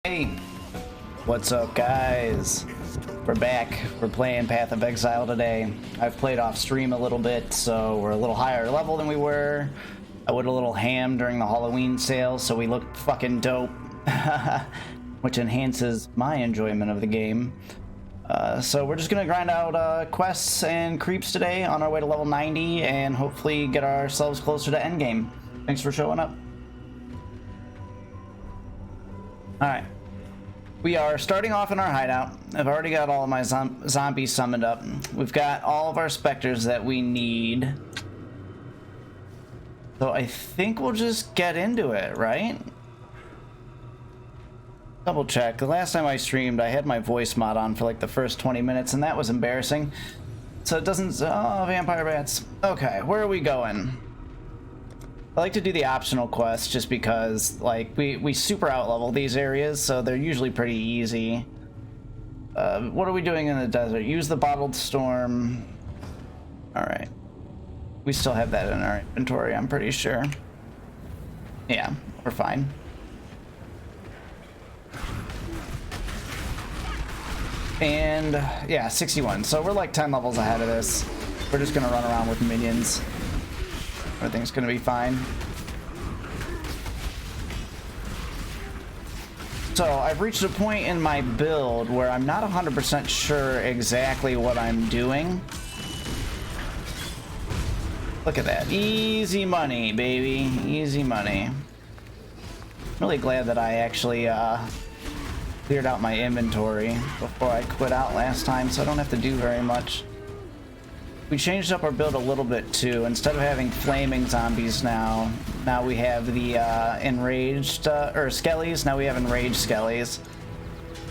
Hey, what's up guys? We're back. We're playing Path of Exile today. I've played off stream a little bit, so we're a little higher level than we were. I went a little ham during the Halloween sale, so we looked fucking dope, which enhances my enjoyment of the game. So we're just gonna grind out quests and creeps today on our way to level 90 and hopefully get ourselves closer to endgame. Thanks for showing up. Alright. We are starting off in our hideout. I've already got all of my zombies summoned up. We've got all of our specters that we need. So I think we'll just get into it, right? Double check. The last time I streamed, I had my voice mod on for like the first 20 minutes, and that was embarrassing. So it doesn't... Oh, vampire bats. Okay, where are we going? I like to do the optional quests just because, like, we super outlevel these areas, so they're usually pretty easy. What are we doing in the desert? Use the bottled storm. Alright. We still have that in our inventory, I'm pretty sure. Yeah, we're fine. And, yeah, 61. So we're like 10 levels ahead of this. We're just gonna run around with minions. Everything's gonna be fine. So I've reached a point in my build where I'm not 100% sure exactly what I'm doing. Look at that. Easy money, baby. Easy money. Really glad that I actually cleared out my inventory before I quit out last time, so I don't have to do very much. We changed up our build a little bit too. Instead of having flaming zombies now we have the enraged or skellies. Now we have enraged skellies.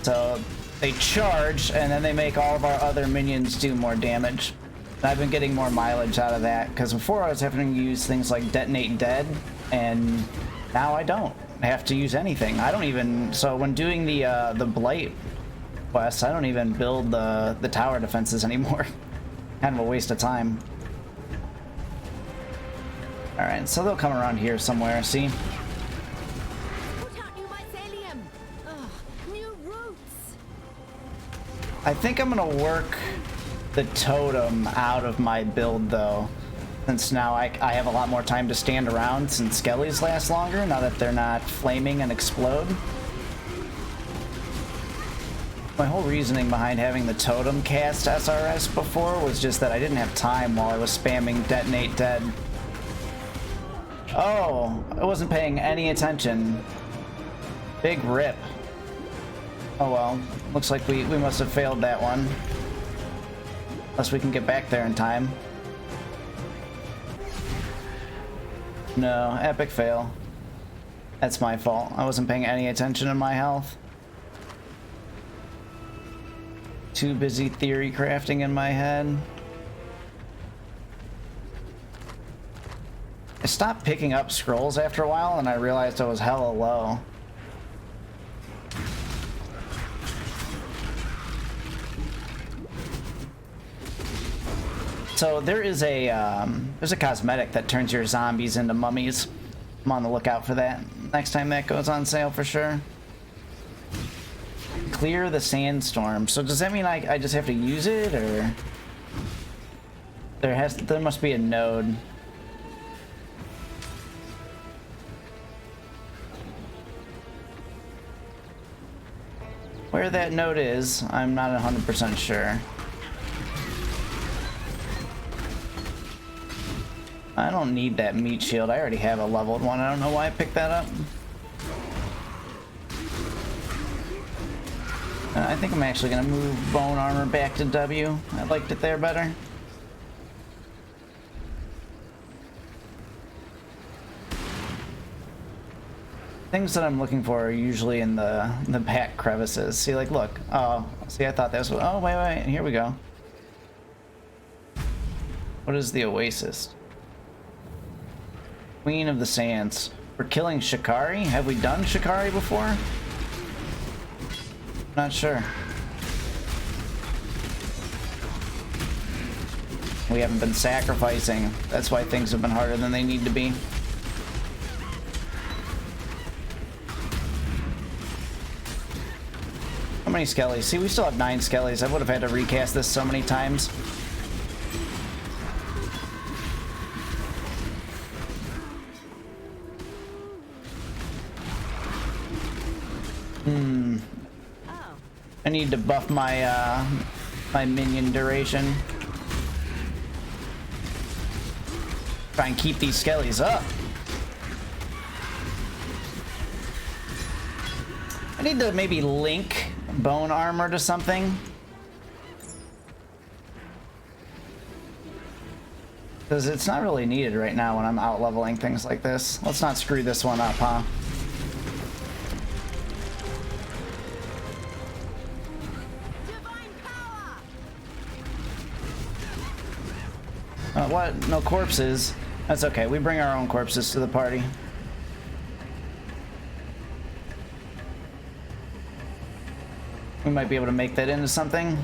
So they charge and then they make all of our other minions do more damage. And I've been getting more mileage out of that because before I was having to use things like detonate dead, and now I don't have to use anything. I don't even. So when doing the blight quest, I don't even build the tower defenses anymore. Kind of a waste of time. Alright, so they'll come around here somewhere, see? I think I'm gonna work the totem out of my build though, since now I have a lot more time to stand around since skellies last longer, now that they're not flaming and explode. My whole reasoning behind having the totem cast SRS before was just that I didn't have time while I was spamming detonate dead. Oh, I wasn't paying any attention. Big rip. Oh well, looks like we must have failed that one. Unless we can get back there in time. No, epic fail. That's my fault. I wasn't paying any attention to my health. Too busy theory crafting in my head. I stopped picking up scrolls after a while and I realized I was hella low. So there's a cosmetic that turns your zombies into mummies. I'm on the lookout for that next time that goes on sale for sure. Clear the sandstorm. So does that mean I just have to use it, or there must be a node? Where that node is, I'm not 100% sure. I don't need that meat shield. I already have a leveled one. I don't know why I picked that up. I think I'm actually going to move bone armor back to W. I liked it there better. Things that I'm looking for are usually in the back crevices. See, like, look. Oh, see, I thought that was... Oh, wait. Here we go. What is the Oasis? Queen of the Sands. We're killing Shikari? Have we done Shikari before? Not sure. We haven't been sacrificing. That's why things have been harder than they need to be. How many skellies? See, we still have 9 skellies. I would have had to recast this so many times. I need to buff my my minion duration. Try and keep these skellies up. I need to maybe link bone armor to something. Because it's not really needed right now when I'm out leveling things like this. Let's not screw this one up, huh? What? No corpses? That's okay. We bring our own corpses to the party. We might be able to make that into something.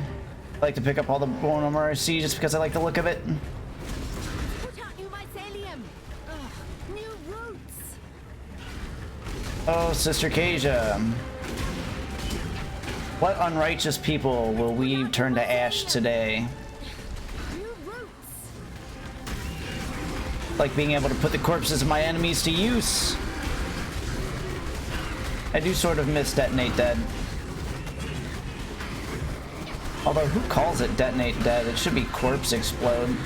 I like to pick up all the bone armor I see just because I like the look of it. Oh, Sister Kasia. What unrighteous people will we turn to ash today? Like being able to put the corpses of my enemies to use. I do sort of miss Detonate Dead. Although, who calls it Detonate Dead? It should be Corpse Explode.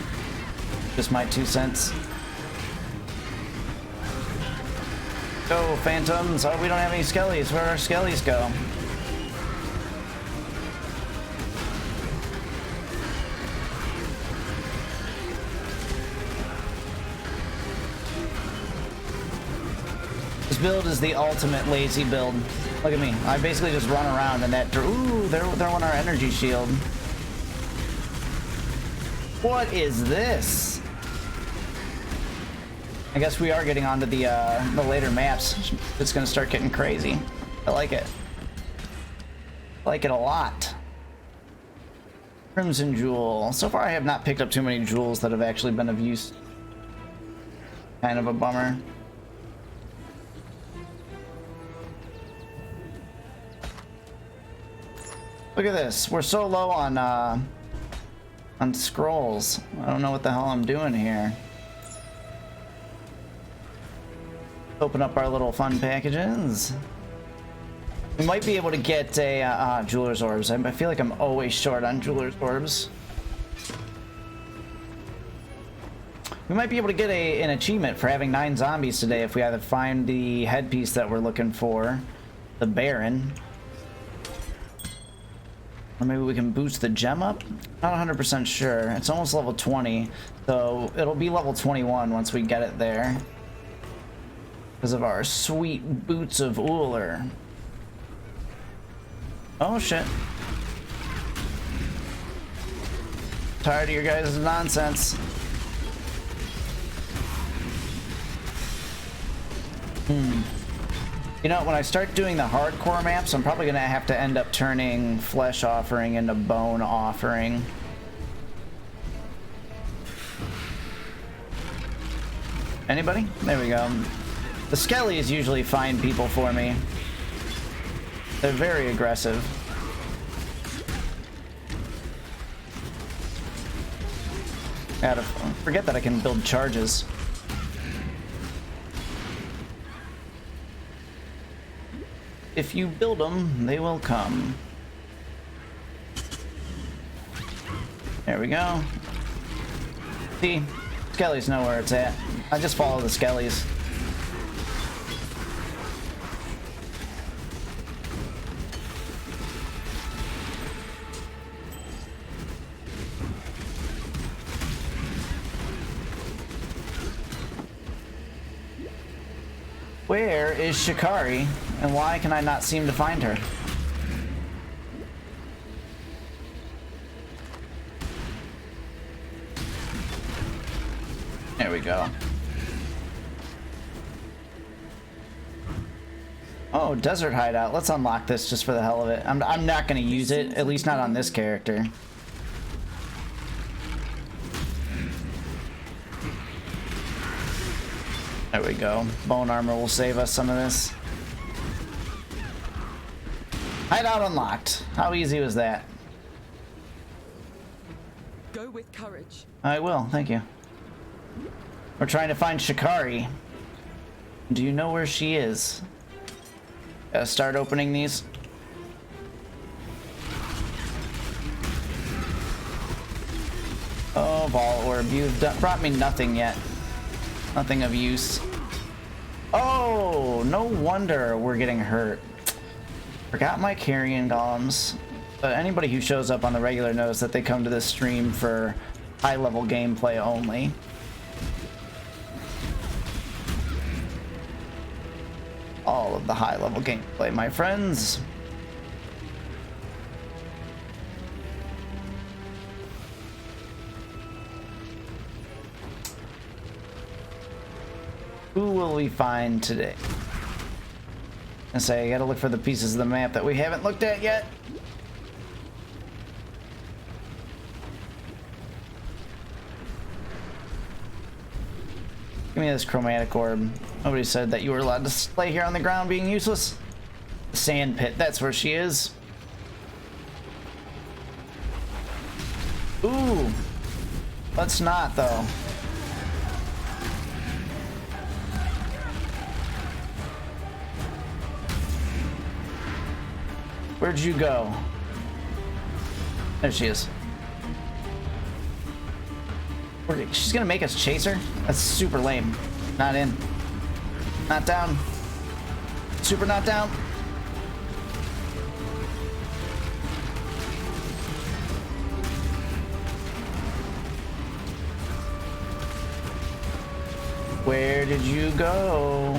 Just my 2 cents. Go, Phantoms! Oh, we don't have any skellies. Where our skellies go? This build is the ultimate lazy build. Look at me. I basically just run around and that... Ooh, they're on our energy shield. What is this? I guess we are getting onto the later maps. It's gonna start getting crazy. I like it. I like it a lot. Crimson Jewel. So far I have not picked up too many jewels that have actually been of use. Kind of a bummer. Look at this. We're so low on scrolls. I don't know what the hell I'm doing here. Open up our little fun packages. We might be able to get a jeweler's orbs. I feel like I'm always short on jeweler's orbs. We might be able to get an achievement for having 9 zombies today if we either find the headpiece that we're looking for, the Baron. Or maybe we can boost the gem up? Not 100% sure. It's almost level 20, so it'll be level 21 once we get it there. Because of our sweet boots of Uller. Oh shit. Tired of your guys' nonsense. You know, when I start doing the hardcore maps, I'm probably gonna have to end up turning Flesh Offering into Bone Offering. Anybody? There we go. The Skellies usually find people for me. They're very aggressive. Gotta forget that I can build charges. If you build them, they will come. There we go. See? Skellies know where it's at. I just follow the Skellies. Where is Shikari, and why can I not seem to find her? There we go. Oh, desert hideout. Let's unlock this just for the hell of it. I'm not going to use it, at least not on this character. There we go. Bone armor will save us some of this. Hideout unlocked. How easy was that? Go with courage. I will, thank you. We're trying to find Shikari. Do you know where she is? Gotta start opening these. Oh, Ball Orb, you've brought me nothing yet. Nothing of use. Oh, no wonder we're getting hurt. Forgot my carrion golems. But anybody who shows up on the regular knows that they come to this stream for high-level gameplay only. All of the high-level gameplay, my friends. Who will we find today? I say I gotta look for the pieces of the map that we haven't looked at yet. Give me this chromatic orb. Nobody said that you were allowed to lay here on the ground being useless. The sand pit, that's where she is. Ooh. Let's not, though. Where'd you go? There she is. She's gonna make us chase her? That's super lame. Not in. Not down. Super not down. Where did you go?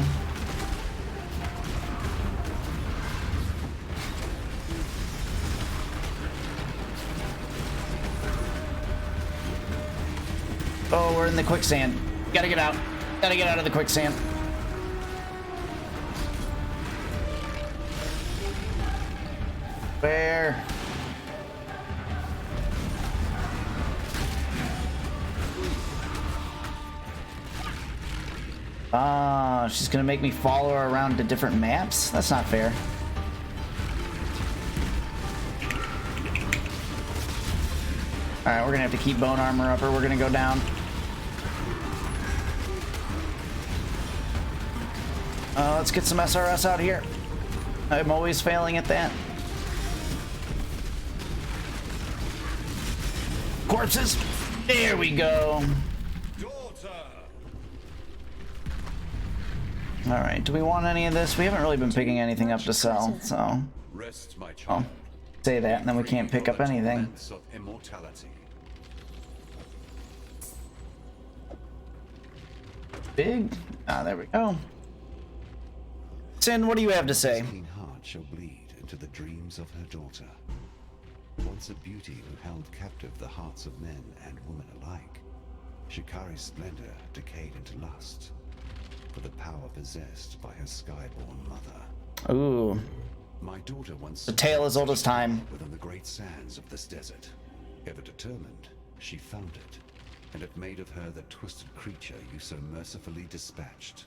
Oh, we're in the quicksand. Gotta get out. Gotta get out of the quicksand. Where? Ah, she's gonna make me follow her around to different maps? That's not fair. Alright, we're gonna have to keep bone armor up or we're gonna go down. Let's get some SRS out here. I'm always failing at that. Corpses! There we go. Alright, do we want any of this? We haven't really been picking anything up to sell, so... Oh, say that, and then we can't pick up anything. Big? Ah, there we go. Sin, what do you have to say? His clean heart shall bleed into the dreams of her daughter. Once a beauty who held captive the hearts of men and women alike, Shikari's splendor decayed into lust for the power possessed by her skyborn mother. Ooh. My daughter once the tale as old as time. Within the great sands of this desert. Ever determined, she found it, and it made of her the twisted creature you so mercifully dispatched.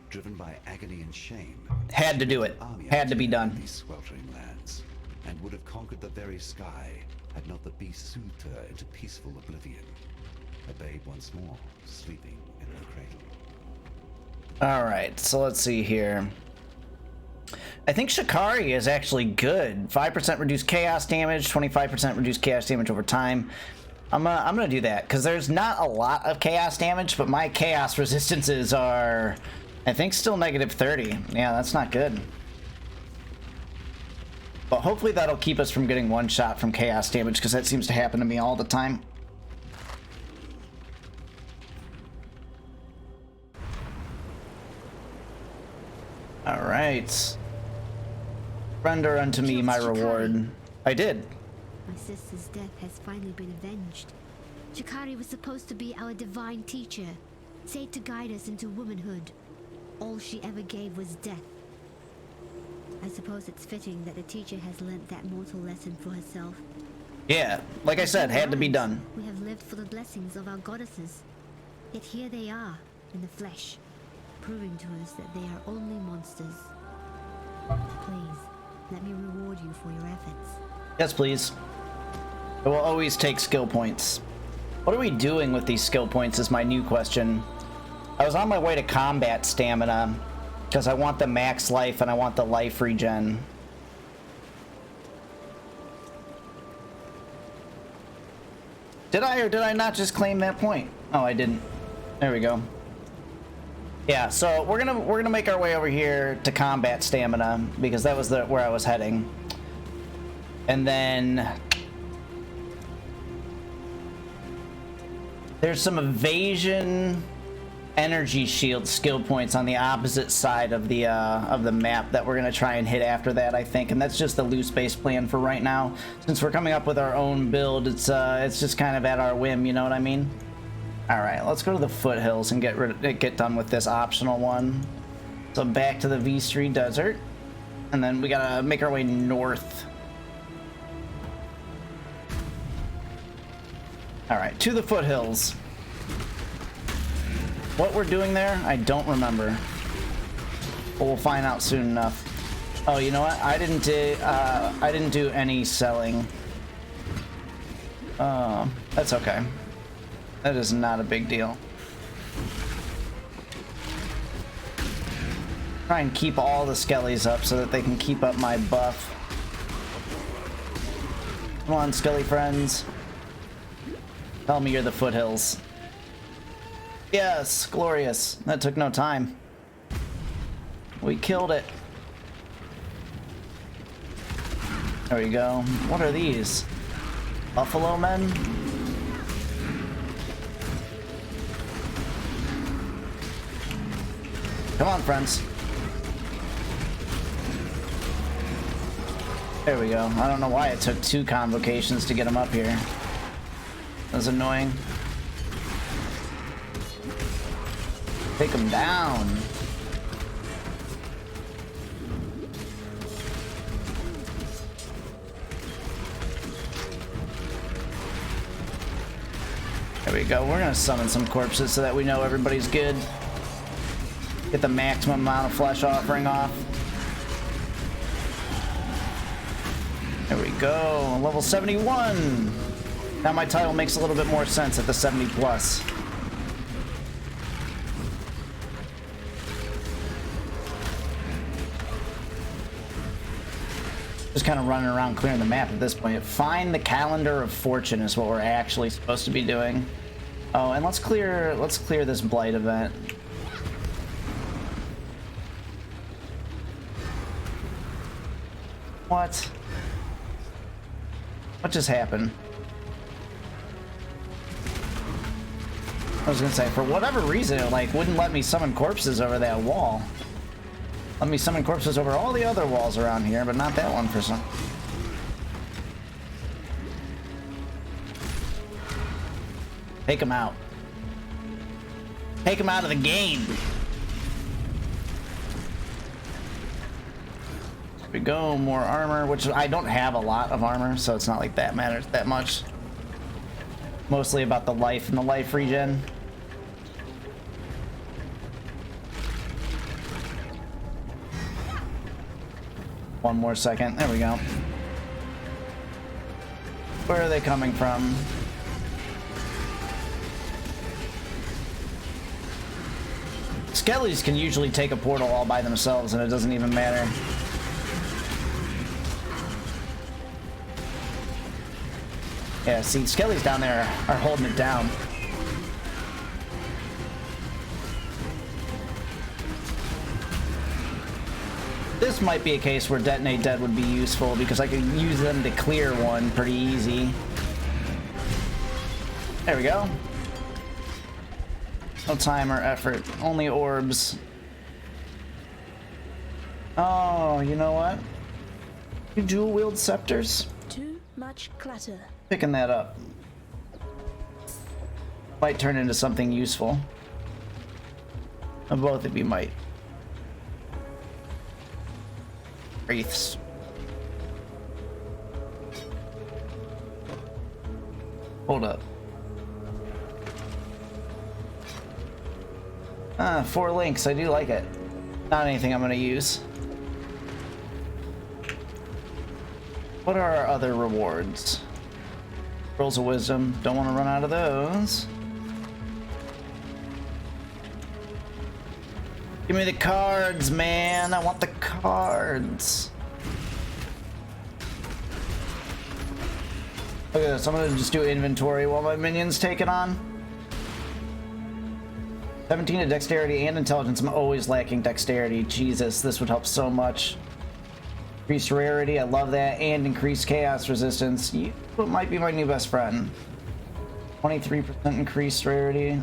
Driven by agony and shame, had to do it. Had to be done. These sweltering lands, and would have conquered the very sky had not the beast soothed her into peaceful oblivion. A babe once more, sleeping in her cradle. Alright, so let's see here. I think Shikari is actually good. 5% reduced chaos damage, 25% reduced chaos damage over time. I'm gonna do that, because there's not a lot of chaos damage, but my chaos resistances are, I think, still negative 30. Yeah, that's not good. But hopefully that'll keep us from getting one shot from chaos damage, because that seems to happen to me all the time. Alright. Render unto me my reward. I did. My sister's death has finally been avenged. Shikari was supposed to be our divine teacher, said to guide us into womanhood. All she ever gave was death. I suppose it's fitting that the teacher has learnt that mortal lesson for herself. Yeah, like I said, had to be done. We have lived for the blessings of our goddesses. Yet here they are, in the flesh, proving to us that they are only monsters. Please, Let me reward you for your efforts. Yes, please. I will always take skill points. What are we doing with these skill points is my new question. I was on my way to combat stamina because I want the max life and I want the life regen. Did I or did I not just claim that point? Oh, I didn't. There we go. Yeah, so we're gonna make our way over here to combat stamina because that was where I was heading. And then there's some evasion energy shield skill points on the opposite side of the map that we're gonna try and hit after that, I think. And that's just the loose base plan for right now. Since we're coming up with our own build, it's just kind of at our whim, you know what I mean? All right, let's go to the foothills and get done with this optional one. So back to the V3 Desert, and then we gotta make our way north. All right, to the foothills. What we're doing there, I don't remember. But we'll find out soon enough. Oh, you know what? I didn't do any selling. That's okay. That is not a big deal. Try and keep all the skellies up so that they can keep up my buff. Come on, skelly friends. Tell me you're the foothills. Yes, glorious. That took no time. We killed it. There we go. What are these? Buffalo men? Come on, friends. There we go. I don't know why it took 2 convocations to get them up here. That was annoying. Take them down. There we go. We're gonna summon some corpses so that we know everybody's good. Get the maximum amount of flesh offering off. There we go. Level 71. Now my title makes a little bit more sense at the 70 plus. Just kind of running around clearing the map at this point. Find the Calendar of Fortune is what we're actually supposed to be doing. Oh, and let's clear this blight event. What? What just happened? I was gonna say, for whatever reason, it like wouldn't let me summon corpses over that wall. Let me summon corpses over all the other walls around here, but not that one for some. Take him out. Take him out of the game. There we go, more armor, which I don't have a lot of armor, so it's not like that matters that much. Mostly about the life and the life regen. One more second. There we go. Where are they coming from? Skellies can usually take a portal all by themselves and it doesn't even matter. Yeah, see, Skellies down there are holding it down. This might be a case where Detonate Dead would be useful because I could use them to clear one pretty easy. There we go. No time or effort, only orbs. Oh, you know what? You dual wield scepters? Too much clutter. Picking that up. Might turn into something useful. Both of you might. Wraiths. Hold up. 4 links. I do like it. Not anything I'm gonna use. What are our other rewards? Rolls of Wisdom. Don't want to run out of those. Give me the cards, man. I want the cards. Look at this. I'm gonna just do inventory while my minions take it on. 17 to dexterity and intelligence. I'm always lacking dexterity. Jesus, this would help so much. Increased rarity, I love that, and increased chaos resistance. You might be my new best friend. 23% increased rarity.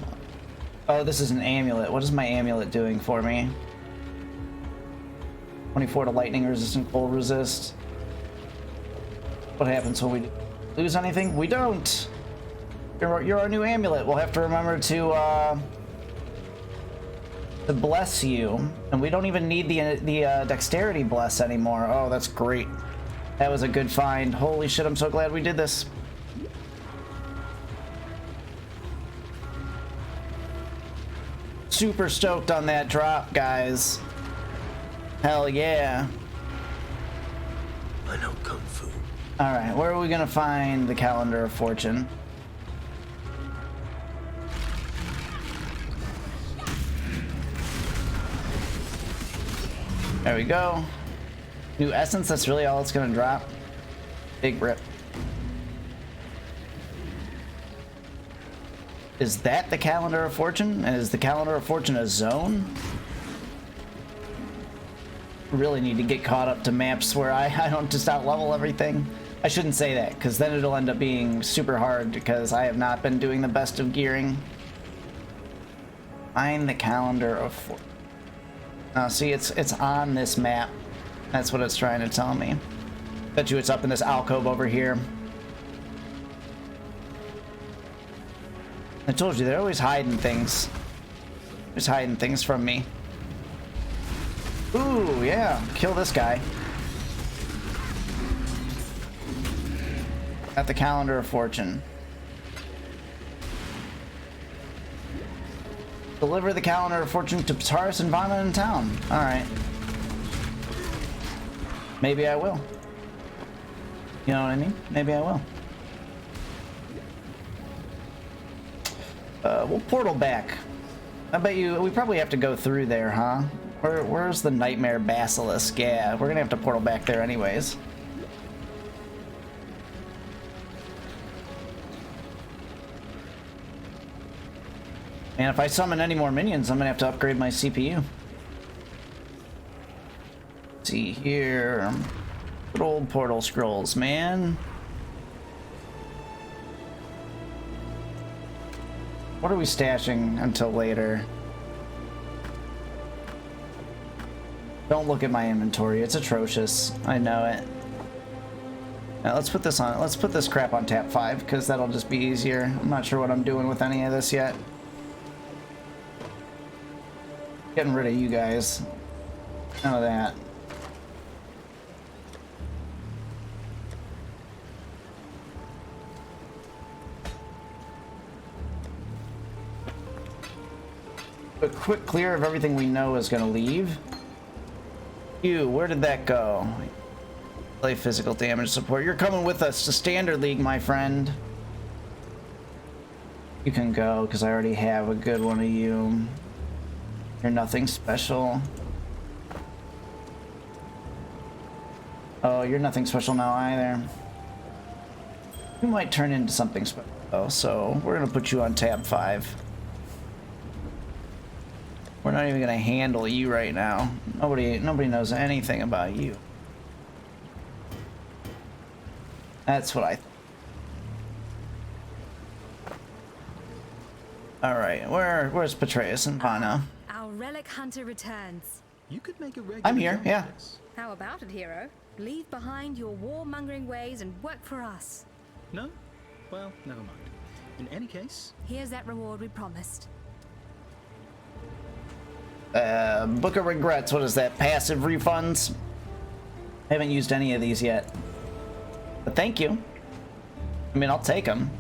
Oh, this is an amulet. What is my amulet doing for me? 24 to lightning resistant, cold resist. What happens when we lose anything? We don't. You're our new amulet. We'll have to remember to bless you, and we don't even need the dexterity bless anymore. Oh, that's great. That was a good find. Holy shit, I'm so glad we did this. Super stoked on that drop, guys. Hell yeah. I know Kung Fu. All right, where are we gonna find the Calendar of Fortune? There we go. New essence, that's really all it's gonna drop. Big rip. Is that the Calendar of Fortune? And is the Calendar of Fortune a zone? Really need to get caught up to maps where I don't just out-level everything. I shouldn't say that, because then it'll end up being super hard, because I have not been doing the best of gearing. Find the Calendar of Fortune. See, it's on this map. That's what it's trying to tell me. Bet you it's up in this alcove over here. I told you, they're always hiding things. Just hiding things from me. Ooh, yeah. Kill this guy. Got the Calendar of Fortune. Deliver the Calendar of Fortune to Taurus and Vana in town. Alright. Maybe I will. You know what I mean? Maybe I will. We'll portal back. I bet you we probably have to go through there, huh? Where's the Nightmare Basilisk? Yeah, we're gonna have to portal back there anyways. And if I summon any more minions, I'm gonna have to upgrade my CPU. Let's see here. Good old portal scrolls, man. What are we stashing until later? Don't look at my inventory. It's atrocious. I know it. Now let's put this on. Let's put this crap on tap 5 because that'll just be easier. I'm not sure what I'm doing with any of this yet. Getting rid of you guys. None of that. A quick clear of everything we know is going to leave. You, where did that go? Play physical damage support. You're coming with us to Standard League, my friend. You can go, because I already have a good one of you. You're nothing special. Oh, you're nothing special now either. You might turn into something special, though, so we're going to put you on tab 5. We're not even gonna handle you right now. Nobody knows anything about you. That's what I thought. Alright, where's Patreus and Vana? Our relic hunter returns. You could make a regular. I'm here, yeah. How about it, hero? Leave behind your warmongering ways and work for us. No? Well, never mind. In any case, Here's that reward we promised. Book of Regrets, what is that? Passive refunds? I haven't used any of these yet. But thank you. I mean, I'll take them.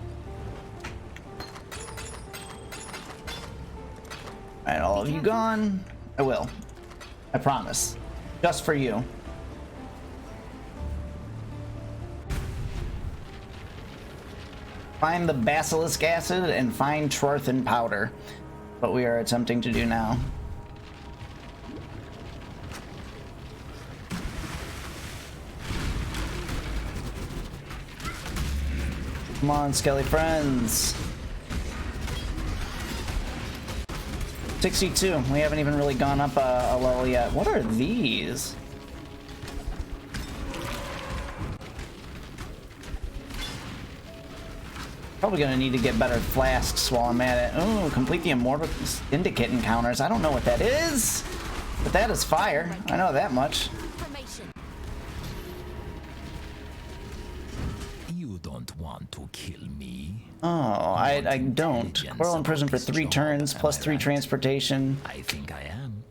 Alright, all of you gone? I will. I promise. Just for you. Find the basilisk acid and find Trorthan powder. What we are attempting to do now. Come on, Skelly friends. 62. We haven't even really gone up a level yet. What are these? Probably gonna need to get better flasks while I'm at it. Ooh, complete the Immortal Syndicate encounters. I don't know what that is, but that is fire. I know that much. You don't want to kill me. Oh, I don't. Coral in prison for 3 turns, plus 3 transportation. I think I am.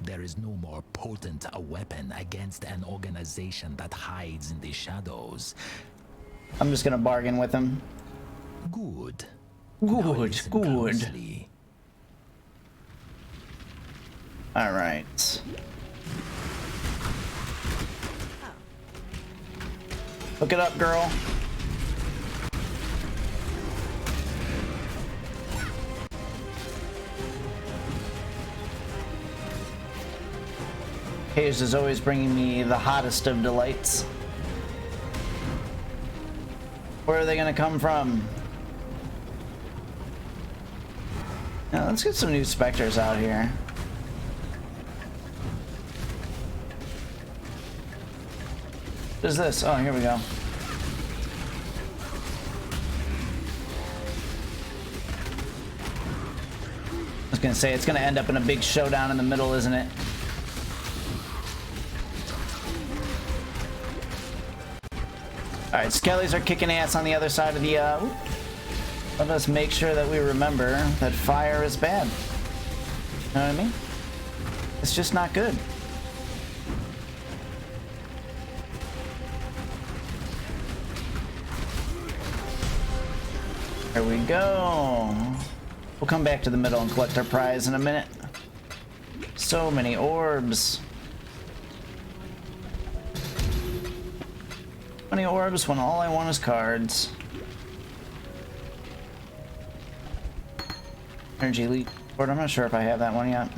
There is no more potent a weapon against an organization that hides in the shadows. I'm just gonna bargain with him. Good. Now Good, listen good. closely. Alright. Look it up, girl. Hayes is always bringing me the hottest of delights. Where are they gonna come from? Now, let's get some new specters out here. What is this? Oh, here we go. I was gonna say, it's gonna end up in a big showdown in the middle, isn't it? Alright, Skellies are kicking ass on the other side of the, let us make sure that we remember that fire is bad. You know what I mean? It's just not good. There we go. We'll come back to the middle and collect our prize in a minute. So many orbs. Many orbs when all I want is cards. Energy leak board. I'm not sure if I have that one yet.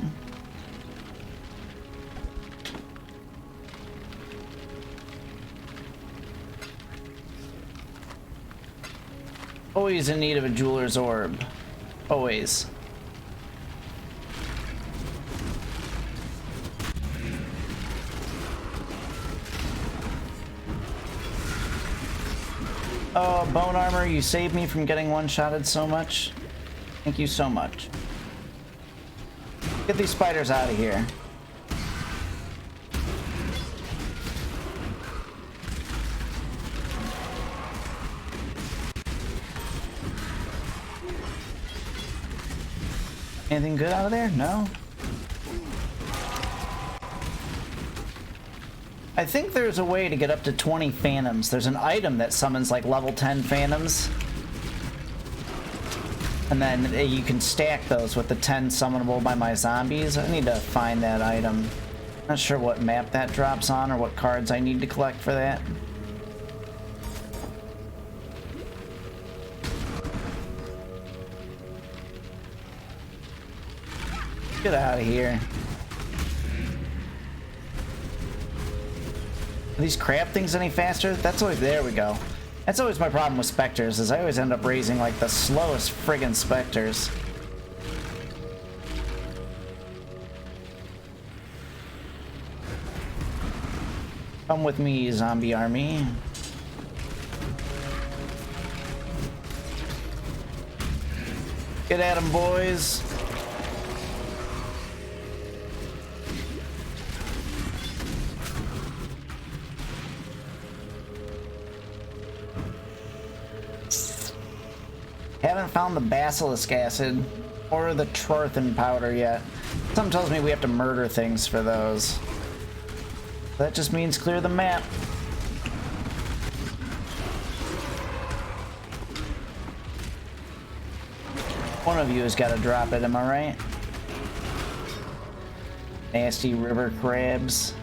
Always in need of a jeweler's orb. Always. Oh, bone armor, you saved me from getting one-shotted so much. Thank you so much. Get these spiders out of here. Anything good out of there? No? I think there's a way to get up to 20 phantoms. There's an item that summons like level 10 phantoms. And then you can stack those with the 10 summonable by my zombies. I need to find that item. Not sure what map that drops on or what cards I need to collect for that. Get out of here. Are these crab things any faster? That's always, there we go. That's always my problem with specters, is I always end up raising like the slowest friggin' specters. Come with me, zombie army. Get at 'em, boys. Haven't found the basilisk acid or the Trorthan powder yet. Something tells me we have to murder things for those. That just means clear the map. One of you has got to drop it, am I right? Nasty river crabs.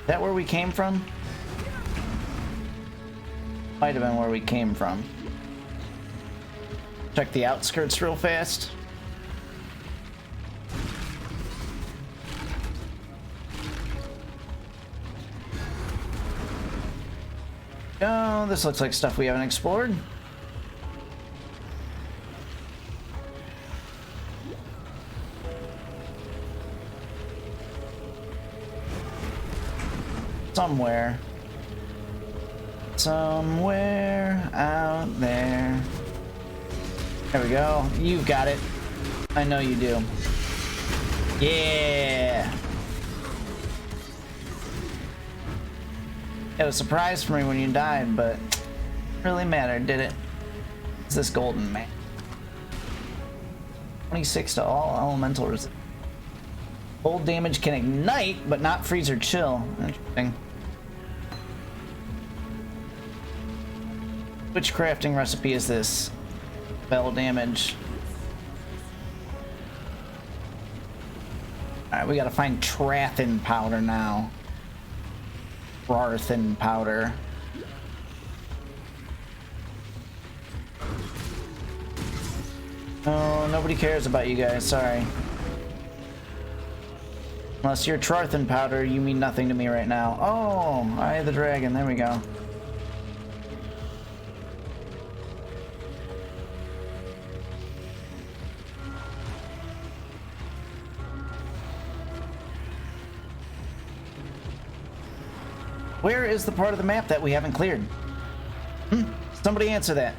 Is that where we came from? Might have been where we came from. Check the outskirts real fast. Oh, this looks like stuff we haven't explored. Somewhere out there. There we go. You've got it. I know you do. Yeah. It was a surprise for me when you died, but it really mattered, did it? It's this golden man. 26 to all elemental resistance. Cold damage can ignite, but not freeze or chill. Interesting. Which crafting recipe is this? Spell damage. Alright, we gotta find Trathin powder now. Rarthin powder. Oh, nobody cares about you guys, sorry. Unless you're Trathin powder, you mean nothing to me right now. Oh, Eye of the Dragon, there we go. Where is the part of the map that we haven't cleared? Somebody answer that.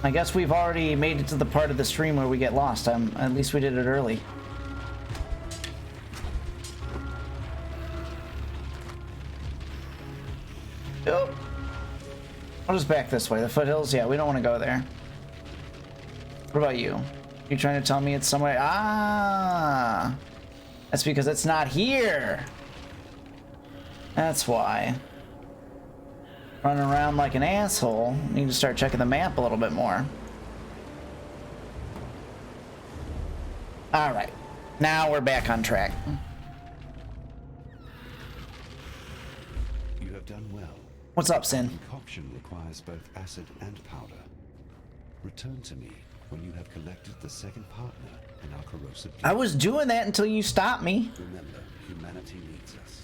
I guess we've already made it to the part of the stream where we get lost. At least we did it early. Oh. I'll just back this way. The foothills? Yeah, we don't want to go there. What about you? You trying to tell me it's somewhere? Ah! That's because it's not here. That's why. Running around like an asshole. Need to start checking the map a little bit more. All right. Now we're back on track. You have done well. What's up, Sin? Concoction requires both acid and powder. Return to me when you have collected the second partner in our corrosive. I was doing that until you stopped me. Remember, humanity needs us.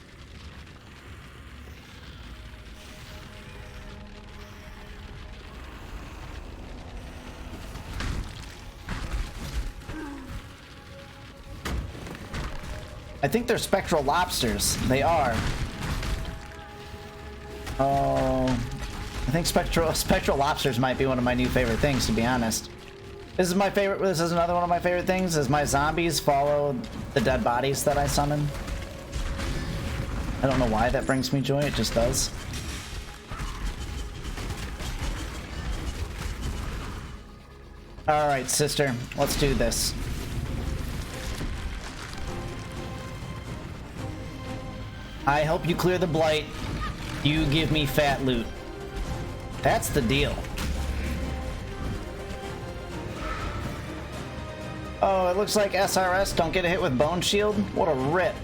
I think they're spectral lobsters. They are. Oh, I think spectral lobsters might be one of my new favorite things, to be honest. This is my favorite. This is another one of my favorite things. Is my zombies follow the dead bodies that I summon. I don't know why that brings me joy. It just does. All right, sister. Let's do this. I help you clear the blight. You give me fat loot. That's the deal. Oh, it looks like SRS don't get a hit with Bone Shield? What a rip.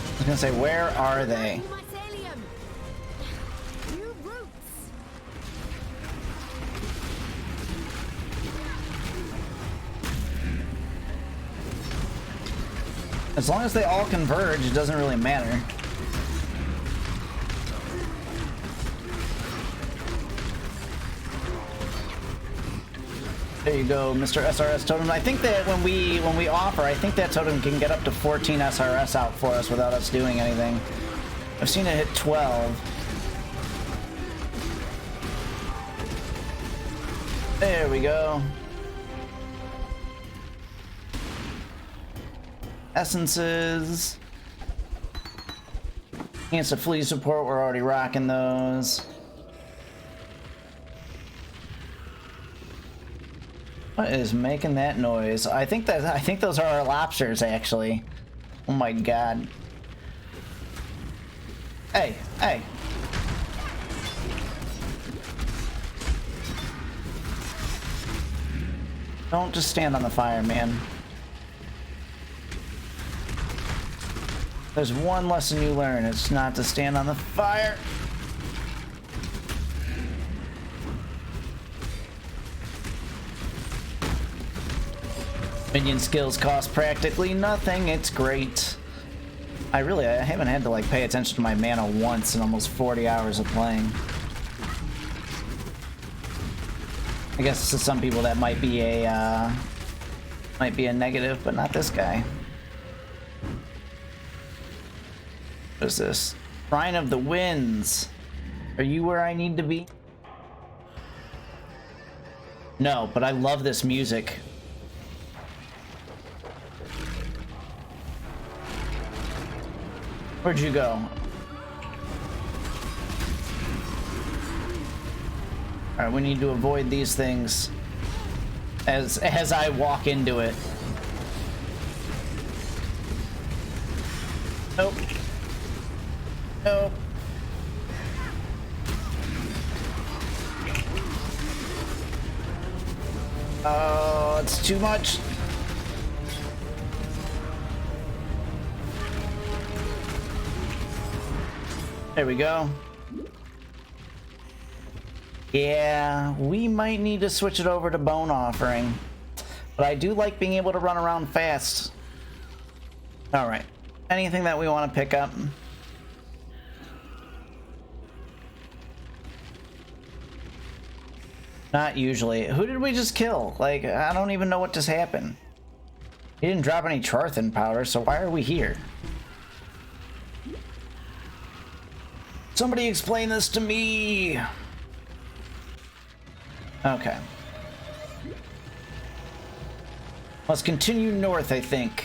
I was gonna say, where are they? As long as they all converge, it doesn't really matter. There you go, Mr. SRS totem. I think that when we offer, I think that totem can get up to 14 SRS out for us without us doing anything. I've seen it hit 12. There we go. Essences. Chance to flee support, we're already rocking those. What is making that noise? I think those are our lobsters, actually. Oh my god. Hey, hey. Don't just stand on the fire, man. There's one lesson you learn. It's not to stand on the fire. Minion skills cost practically nothing. It's great. I haven't had to like pay attention to my mana once in almost 40 hours of playing. I guess to some people that might be a negative, but not this guy. What is this? Shrine of the Winds. Are you where I need to be? No, but I love this music. Where'd you go? Alright, we need to avoid these things as I walk into it. Nope. Nope. Oh, it's too much. There we go. Yeah, we might need to switch it over to Bone Offering. But I do like being able to run around fast. Alright. Anything that we want to pick up? Not usually. Who did we just kill? Like, I don't even know what just happened. He didn't drop any Charthan powder, so why are we here? Somebody explain this to me! Okay. Let's continue north, I think.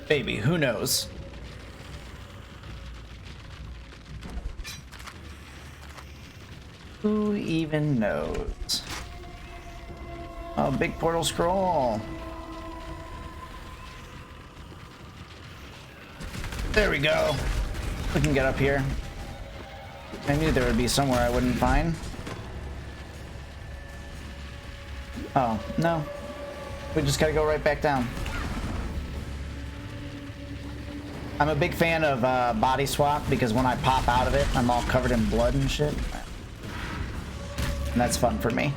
Maybe, who knows? Who even knows? Oh, big portal scroll. There we go. We can get up here. I knew there would be somewhere I wouldn't find. Oh, no. We just gotta go right back down. I'm a big fan of body swap because when I pop out of it, I'm all covered in blood and shit. And that's fun for me.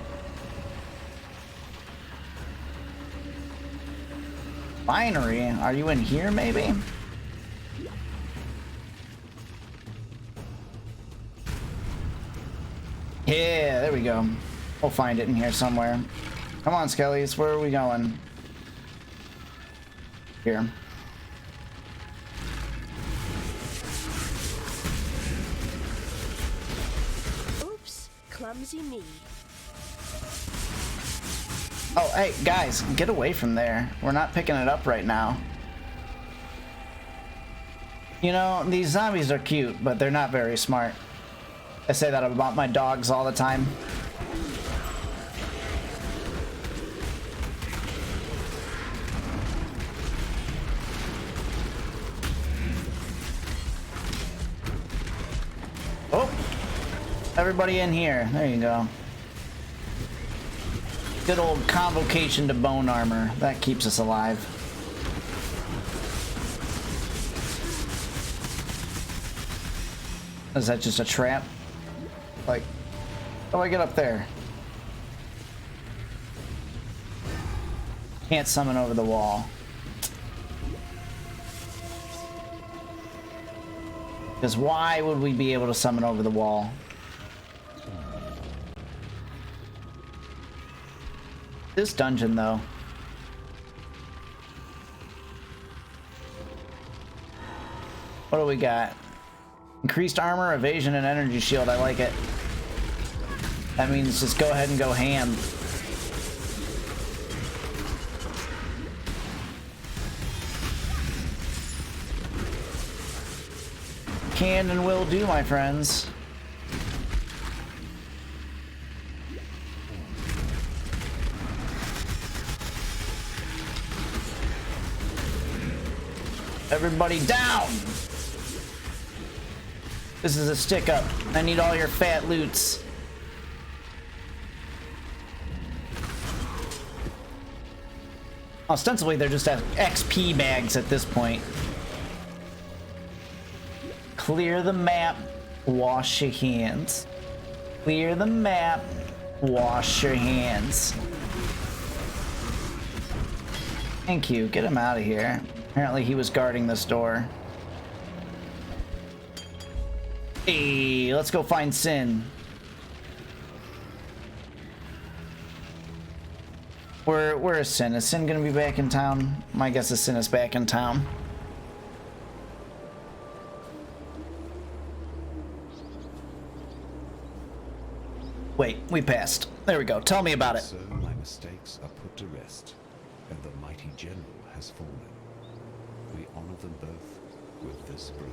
Binary, are you in here maybe? Yeah, there we go. We'll find it in here somewhere. Come on, Skellies, where are we going? Here. Oops, clumsy me. Oh, hey, guys, get away from there. We're not picking it up right now. You know, these zombies are cute, but they're not very smart. I say that about my dogs all the time. Oh! Everybody in here. There you go. Good old convocation to bone armor. That keeps us alive. Is that just a trap? Like, how do I get up there? Can't summon over the wall. Because why would we be able to summon over the wall? This dungeon, though. What do we got? Increased armor, evasion, and energy shield. I like it. That means just go ahead and go ham. Can and will do, my friends. Everybody down! This is a stick up. I need all your fat loots. Ostensibly, they're just XP bags at this point. Clear the map, wash your hands. Clear the map, wash your hands. Thank you, get him out of here. Apparently he was guarding this door. Hey, let's go find Sin. Where is Sin? Is Sin gonna be back in town? My guess is Sin is back in town. Wait, we passed. There we go. Tell me about it. So my mistakes are put to rest, and the mighty general has fallen. We honor them both with this brew.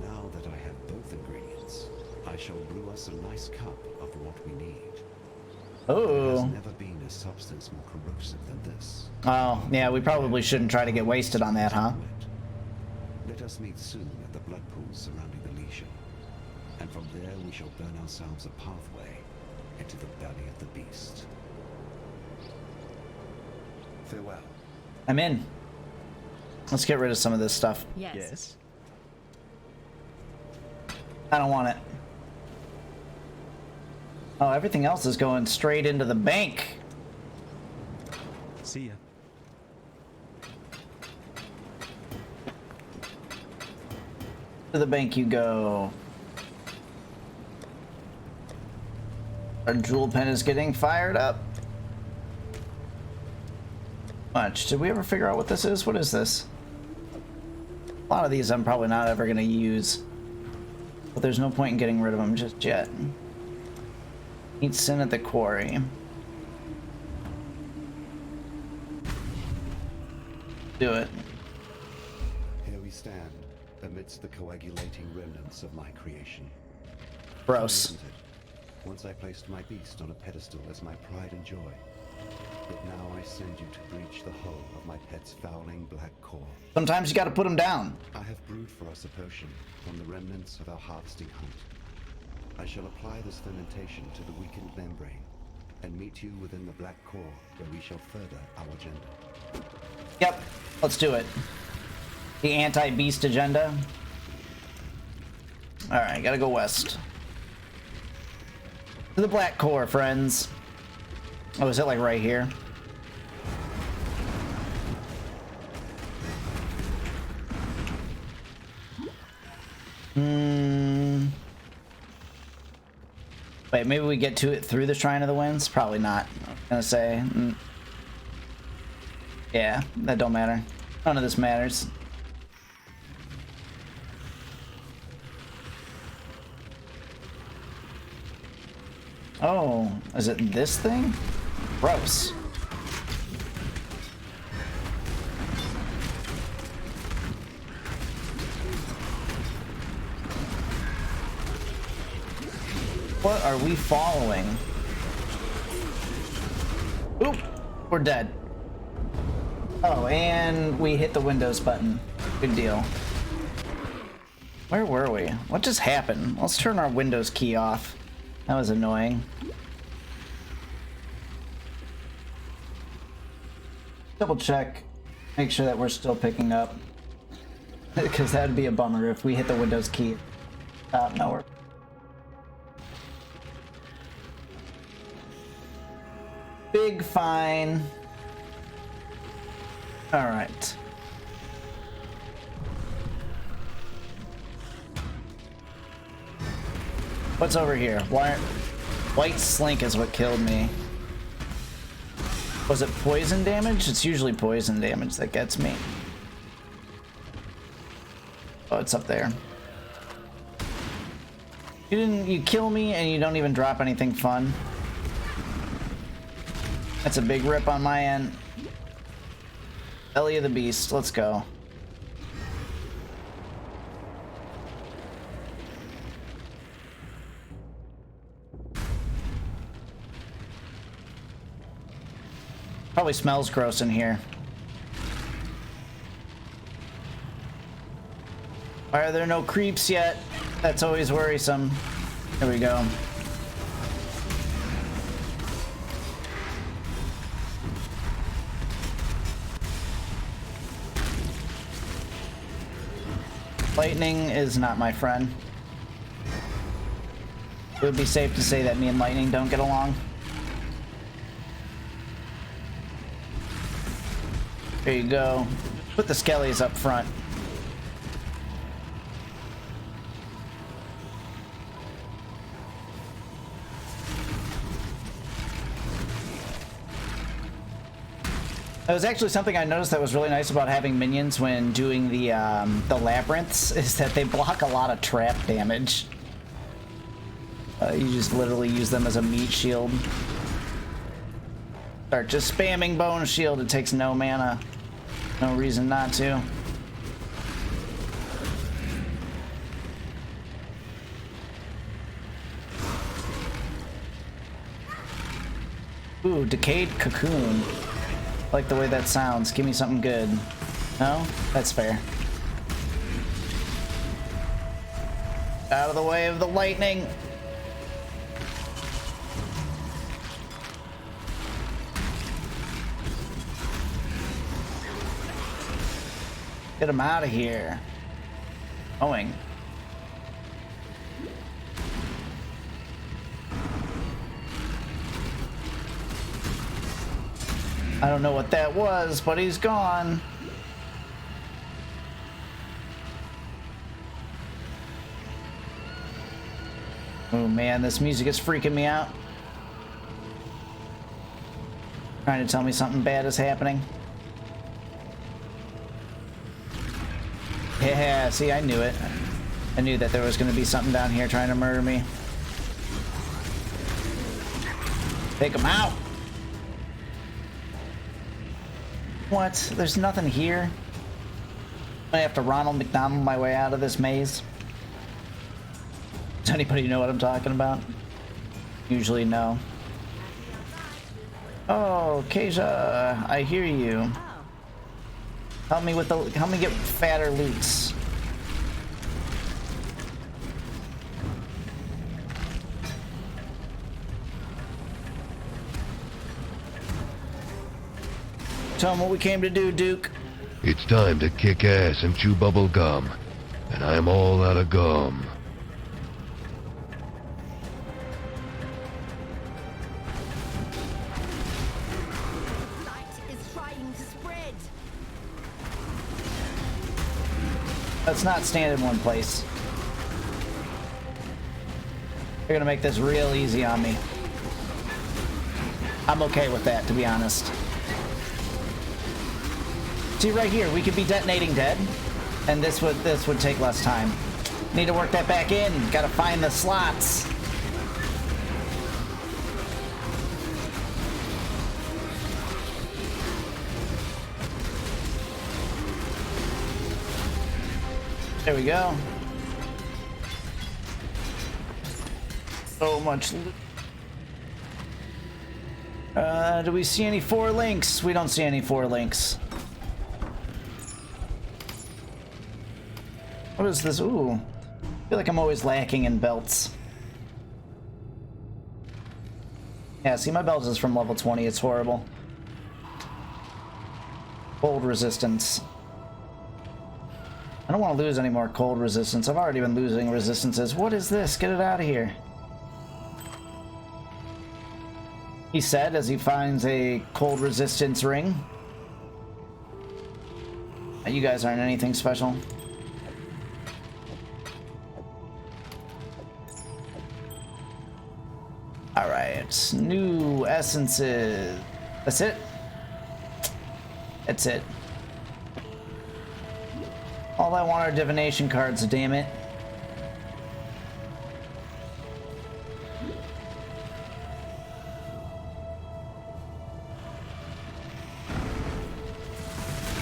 Now that I have both ingredients, I shall brew us a nice cup of what we need. There has Oh. never been a substance more corrosive than this. Oh, yeah, we probably shouldn't try to get wasted on that, huh? Let us meet soon at the blood pools surrounding the legion, and from there we shall burn ourselves a pathway into the belly of the beast. Farewell. I'm in. Let's get rid of some of this stuff. Yes. I don't want it. Oh, everything else is going straight into the bank. See ya. To the bank you go. Our jewel pen is getting fired up. Much. Did we ever figure out what this is? What is this? A lot of these I'm probably not ever going to use. But there's no point in getting rid of them just yet. Meet Sin at the quarry. Do it. Here we stand, amidst the coagulating remnants of my creation. Gross. Isn't it? Once I placed my beast on a pedestal as my pride and joy. But now I send you to breach the hull of my pet's fouling black core. Sometimes you gotta put them down. I have brewed for us a potion from the remnants of our harvesting hunt. I shall apply this fermentation to the weakened membrane and meet you within the black core where we shall further our agenda. Yep, let's do it. The anti-beast agenda. Alright, gotta go west. To the black core, friends. Oh, is it like right here? Wait, maybe we get to it through the Shrine of the Winds? Probably not. I was gonna say. Yeah, that don't matter. None of this matters. Oh, is it this thing? Gross. What are we following? Oop, we're dead. Oh, and we hit the Windows button. Good deal. Where were we? What just happened? Let's turn our Windows key off. That was annoying. Double check. Make sure that we're still picking up. Because that would be a bummer if we hit the Windows key. No, we're... Big fine. Alright. What's over here? White Slink is what killed me. Was it poison damage? It's usually poison damage that gets me. Oh, it's up there. You kill me and you don't even drop anything fun. That's a big rip on my end. Belly of the beast, let's go. Probably smells gross in here. Why are there no creeps yet? That's always worrisome. There we go. Lightning is not my friend. It would be safe to say that me and Lightning don't get along. There you go. Put the skellies up front. That was actually something I noticed that was really nice about having minions when doing the labyrinths, is that they block a lot of trap damage. You just literally use them as a meat shield. Start just spamming bone shield, it takes no mana. No reason not to. Ooh, decayed cocoon. I like the way that sounds. Give me something good. No? That's fair. Out of the way of the lightning. Get him out of here. Going. I don't know what that was, but he's gone. Oh man, this music is freaking me out. Trying to tell me something bad is happening. Yeah, see, I knew it. I knew that there was going to be something down here trying to murder me. Take him out! What? There's nothing here? I have to Ronald McDonald my way out of this maze. Does anybody know what I'm talking about? Usually no. Oh, Keisha, I hear you. Help me get fatter loots. Tell them what we came to do, Duke. It's time to kick ass and chew bubble gum. And I'm all out of gum. Light is trying to spread. Let's not stand in one place. They're gonna make this real easy on me. I'm okay with that, to be honest. See right here, we could be detonating dead, and this would take less time. Need to work that back in. Gotta find the slots. There we go. So much loot. Do we see any 4 links? We don't see any 4 links. What is this? Ooh. I feel like I'm always lacking in belts. Yeah, see, my belt is from level 20. It's horrible. Cold resistance. I don't want to lose any more cold resistance. I've already been losing resistances. What is this? Get it out of here. He said as he finds a cold resistance ring. You guys aren't anything special. Alright, new essences. That's it? That's it. All I want are divination cards, damn it.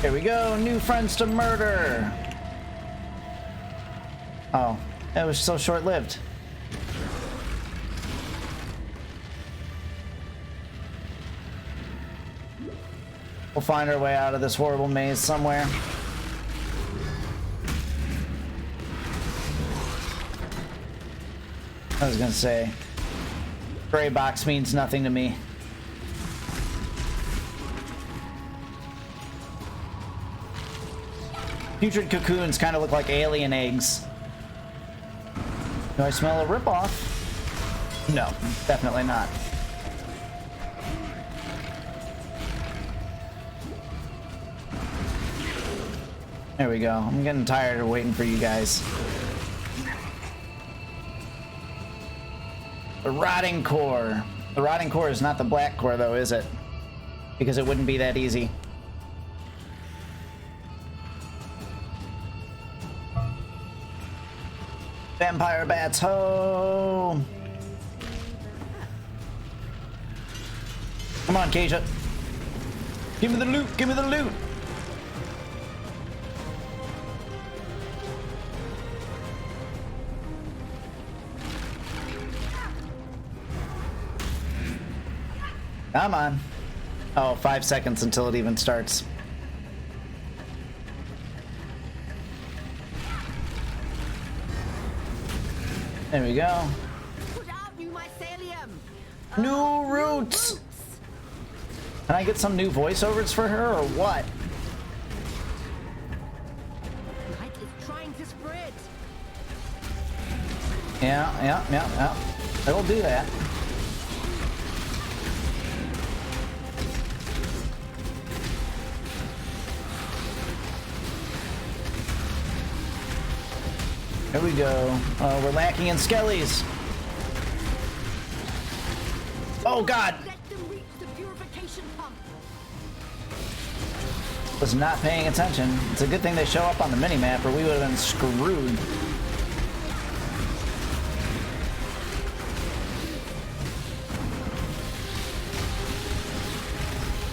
Here we go, new friends to murder. Oh, that was so short-lived. We'll find our way out of this horrible maze somewhere. I was gonna say, gray box means nothing to me. Putrid cocoons kind of look like alien eggs. Do I smell a ripoff? No, definitely not. There we go. I'm getting tired of waiting for you guys. The rotting core. The rotting core is not the black core though, is it? Because it wouldn't be that easy. Vampire bats, ho! Come on, Keisha. Give me the loot, give me the loot! Come on. Oh, 5 seconds until it even starts. There we go. Put out new mycelium. New roots! Can I get some new voiceovers for her or what? Light is trying to spread. Yeah. It'll do that. There we go. We're lacking in skellies. Oh god! Let them reach the purification pump. Was not paying attention. It's a good thing they show up on the minimap or we would have been screwed.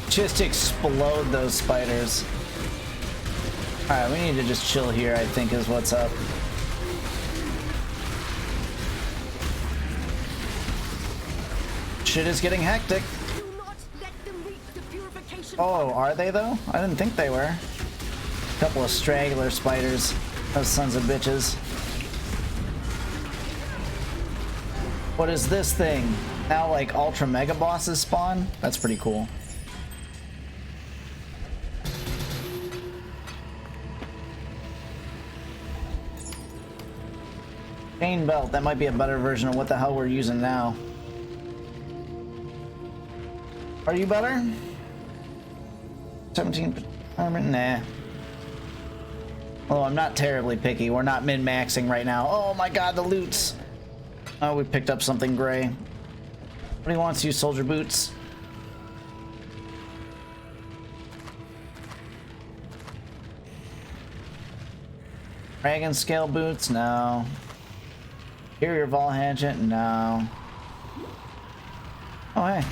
Just explode those spiders. Alright, we need to just chill here, I think is what's up. Shit is getting hectic. Do not let them reach the purification Oh, pump. are they though? I didn't think they were. A couple of straggler spiders. Those sons of bitches. What is this thing? Now like ultra mega bosses spawn? That's pretty cool. Chain belt, that might be a better version of what the hell we're using now. Are you better? 17 armor? Nah. Oh, I'm not terribly picky. We're not min-maxing right now. Oh my god, the loots. Oh, we picked up something gray. What do you want, you soldier boots? Dragon scale boots? No. Superior Vol Hatchet? No. Oh, hey.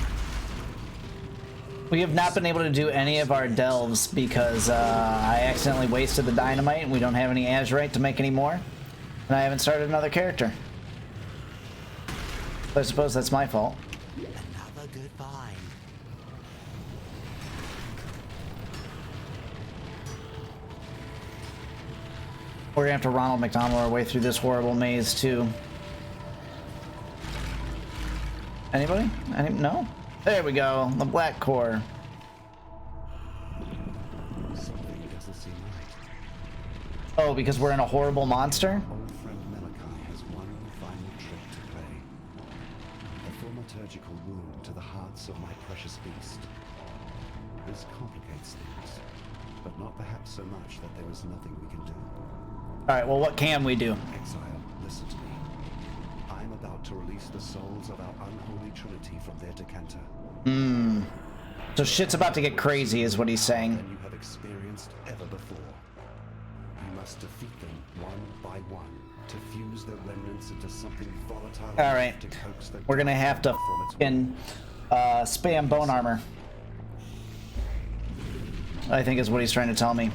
We have not been able to do any of our delves because I accidentally wasted the dynamite and we don't have any azurite to make any more. And I haven't started another character. So I suppose that's my fault. Another good find. We're gonna have to Ronald McDonald our way through this horrible maze too. Anybody? No? There we go. The black core. Something doesn't seem right. Oh, because we're in a horrible monster? Old friend Malachi has one final trick to play. A thaumaturgical wound to the hearts of my precious beast. This complicates things, but not perhaps so much that there is nothing we can do. Alright, well what can we do? Exile, listen to me. I'm about to release the souls of our unholy trinity from their decanter. So shit's about to get crazy is what he's saying. Than you have experienced ever before. You must defeat them one by one to fuse their remnants into something volatile. Alright, to coax them we're gonna have to from its f***ing spam bone armor. I think is what he's trying to tell me.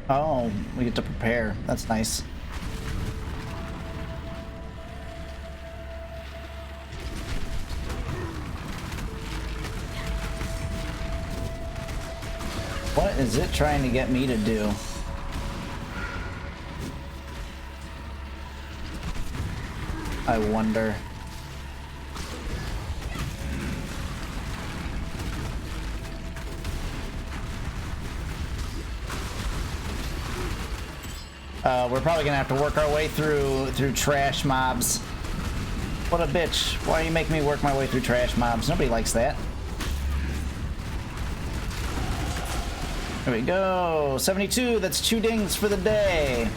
Oh, we get to prepare. That's nice. What is it trying to get me to do? I wonder. We're probably gonna have to work our way through trash mobs. What a bitch. Why are you making me work my way through trash mobs? Nobody likes that. There we go. 72. That's 2 dings for the day.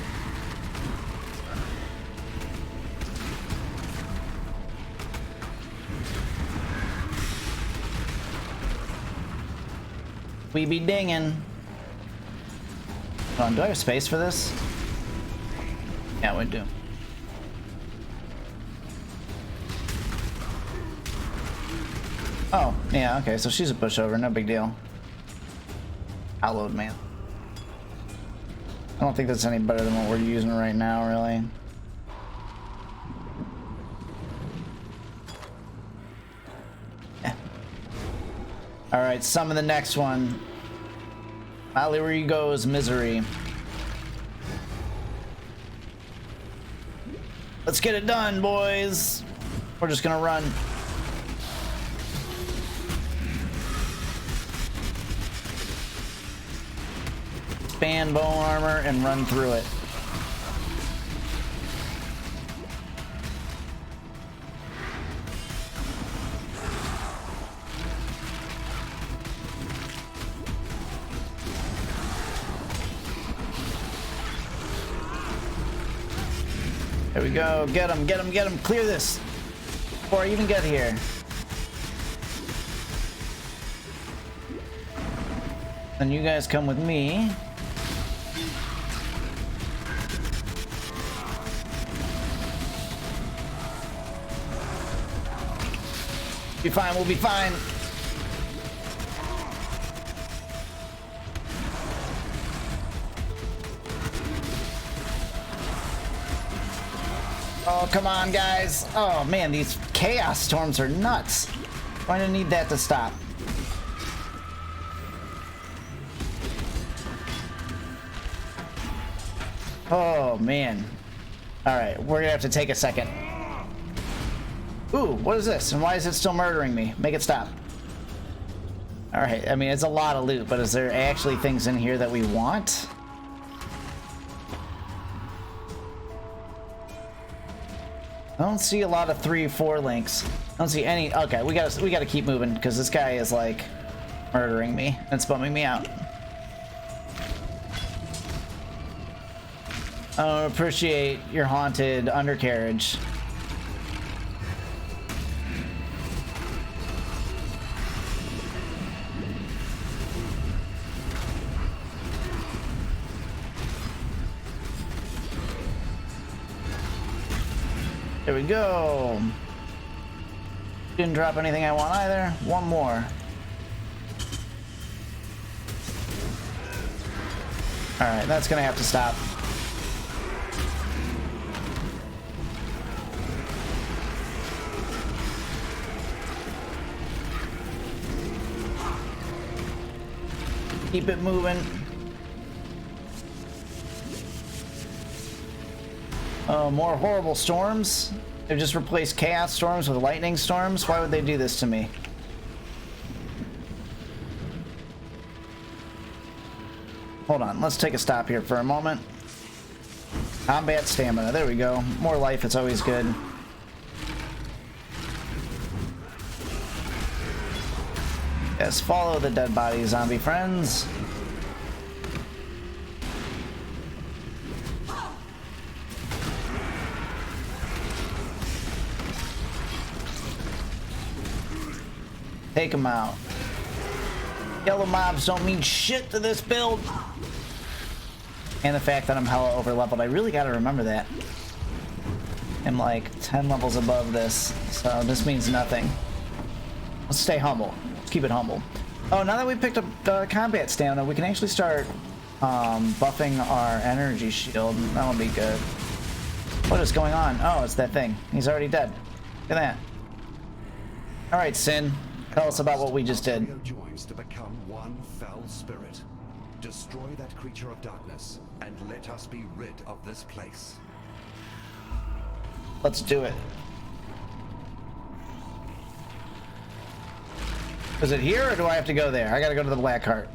We be dinging. Hold on, do I have space for this? Yeah, we do. Oh, yeah, okay, so she's a pushover, no big deal. Outload, man. I don't think that's any better than what we're using right now, really. Yeah. Alright, summon the next one. Mallory goes Misery. Let's get it done, boys. We're just gonna run. Expand bone armor and run through it. There we go. Get him, get him, get him. Clear this before I even get here. Then you guys come with me. Be fine, we'll be fine. Oh, come on, guys. Oh, man, these chaos storms are nuts. I'm gonna need that to stop. Oh, man. All right, we're gonna have to take a second. Ooh, what is this? And why is it still murdering me? Make it stop. All right, I mean, it's a lot of loot, but is there actually things in here that we want? I don't see a lot of 3-4 links. I don't see any. Okay, we gotta keep moving because this guy is like murdering me. It's bumming me out. I don't appreciate your haunted undercarriage. There we go. Didn't drop anything I want either. One more. Alright, that's gonna have to stop. Keep it moving. More horrible storms. They've just replaced chaos storms with lightning storms. Why would they do this to me? Hold on, let's take a stop here for a moment. Combat stamina, there we go. More life, it's always good. Yes, follow the dead body, zombie friends. Take them out. Yellow mobs don't mean shit to this build. And the fact that I'm hella over leveled. I really gotta remember that. I'm like 10 levels above this, so this means nothing. Let's stay humble. Let's keep it humble. Oh, now that we picked up combat stamina, we can actually start buffing our energy shield. That'll be good. What is going on? Oh, it's that thing. He's already dead. Look at that. Alright, Sin. Tell us about what we just did. Joins to become one fell spirit. Destroy that creature of darkness, and let us be rid of this place. Let's do it. Is it here or do I have to go there? I gotta go to the black heart.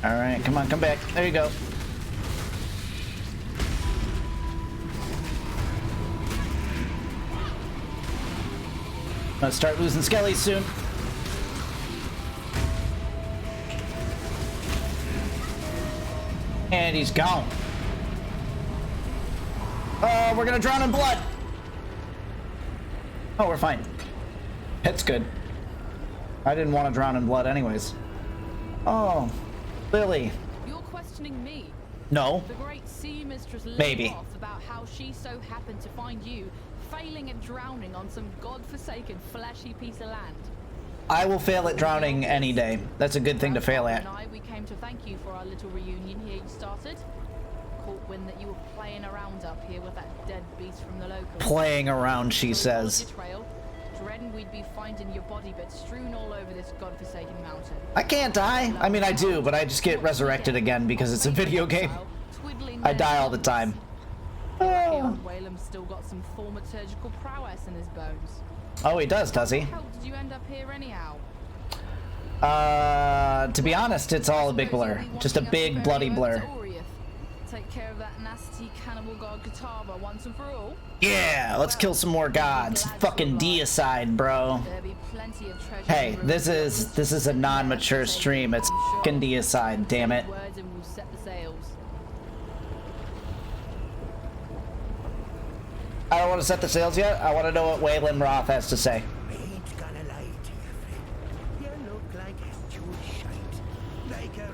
Alright, come on, come back. There you go. I'm gonna start losing skellies soon. And he's gone. Oh, we're gonna drown in blood. Oh, we're fine. That's good. I didn't want to drown in blood anyways. Oh, Lily. You're questioning me. No. The great sea mistress Maybe. off about how she so happened to find you failing at drowning on some godforsaken fleshy piece of land. I will fail at drowning any day. That's a good thing to fail at. We came to thank you for our little reunion here you started. Caught wind that you were playing around up here with that dead beast from the locals. Playing around, she says. Dreading we'd be finding your body bits strewn all over this godforsaken mountain. I can't die. I mean, I do, but I just get resurrected again because it's a video game. I die all the time. Oh. Whalem's still got some thaumaturgical prowess in his bones. Oh, he does he? How did you end up here anyhow? To be honest, it's all a big blur. Just a big bloody blur. Take care of that nasty cannibal god Kitava once and for all. Yeah, let's kill some more gods. Fucking deicide, bro. Hey, this is a non-mature stream. It's fucking deicide, damn it. I don't want to set the sails yet. I want to know what Waylon Roth has to say.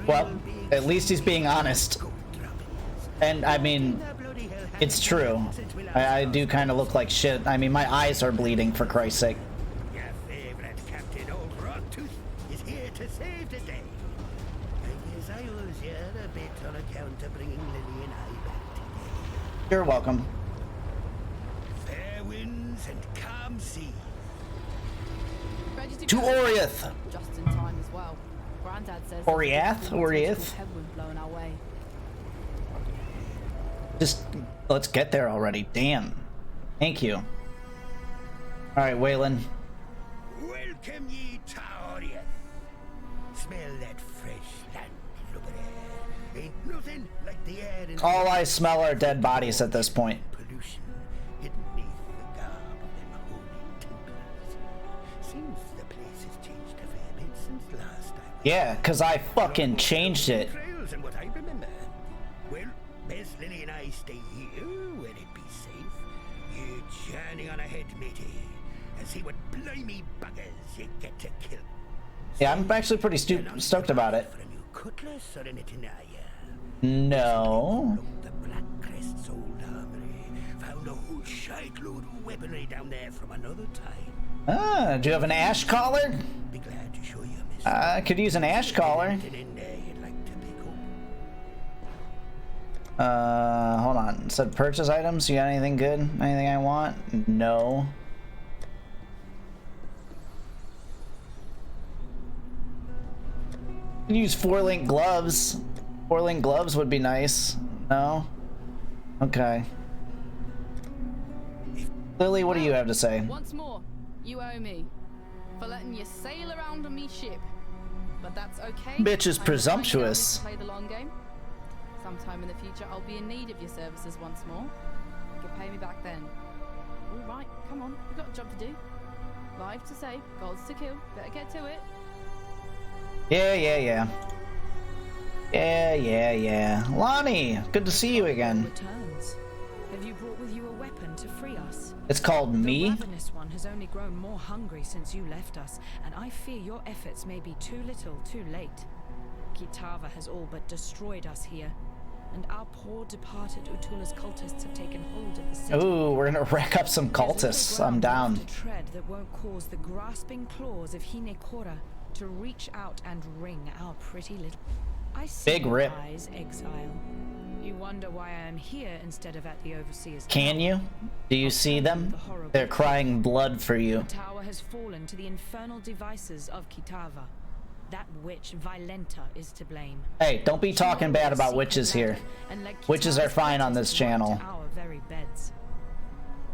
Well, at least he's being honest. And I mean, it's true. I do kind of look like shit. I mean, my eyes are bleeding, for Christ's sake. Your favorite captain, Old Rocktooth, is here to save the day. I guess I was here a bit on account of bringing Lily and I back together. You're welcome. Fair winds and calm seas. To Oriath. Just in time as well. Grandad says Oriath? headwind blowing our way. Just let's get there already. Damn. Thank you. All right, Waylon. Welcome ye to Oriath. Smell that fresh land rubber air. Ain't nothing like the air in All I smell are dead bodies at this point. pollution hidden beneath the garb of them holy temples. Seems the place has changed a fair bit since last time. Yeah, cause I fucking changed it. Trails and what I remember. Well, best Lily and I stay here where it be safe. You journey on ahead, matey, and see what blimey buggers you get to kill. Yeah, I'm actually pretty stoked about it. For a new cutlass or anything, are ya? No. The Black Crest's old armory. Found a whole shitload of weaponry down there from another time. Ah, do you have an ash collar? Be glad to show you, miss. I could use an ash collar. Anything in there you'd like to pick up? Hold on. It said purchase items. You got anything good? Anything I want? No. You can use 4-link gloves. 4-link gloves would be nice. No? Okay. Lily, what do you have to say? Once more, you owe me for letting you sail around on me ship. But that's okay. Bitch is I presumptuous. play the long game. Sometime in the future, I'll be in need of your services once more. You can pay me back then. All right, come on. We've got a job to do. Life to save, goals to kill. Better get to it. Yeah. Lonnie, good to see you again. Returns. Have you brought with you a weapon to free us? It's called me. The ravenous one has only grown more hungry since you left us, and I fear your efforts may be too little, too late. Kitava has all but destroyed us here, and our poor departed Utula's cultists have taken hold of the city. Ooh, we're gonna rack up some cultists. I'm down. To tread that won't cause the grasping claws of Hinekora to reach out and wring our pretty little. I see Big your rip. eyes, Exile. You wonder why I am here instead of at the Overseer's Can you? Do you see them? They're crying blood for you. The tower has fallen to the infernal devices of Kitava. That witch Violenta is to blame. Hey, don't be talking bad about witches here. Witches are fine on this channel. Our very beds.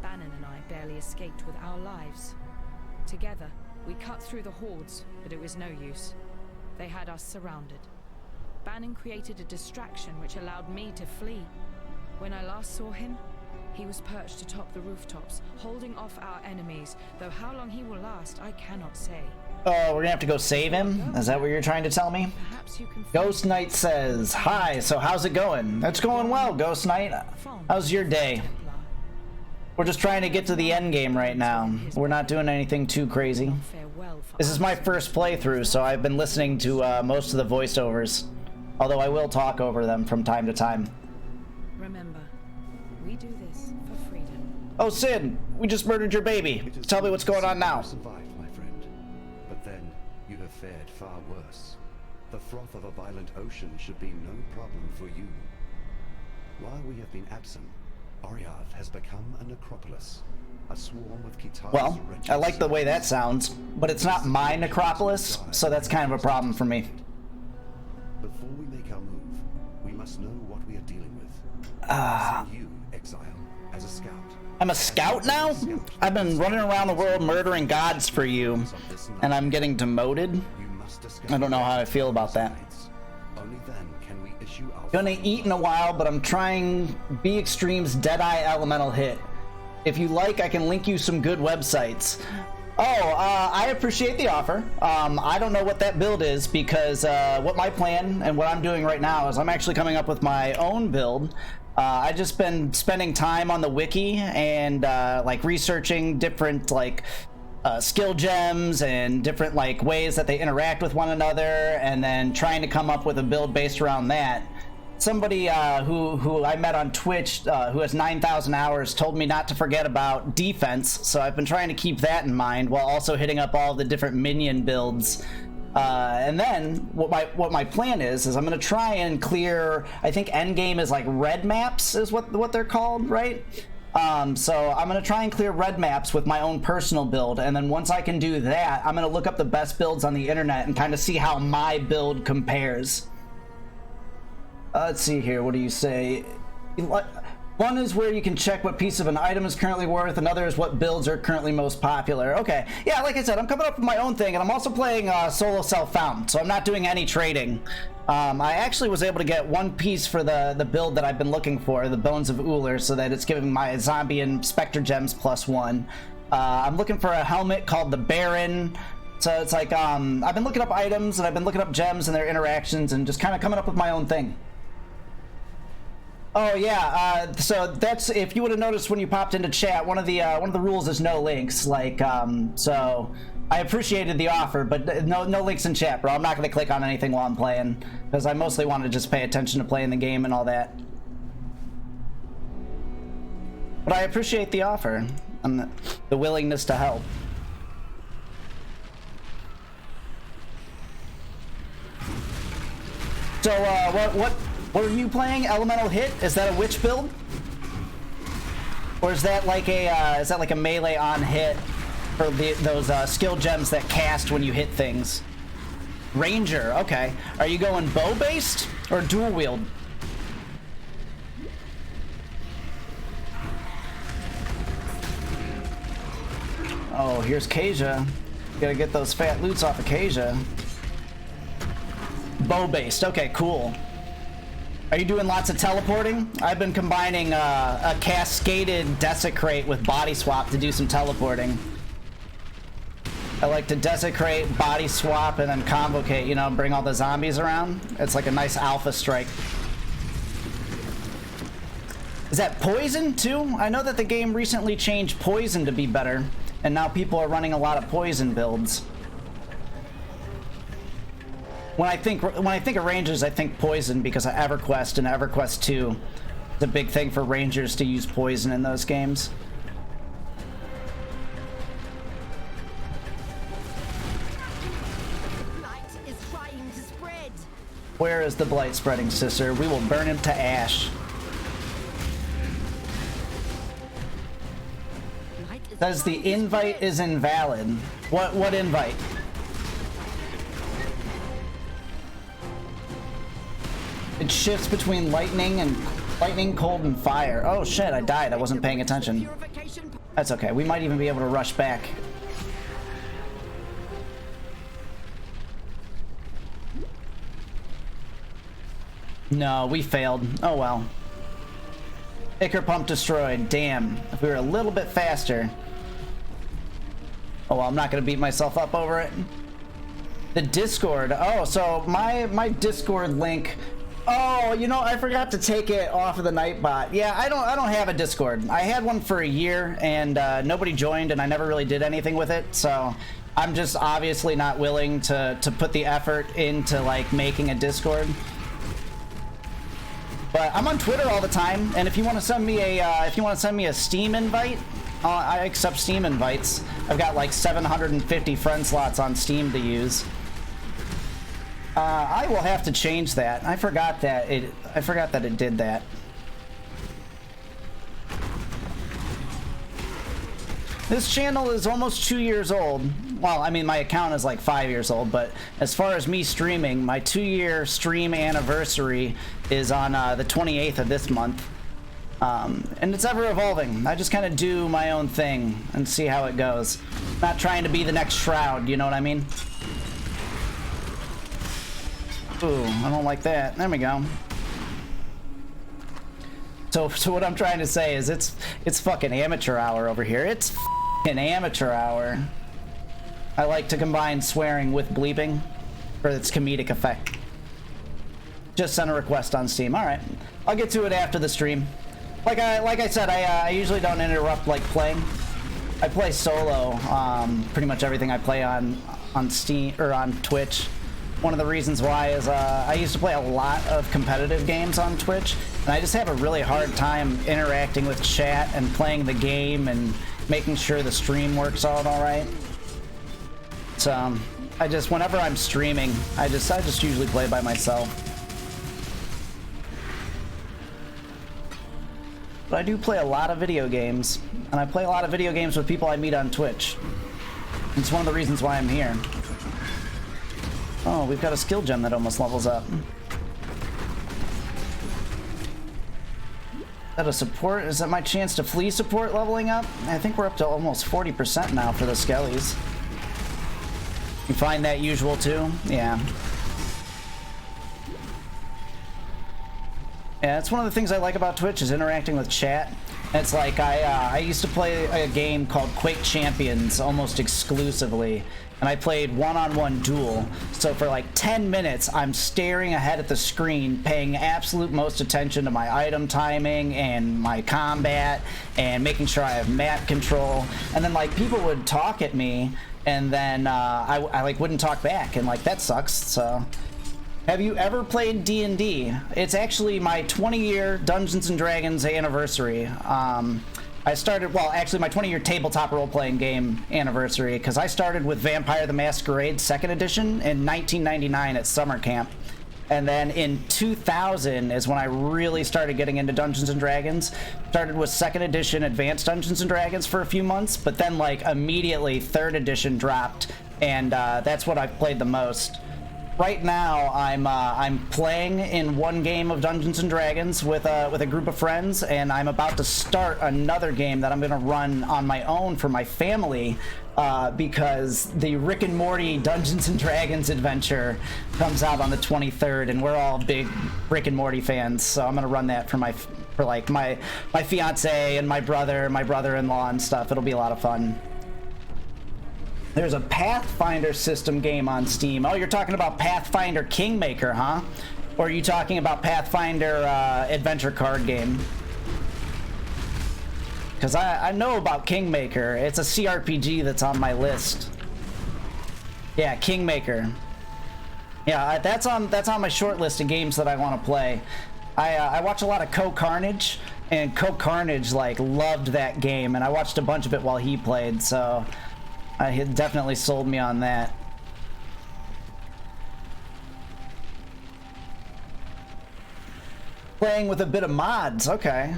Bannon and I barely escaped with our lives. Together, we cut through the hordes, but it was no use. They had us surrounded. Bannon created a distraction which allowed me to flee. When I last saw him, he was perched atop the rooftops, holding off our enemies, though how long he will last, I cannot say. Oh, we're gonna have to go save him? Is that what you're trying to tell me? Perhaps you can Ghost Knight says, hi, so how's it going? It's going well, Ghost Knight. How's your day? We're just trying to get to the end game right now. We're not doing anything too crazy. This is my first playthrough, so I've been listening to most of the voiceovers. Although I will talk over them from time to time. Remember, we do this for freedom. Oh, Sid, we just murdered your baby. Tell me what's going on now. Survived, my friend. But then you have fared far worse. The froth of a violent ocean should be no problem for you. While we have been absent, Oriath has become a necropolis. A swarm of Kitara's Well, I like the way that sounds, but it's not my necropolis, so that's kind of a problem for me. Before we make our move, we must know what we are dealing with. Send you, Exile, as a scout. I'm a scout now? I've been running around the world murdering gods for you, and I'm getting demoted? I don't know how I feel about that. Only then can we issue our Gonna eat in a while, but I'm trying Be Extreme's Deadeye Elemental Hit. If you like, I can link you some good websites. Oh, I appreciate the offer. I don't know what that build is because what my plan and what I'm doing right now is I'm actually coming up with my own build. I've just been spending time on the wiki and like researching different like skill gems and different like ways that they interact with one another, and then trying to come up with a build based around that. Somebody who I met on Twitch who has 9,000 hours told me not to forget about defense, so I've been trying to keep that in mind while also hitting up all the different minion builds. And then what my plan is I'm gonna try and clear, I think endgame is like red maps is what they're called, right? So I'm gonna try and clear red maps with my own personal build, and then once I can do that, I'm gonna look up the best builds on the internet and kind of see how my build compares. Let's see here, what do you say? One is where you can check what piece of an item is currently worth, another is what builds are currently most popular. Okay, yeah, like I said, I'm coming up with my own thing, and I'm also playing solo self-found, so I'm not doing any trading. I actually was able to get one piece for the build that I've been looking for, the Bones of Uller, so that it's giving my zombie and specter gems +1. I'm looking for a helmet called the Baron. So it's like, I've been looking up items, and I've been looking up gems and their interactions, and just kind of coming up with my own thing. Oh yeah, so that's, if you would have noticed when you popped into chat, one of the rules is no links. Like, so I appreciated the offer, but no links in chat, bro. I'm not gonna click on anything while I'm playing because I mostly want to just pay attention to playing the game and all that. But I appreciate the offer and the willingness to help. So, what are you playing? Elemental Hit? Is that a witch build? Or is that like a melee on hit for those skill gems that cast when you hit things? Ranger, okay. Are you going bow based or dual wield? Oh, here's Kasia. Gotta get those fat loots off of Kasia. Bow based, okay, cool. Are you doing lots of teleporting? I've been combining a cascaded desecrate with body swap to do some teleporting. I like to desecrate, body swap, and then convocate, you know, bring all the zombies around. It's like a nice alpha strike. Is that poison too? I know that the game recently changed poison to be better, and now people are running a lot of poison builds. When I think of Rangers, I think poison because of EverQuest and EverQuest 2. It's a big thing for Rangers to use poison in those games. Light is trying to spread. Where is the blight spreading, sister? We will burn him to ash. Says the invite is invalid. What invite? It shifts between lightning, cold, and fire. Oh shit, I died. I wasn't paying attention. That's okay. We might even be able to rush back. No, we failed. Oh well. Ichor pump destroyed. Damn. If we were a little bit faster. Oh well, I'm not gonna beat myself up over it. The Discord. Oh, so my Discord link. Oh, you know, I forgot to take it off of the Nightbot. Yeah, I don't have a Discord. I had one for a year and nobody joined, and I never really did anything with it. So I'm just obviously not willing to put the effort into like making a Discord. But I'm on Twitter all the time, and if you want to send me a Steam invite, I accept Steam invites. I've got like 750 friend slots on Steam to use. I will have to change that. I forgot that it did that. This channel is almost 2 years old. Well, I mean, my account is like 5 years old, but as far as me streaming, my 2-year stream anniversary is on the 28th of this month. And it's ever evolving. I just kind of do my own thing and see how it goes. Not trying to be the next Shroud, you know what I mean? Ooh, I don't like that. There we go. So what I'm trying to say is it's fucking amateur hour over here. It's fucking amateur hour. I like to combine swearing with bleeping for its comedic effect. Just sent a request on Steam. All right, I'll get to it after the stream. Like I said, I usually don't interrupt like playing. I play solo. Pretty much everything I play on Steam or on Twitch. One of the reasons why is I used to play a lot of competitive games on Twitch, and I just have a really hard time interacting with chat and playing the game and making sure the stream works out all right. So I just, whenever I'm streaming, I just usually play by myself. But I do play a lot of video games, and I play a lot of video games with people I meet on Twitch. It's one of the reasons why I'm here. Oh, we've got a skill gem that almost levels up. Is that a support? Is that my chance to flee support leveling up? I think we're up to almost 40% now for the skellies. You find that usual too? Yeah. Yeah, that's one of the things I like about Twitch is interacting with chat. It's like I used to play a game called Quake Champions almost exclusively, and I played one-on-one duel. So for like 10 minutes, I'm staring ahead at the screen, paying absolute most attention to my item timing and my combat and making sure I have map control. And then like people would talk at me, and then I like wouldn't talk back, and like that sucks. So. Have you ever played D&D? It's actually my 20-year Dungeons & Dragons anniversary. I started, well, actually my 20-year tabletop role-playing game anniversary, because I started with Vampire the Masquerade 2nd edition in 1999 at summer camp. And then in 2000 is when I really started getting into Dungeons & Dragons. Started with 2nd edition Advanced Dungeons & Dragons for a few months, but then like immediately 3rd edition dropped, and that's what I've played the most. Right now, I'm playing in one game of Dungeons & Dragons with a group of friends, and I'm about to start another game that I'm going to run on my own for my family, because the Rick and Morty Dungeons & Dragons adventure comes out on the 23rd, and we're all big Rick and Morty fans, so I'm going to run that for my fiance and my brother-in-law and stuff. It'll be a lot of fun. There's a Pathfinder system game on Steam. Oh, you're talking about Pathfinder Kingmaker, huh? Or are you talking about Pathfinder adventure card game? Because I know about Kingmaker. It's a CRPG that's on my list. Yeah, Kingmaker. Yeah, that's on my short list of games that I want to play. I watch a lot of Co-Carnage, and Co-Carnage like loved that game, and I watched a bunch of it while he played, so he definitely sold me on that. Playing with a bit of mods, okay.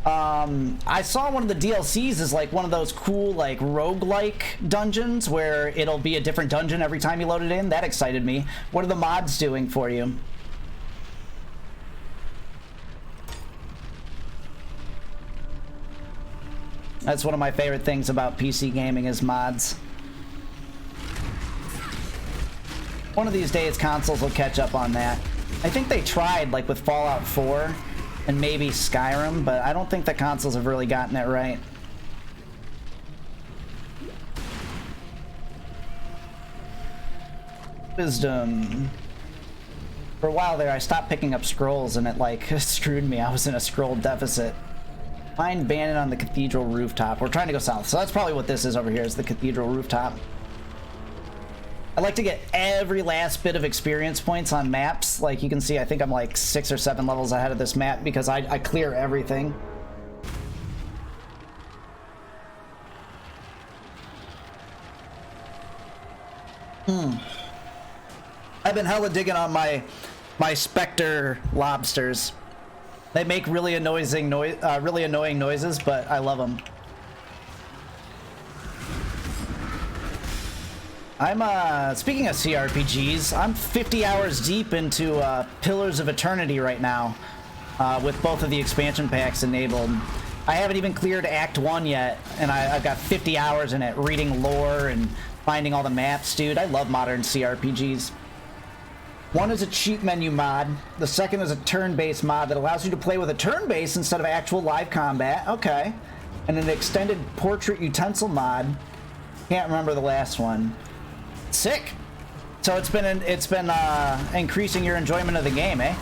I saw one of the DLCs is like one of those cool like roguelike dungeons where it'll be a different dungeon every time you load it in. That excited me. What are the mods doing for you? That's one of my favorite things about PC gaming is mods. One of these days, consoles will catch up on that. I think they tried, like, with Fallout 4 and maybe Skyrim, but I don't think the consoles have really gotten it right. Wisdom. For a while there, I stopped picking up scrolls, and it, like, screwed me. I was in a scroll deficit. Find bandit on the cathedral rooftop. We're trying to go south, so that's probably what this is over here, is the cathedral rooftop. I like to get every last bit of experience points on maps. Like you can see, I think I'm like 6 or 7 levels ahead of this map because I clear everything. I've been hella digging on my Spectre lobsters. They make really annoying noises, but I love them. I'm, speaking of CRPGs, I'm 50 hours deep into Pillars of Eternity right now, with both of the expansion packs enabled. I haven't even cleared Act 1 yet, and I've got 50 hours in it, reading lore and finding all the maps, dude. I love modern CRPGs. One is a cheat menu mod. The second is a turn-based mod that allows you to play with a turn base instead of actual live combat. Okay. And an extended portrait utensil mod. Can't remember the last one. Sick. So it's been increasing your enjoyment of the game, eh?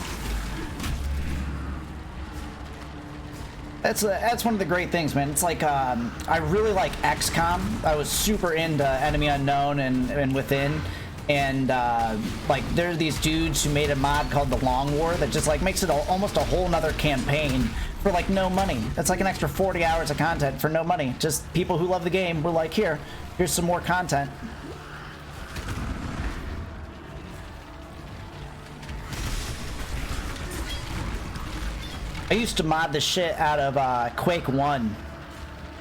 That's one of the great things, man. It's like I really like XCOM. I was super into Enemy Unknown and Within, and like there are these dudes who made a mod called the Long War that just like makes it almost a whole nother campaign for like no money. It's like an extra 40 hours of content for no money. Just people who love the game were like, here's some more content. I used to mod the shit out of Quake 1.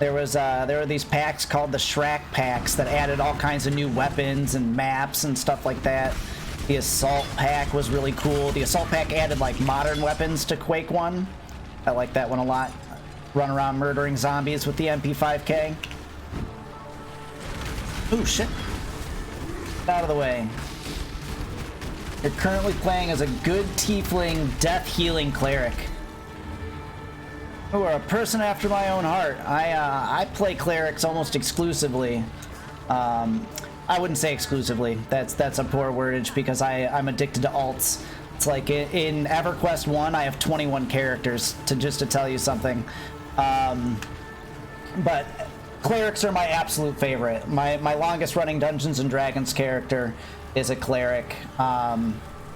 There were these packs called the Shrek packs that added all kinds of new weapons and maps and stuff like that. The Assault pack was really cool. The Assault pack added like modern weapons to Quake 1. I like that one a lot. Run around murdering zombies with the MP5K. Ooh, shit. Get out of the way. You're currently playing as a good tiefling death healing cleric. Who are a person after my own heart. I play clerics almost exclusively. I wouldn't say exclusively. That's a poor wordage because I'm addicted to alts. It's like in EverQuest 1, I have 21 characters to tell you something. But clerics are my absolute favorite. My longest running Dungeons and Dragons character is a cleric.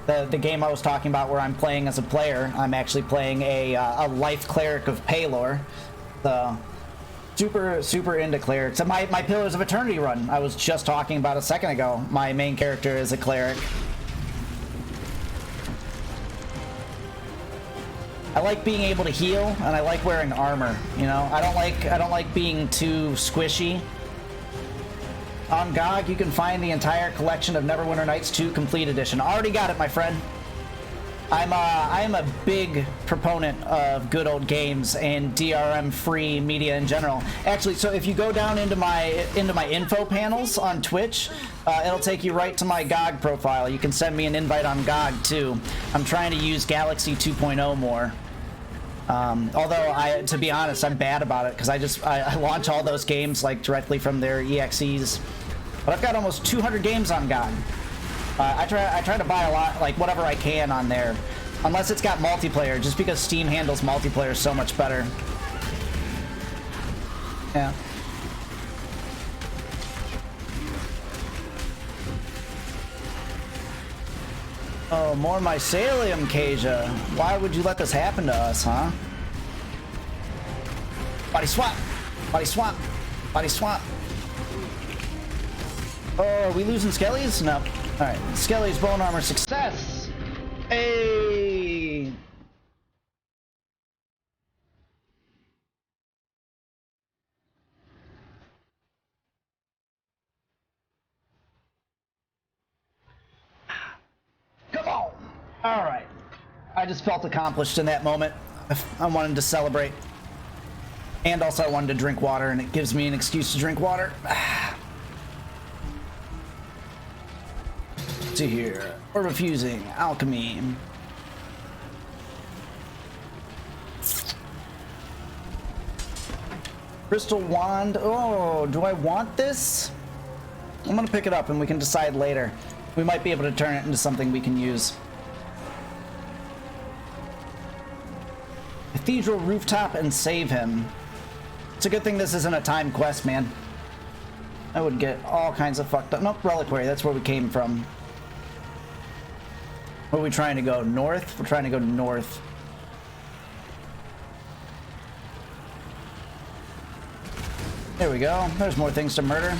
The game I was talking about where I'm playing as a player, I'm actually playing a life cleric of Paylor. So super into clerics. And my Pillars of Eternity run I was just talking about a second ago. My main character is a cleric. I like being able to heal, and I like wearing armor. You know, I don't like being too squishy. On GOG, you can find the entire collection of Neverwinter Nights 2 Complete Edition. Already got it, my friend. I am a big proponent of good old games and DRM-free media in general. Actually, so if you go down into my info panels on Twitch, it'll take you right to my GOG profile. You can send me an invite on GOG too. I'm trying to use Galaxy 2.0 more. Although to be honest, I'm bad about it because I launch all those games like directly from their EXEs. But I've got almost 200 games on GOG. I try to buy a lot, like whatever I can on there, unless it's got multiplayer, just because Steam handles multiplayer so much better. Yeah. Oh, more mycelium, Kasia. Why would you let this happen to us, huh? Body swap! Body swap! Body swap! Oh, are we losing Skellies? No. Alright, Skelly's bone armor success! Hey! Come on! Alright. I just felt accomplished in that moment. I wanted to celebrate. And also I wanted to drink water, and it gives me an excuse to drink water. To here. Orb of Fusing. Alchemy. Crystal Wand. Oh, do I want this? I'm gonna pick it up and we can decide later. We might be able to turn it into something we can use. Cathedral Rooftop and save him. It's a good thing this isn't a time quest, man. I would get all kinds of fucked up. Nope, Reliquary. That's where we came from. Where are we trying to go? North? We're trying to go north. There we go. There's more things to murder.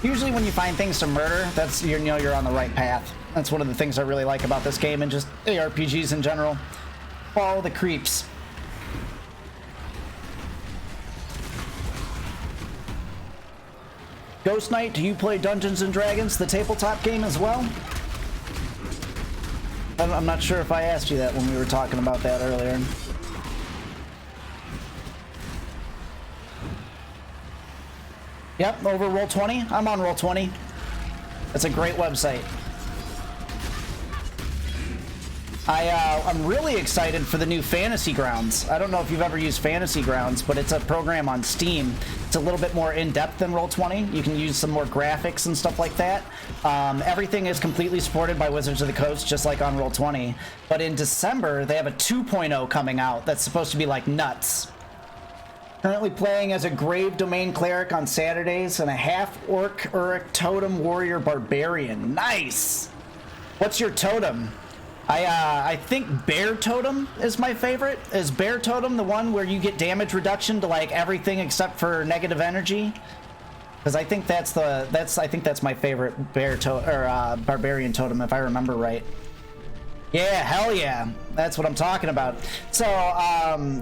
Usually when you find things to murder, that's, you know, you're on the right path. That's one of the things I really like about this game and just ARPGs in general. Follow the creeps. Ghost Knight, do you play Dungeons & Dragons, the tabletop game as well? I'm not sure if I asked you that when we were talking about that earlier. Yep, over Roll20. I'm on Roll20. It's a great website. I'm really excited for the new Fantasy Grounds. I don't know if you've ever used Fantasy Grounds, but it's a program on Steam. It's a little bit more in-depth than Roll20. You can use some more graphics and stuff like that. Everything is completely supported by Wizards of the Coast, just like on Roll20. But in December, they have a 2.0 coming out that's supposed to be like nuts. Currently playing as a Grave Domain Cleric on Saturdays and a half-orc Uruk Totem Warrior Barbarian. Nice! What's your totem? I think Bear Totem is my favorite. Is Bear Totem the one where you get damage reduction to like everything except for negative energy? Because I think that's my favorite Barbarian Totem, if I remember right. Yeah, hell yeah. That's what I'm talking about. So,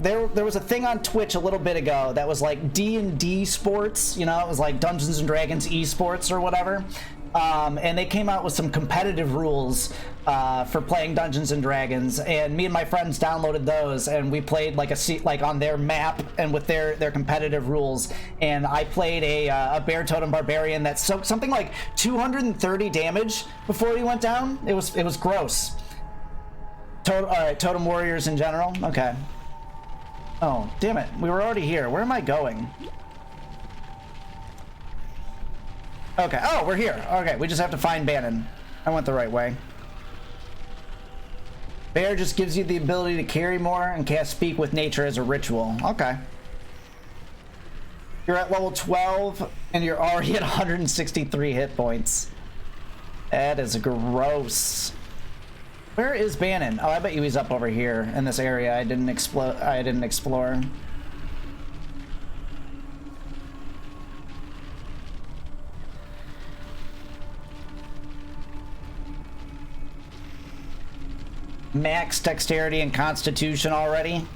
there was a thing on Twitch a little bit ago that was like D&D sports, you know, it was like Dungeons & Dragons esports or whatever. And they came out with some competitive rules for playing Dungeons & Dragons, and me and my friends downloaded those, and we played like on their map and with their competitive rules. And I played a Bear Totem Barbarian that soaked something like 230 damage before he went down. It was gross. Alright, Totem Warriors in general? Okay. Oh, damn it. We were already here. Where am I going? Okay. Oh, we're here. Okay, we just have to find Bannon. I went the right way. Bear just gives you the ability to carry more and cast Speak with Nature as a ritual. Okay. You're at level 12, and you're already at 163 hit points. That is gross. Where is Bannon? Oh, I bet you he's up over here in this area I didn't explore. Max dexterity and constitution already.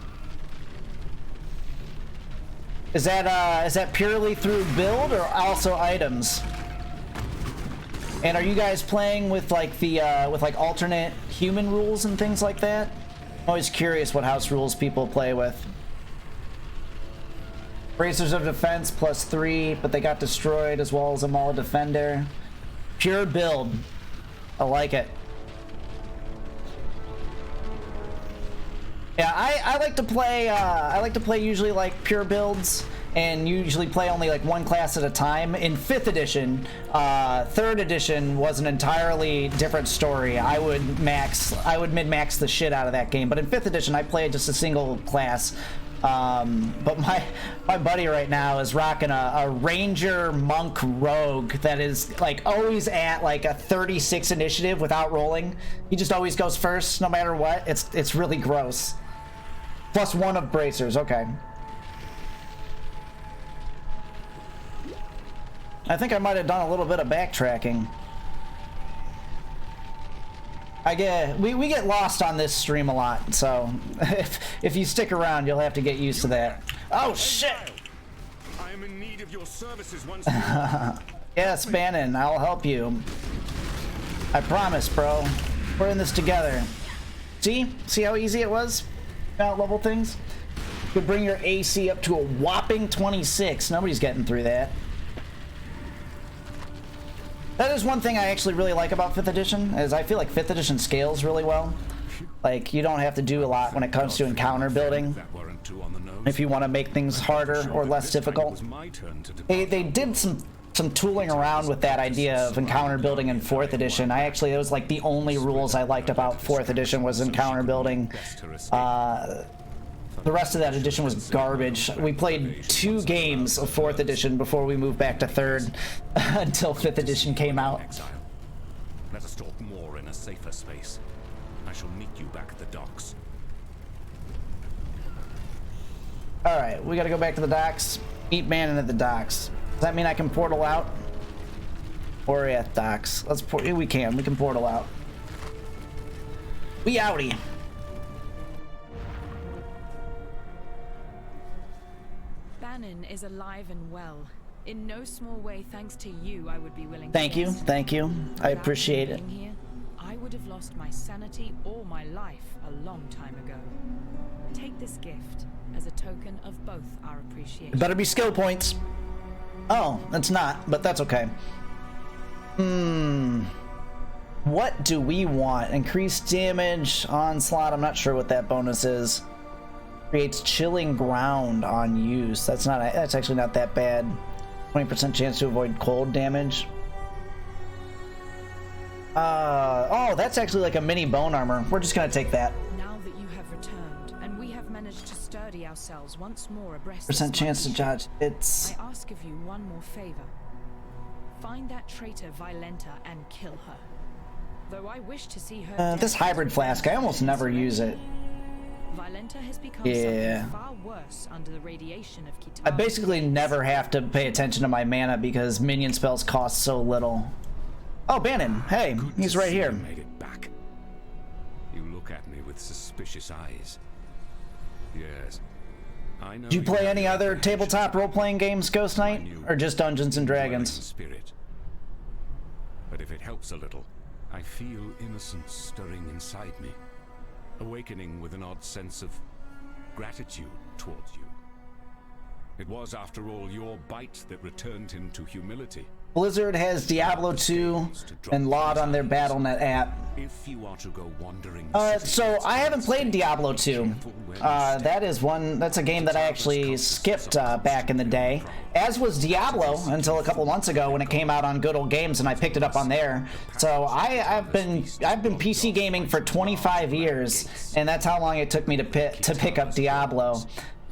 Is that purely through build or also items? And are you guys playing with like the with like alternate human rules and things like that? I'm always curious what house rules people play with. Bracers of Defense +3, but they got destroyed, as well as a Maul Defender. Pure build. I like it. Yeah, I like to play usually like pure builds, and usually play only like one class at a time. In 5th edition, 3rd edition was an entirely different story. I would min-max the shit out of that game, but in 5th edition I played just a single class. But my buddy right now is rocking a Ranger Monk Rogue that is like always at like a 36 initiative without rolling. He just always goes first no matter what. It's really gross. +1 of bracers, okay. I think I might have done a little bit of backtracking. We get lost on this stream a lot, so if you stick around, you'll have to get used to that. Oh shit! I am in need of your services once more. Yes, Bannon, I'll help you. I promise, bro. We're in this together. See how easy it was? Out level things. Could bring your AC up to a whopping 26. Nobody's getting through that. That is one thing I actually really like about 5th edition, is I feel like 5th edition scales really well. Like, you don't have to do a lot when it comes to encounter building if you want to make things harder or less difficult. They did some tooling around with that idea of encounter building in 4th edition. It was like the only rules I liked about 4th edition was encounter building. The rest of that edition was garbage. We played 2 games of 4th edition before we moved back to 3rd until 5th edition came out. Exile. Let us talk more in a safer space. I shall meet you back at the docks. Alright, we gotta go back to the docks. Meet Bannon at the docks. Does that mean I can portal out? Or at docks? We can portal out. We outie. Bannon is alive and well. In no small way thanks to you, I would be willing Thank to you, guess. thank you. I Without appreciate you it. being here, I would have lost my sanity or my life a long time ago. Take this gift as a token of both our appreciation. It better be skill points. Oh, it's not, but that's okay. What do we want? Increased damage, onslaught. I'm not sure what that bonus is. Creates chilling ground on use. That's actually not that bad. 20% chance to avoid cold damage. Oh, that's actually like a mini bone armor. We're just gonna take that. Now that you have returned, and we have managed to sturdy ourselves once more abreast Percent this chance to mighty judge. ship, It's I ask of you one more favor. Find that traitor Violenta and kill her. Though I wish to see her this hybrid flask. I almost never use it. Violenta has become Yeah. something far worse under the radiation of Kitara. I basically never have to pay attention to my mana because minion spells cost so little. Oh, Bannon. Hey, he's right here. You made it back. You look at me with suspicious eyes. Yes. I know. Do you play any other tabletop role-playing games, Ghost Knight? Or just Dungeons and Dragons? Spirit. But if it helps a little, I feel innocence stirring inside me, awakening with an odd sense of gratitude towards you. It was, after all, your bite that returned him to humility. Blizzard has Diablo 2 and LOD on their Battle.net app. If you are to go wandering, So I haven't played Diablo 2. That's a game that I actually skipped back in the day. As was Diablo until a couple months ago when it came out on Good Old Games and I picked it up on there. So I've been PC gaming for 25 years, and that's how long it took me to pick up Diablo.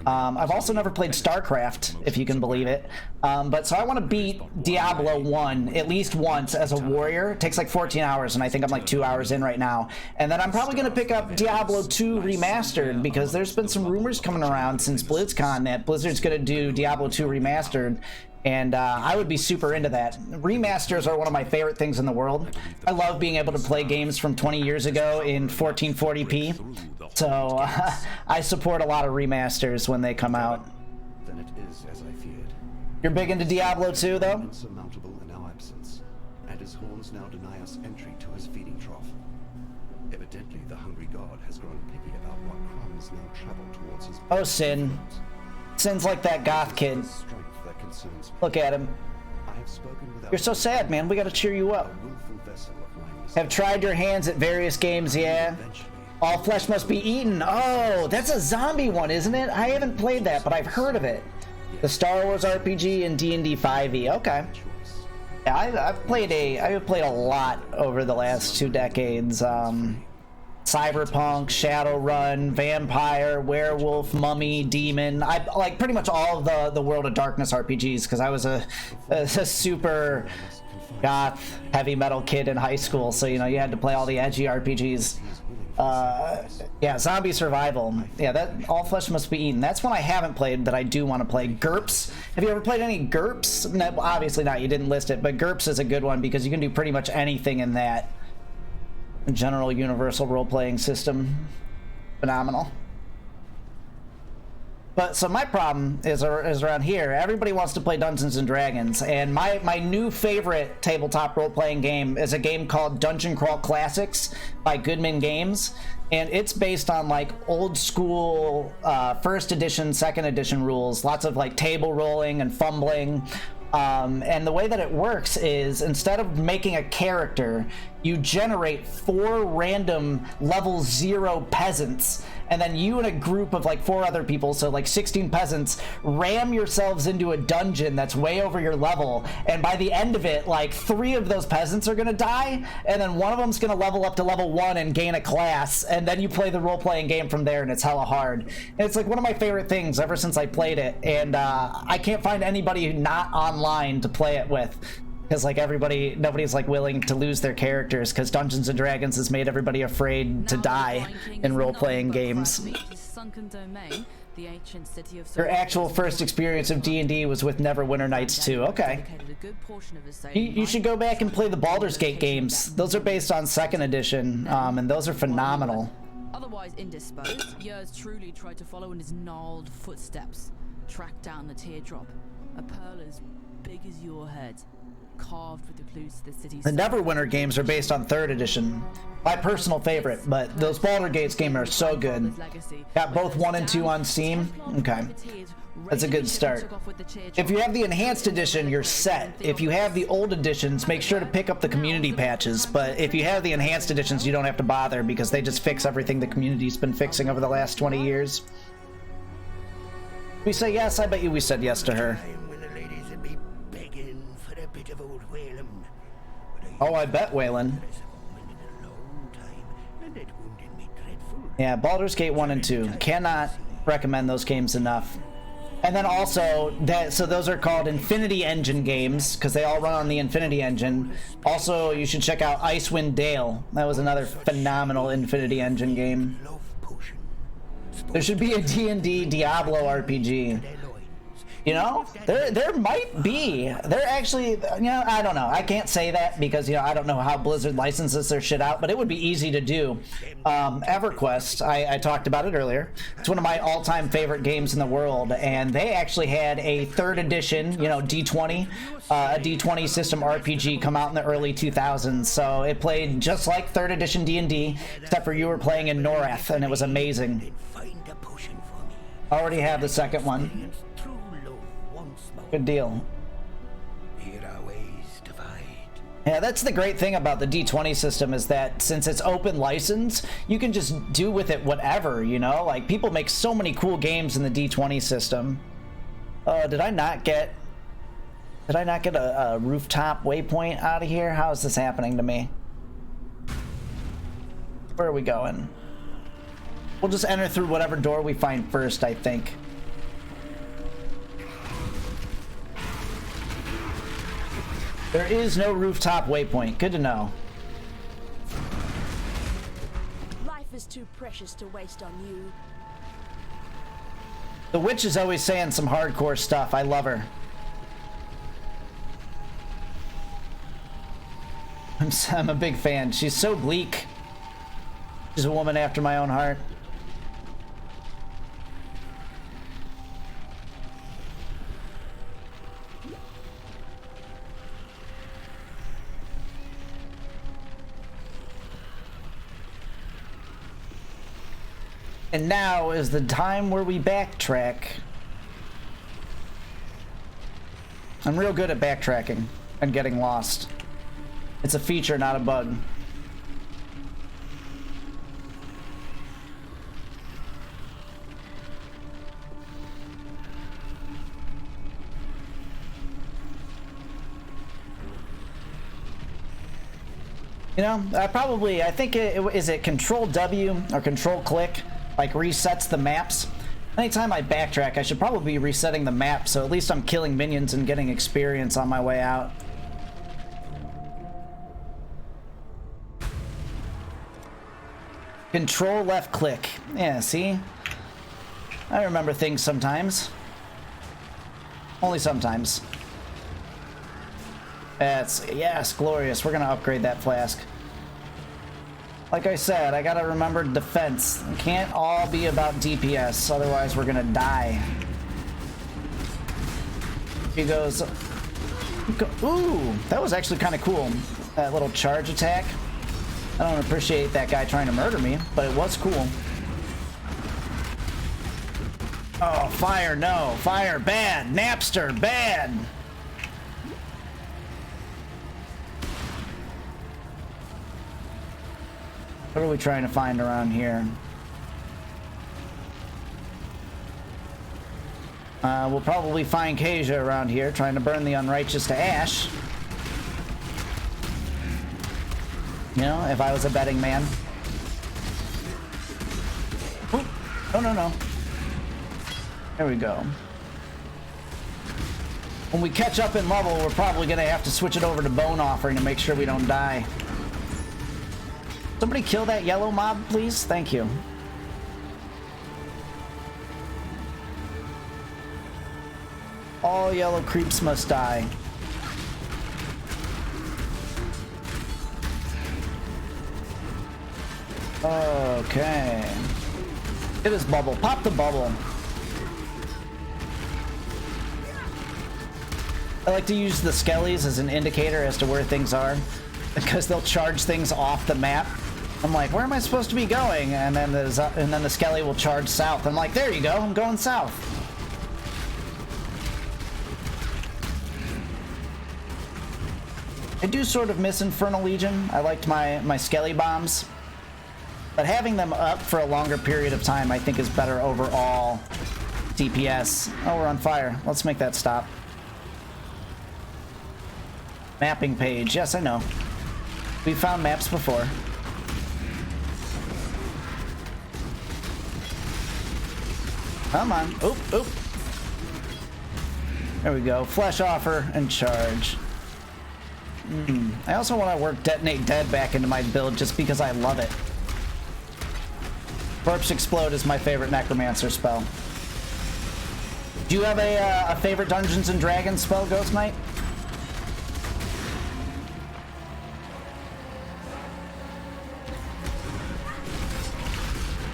I've also never played StarCraft, if you can believe it. So I want to beat Diablo 1 at least once as a warrior. It takes like 14 hours, and I think I'm like 2 hours in right now. And then I'm probably going to pick up Diablo 2 Remastered, because there's been some rumors coming around since BlizzCon that Blizzard's going to do Diablo 2 Remastered. And I would be super into that. Remasters are one of my favorite things in the world. I love being able to play games from 20 years ago in 1440p. So I support a lot of remasters when they come out. Then it is as I feared. You're big into Diablo 2, though? Insurmountable in our absence, and his horns now deny us entry to his feeding trough. Evidently, the hungry god has grown picky about what crumbs now travel towards his. Oh, Sin. Sin's like that goth kid. Look at him. You're so sad, man. We gotta cheer you up. Have tried your hands at various games, yeah? All flesh must be eaten. Oh, that's a zombie one, isn't it? I haven't played that, but I've heard of it. The Star Wars RPG and D&D 5e. Okay. Yeah, I've played a lot over the last 2 decades. Cyberpunk, Shadowrun, Vampire, Werewolf, Mummy, Demon. I like pretty much all of the World of Darkness RPGs because I was a super goth heavy metal kid in high school, so you had to play all the edgy RPGs. Yeah, Zombie Survival. Yeah, that All Flesh Must Be Eaten. That's one I haven't played that I do want to play. GURPS. Have you ever played any GURPS? No, obviously not. You didn't list it, but GURPS is a good one because you can do pretty much anything in that. General universal role-playing system. Phenomenal. But so my problem is around here. Everybody wants to play Dungeons and Dragons, and my new favorite tabletop role-playing game is a game called Dungeon Crawl Classics by Goodman Games, and it's based on like old school first edition, second edition rules, lots of like table rolling and fumbling. And the way that it works is instead of making a character, you generate 4 random level 0 peasants, and then you and a group of like 4 other people, so like 16 peasants, ram yourselves into a dungeon that's way over your level, and by the end of it, like 3 of those peasants are gonna die, and then one of them's gonna level up to level 1 and gain a class, and then you play the role-playing game from there, and it's hella hard. And it's like one of my favorite things ever since I played it, and I can't find anybody not online to play it with. Because like nobody's like willing to lose their characters because Dungeons and Dragons has made everybody afraid to die in role-playing games. Your actual first experience of D&D was with Neverwinter Nights 2. Okay. You should go back and play the Baldur's Gate games. Those are based on 2nd edition, and those are phenomenal. Otherwise indisposed, yours truly tried to follow in his gnarled footsteps, track down the teardrop, a pearl as big as your head. Carved with the clues to the city's. The Neverwinter games are based on 3rd edition. My personal favorite, but those Baldur's Gate games are so good. Got both 1 and 2 on Steam. Okay. That's a good start. If you have the enhanced edition, you're set. If you have the old editions, make sure to pick up the community patches. But if you have the enhanced editions, you don't have to bother because they just fix everything the community's been fixing over the last 20 years. We say yes, I bet you we said yes to her. Oh, I bet, Waylon. Yeah, Baldur's Gate 1 and 2. Cannot recommend those games enough. And then also, so those are called Infinity Engine games, because they all run on the Infinity Engine. Also, you should check out Icewind Dale. That was another phenomenal Infinity Engine game. There should be a D&D Diablo RPG. You know, there might be. There actually, you know, I don't know. I can't say that because, you know, I don't know how Blizzard licenses their shit out, but it would be easy to do. EverQuest, I talked about it earlier. It's one of my all-time favorite games in the world, and they actually had a 3rd edition, you know, D20, a D20 system RPG come out in the early 2000s. So it played just like 3rd edition D&D, except for you were playing in Noreth, and it was amazing. Already have the 2nd one. Good deal. Yeah, that's the great thing about the D20 system is that since it's open license, you can just do with it whatever, you know? Like, people make so many cool games in the D20 system. Did I not get a rooftop waypoint out of here? How is this happening to me? Where are we going? We'll just enter through whatever door we find first, I think. There is no rooftop waypoint. Good to know. Life is too precious to waste on you. The witch is always saying some hardcore stuff. I love her. I'm a big fan. She's so bleak. She's a woman after my own heart. And now is the time where we backtrack. I'm real good at backtracking and getting lost. It's a feature, not a bug. You know, I think is it Control W or Control click, like resets the maps. Anytime I backtrack, I should probably be resetting the map, so at least I'm killing minions and getting experience on my way out. Control left click. Yeah, see? I remember things sometimes. Only sometimes. Yes, glorious. We're gonna upgrade that flask. Like I said, I gotta remember defense. It can't all be about DPS, otherwise we're gonna die. He goes... Ooh, that was actually kind of cool. That little charge attack. I don't appreciate that guy trying to murder me, but it was cool. Oh, fire, no. Fire, bad. Napster, bad. What are we trying to find around here? We'll probably find Kasia around here, trying to burn the unrighteous to ash. You know, if I was a betting man. Ooh. Oh, no, no. There we go. When we catch up in level, we're probably going to have to switch it over to Bone Offering to make sure we don't die. Somebody kill that yellow mob, please? Thank you. All yellow creeps must die. Okay. It is bubble. Pop the bubble. I like to use the skellies as an indicator as to where things are, because they'll charge things off the map. I'm like, where am I supposed to be going? And then the skelly will charge south. I'm like, there you go. I'm going south. I do sort of miss Infernal Legion. I liked my skelly bombs. But having them up for a longer period of time, I think, is better overall DPS. Oh, we're on fire. Let's make that stop. Mapping page. Yes, I know. We've found maps before. Come on. Oop, oop. There we go. Flesh offer and charge. I also want to work Detonate Dead back into my build just because I love it. Corpse Explode is my favorite Necromancer spell. Do you have a favorite Dungeons and Dragons spell, Ghost Knight?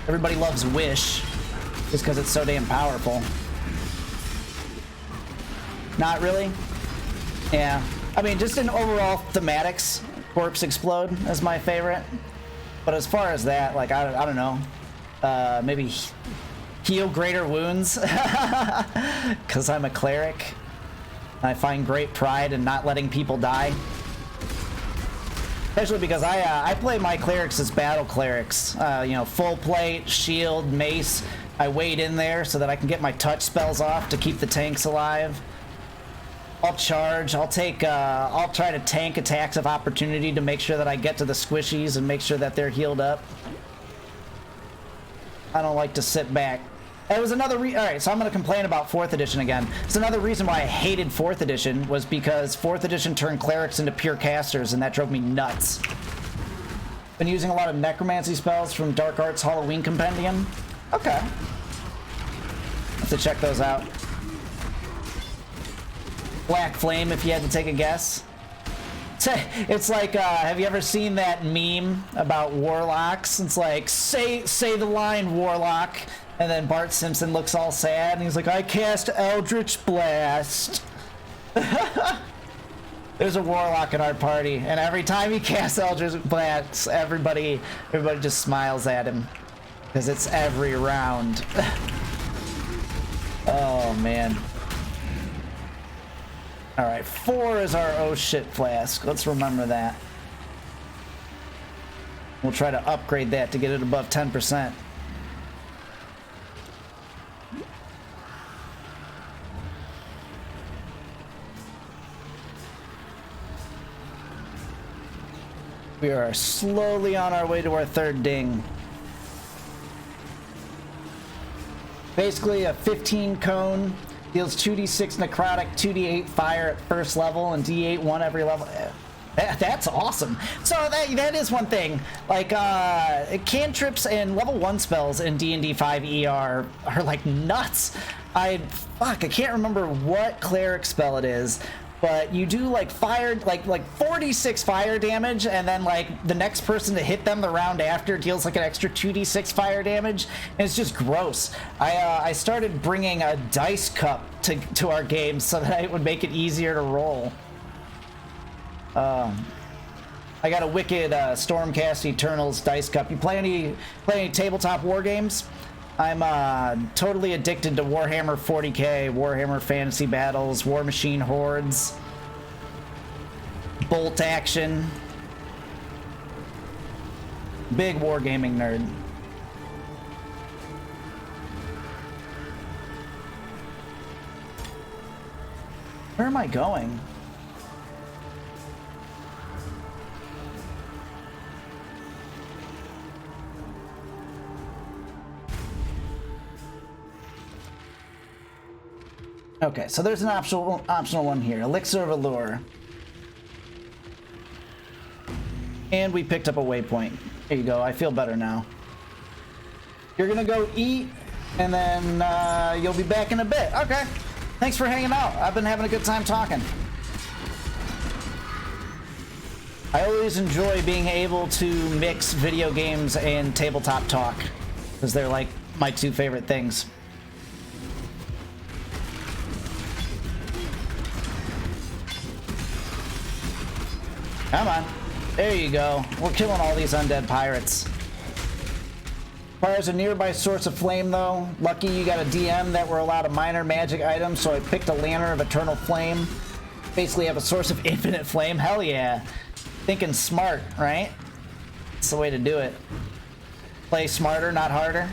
Everybody loves Wish just because it's so damn powerful. Not really? Yeah. I mean, just in overall thematics, Corpse Explode is my favorite. But as far as that, like, I don't know. Maybe Heal Greater Wounds. Because I'm a cleric. I find great pride in not letting people die. Especially because I play my clerics as battle clerics. You know, full plate, shield, mace. I wade in there so that I can get my touch spells off to keep the tanks alive. I'll charge. I'll try to tank attacks of opportunity to make sure that I get to the squishies and make sure that they're healed up. I don't like to sit back. It was another alright, so I'm going to complain about 4th edition again. It's another reason why I hated 4th edition was because 4th edition turned clerics into pure casters, and that drove me nuts. Been using a lot of necromancy spells from Dark Arts Halloween Compendium. Okay. Have to check those out. Black Flame, if you had to take a guess. It's like, have you ever seen that meme about warlocks? It's like, say the line, warlock. And then Bart Simpson looks all sad, and he's like, I cast Eldritch Blast. There's a warlock in our party, and every time he casts Eldritch Blast, everybody just smiles at him. Because it's every round. Oh, man. Alright, 4 is our oh shit flask. Let's remember that. We'll try to upgrade that to get it above 10%. We are slowly on our way to our 3rd ding. Basically a 15 cone. Deals 2d6 necrotic, 2d8 fire at first level, and d8 1 every level. That's awesome. So that is one thing. Like, cantrips and level 1 spells in D&D 5e are like nuts. I can't remember what cleric spell it is, but you do like fire, like 46 fire damage, and then like the next person to hit them the round after deals like an extra 2d6 fire damage, and it's just gross. I started bringing a dice cup to our games so that it would make it easier to roll. I got a wicked Stormcast Eternals dice cup. You play any tabletop war games? I'm totally addicted to Warhammer 40k, Warhammer Fantasy Battles, War Machine Hordes, Bolt Action. Big wargaming nerd. Where am I going? Okay, so there's an optional one here. Elixir of Allure. And we picked up a waypoint. There you go. I feel better now. You're gonna go eat, and then you'll be back in a bit. Okay. Thanks for hanging out. I've been having a good time talking. I always enjoy being able to mix video games and tabletop talk, because they're like my two favorite things. Come on. There you go. We're killing all these undead pirates. Requires a nearby source of flame, though. Lucky you got a DM that were allowed a minor magic item, so I picked a Lantern of Eternal Flame. Basically have a source of infinite flame. Hell yeah. Thinking smart, right? That's the way to do it. Play smarter, not harder.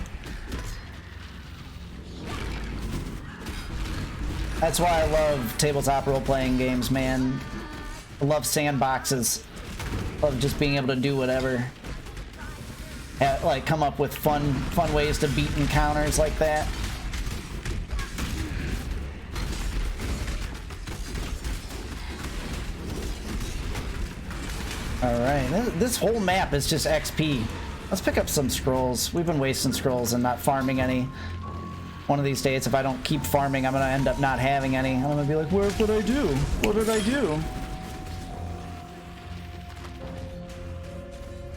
That's why I love tabletop role-playing games, man. I love sandboxes. Love just being able to do whatever. Like come up with fun ways to beat encounters like that. Alright, this whole map is just XP. Let's pick up some scrolls. We've been wasting scrolls and not farming any. One of these days, if I don't keep farming, I'm gonna end up not having any. I'm gonna be like, what did I do? What did I do?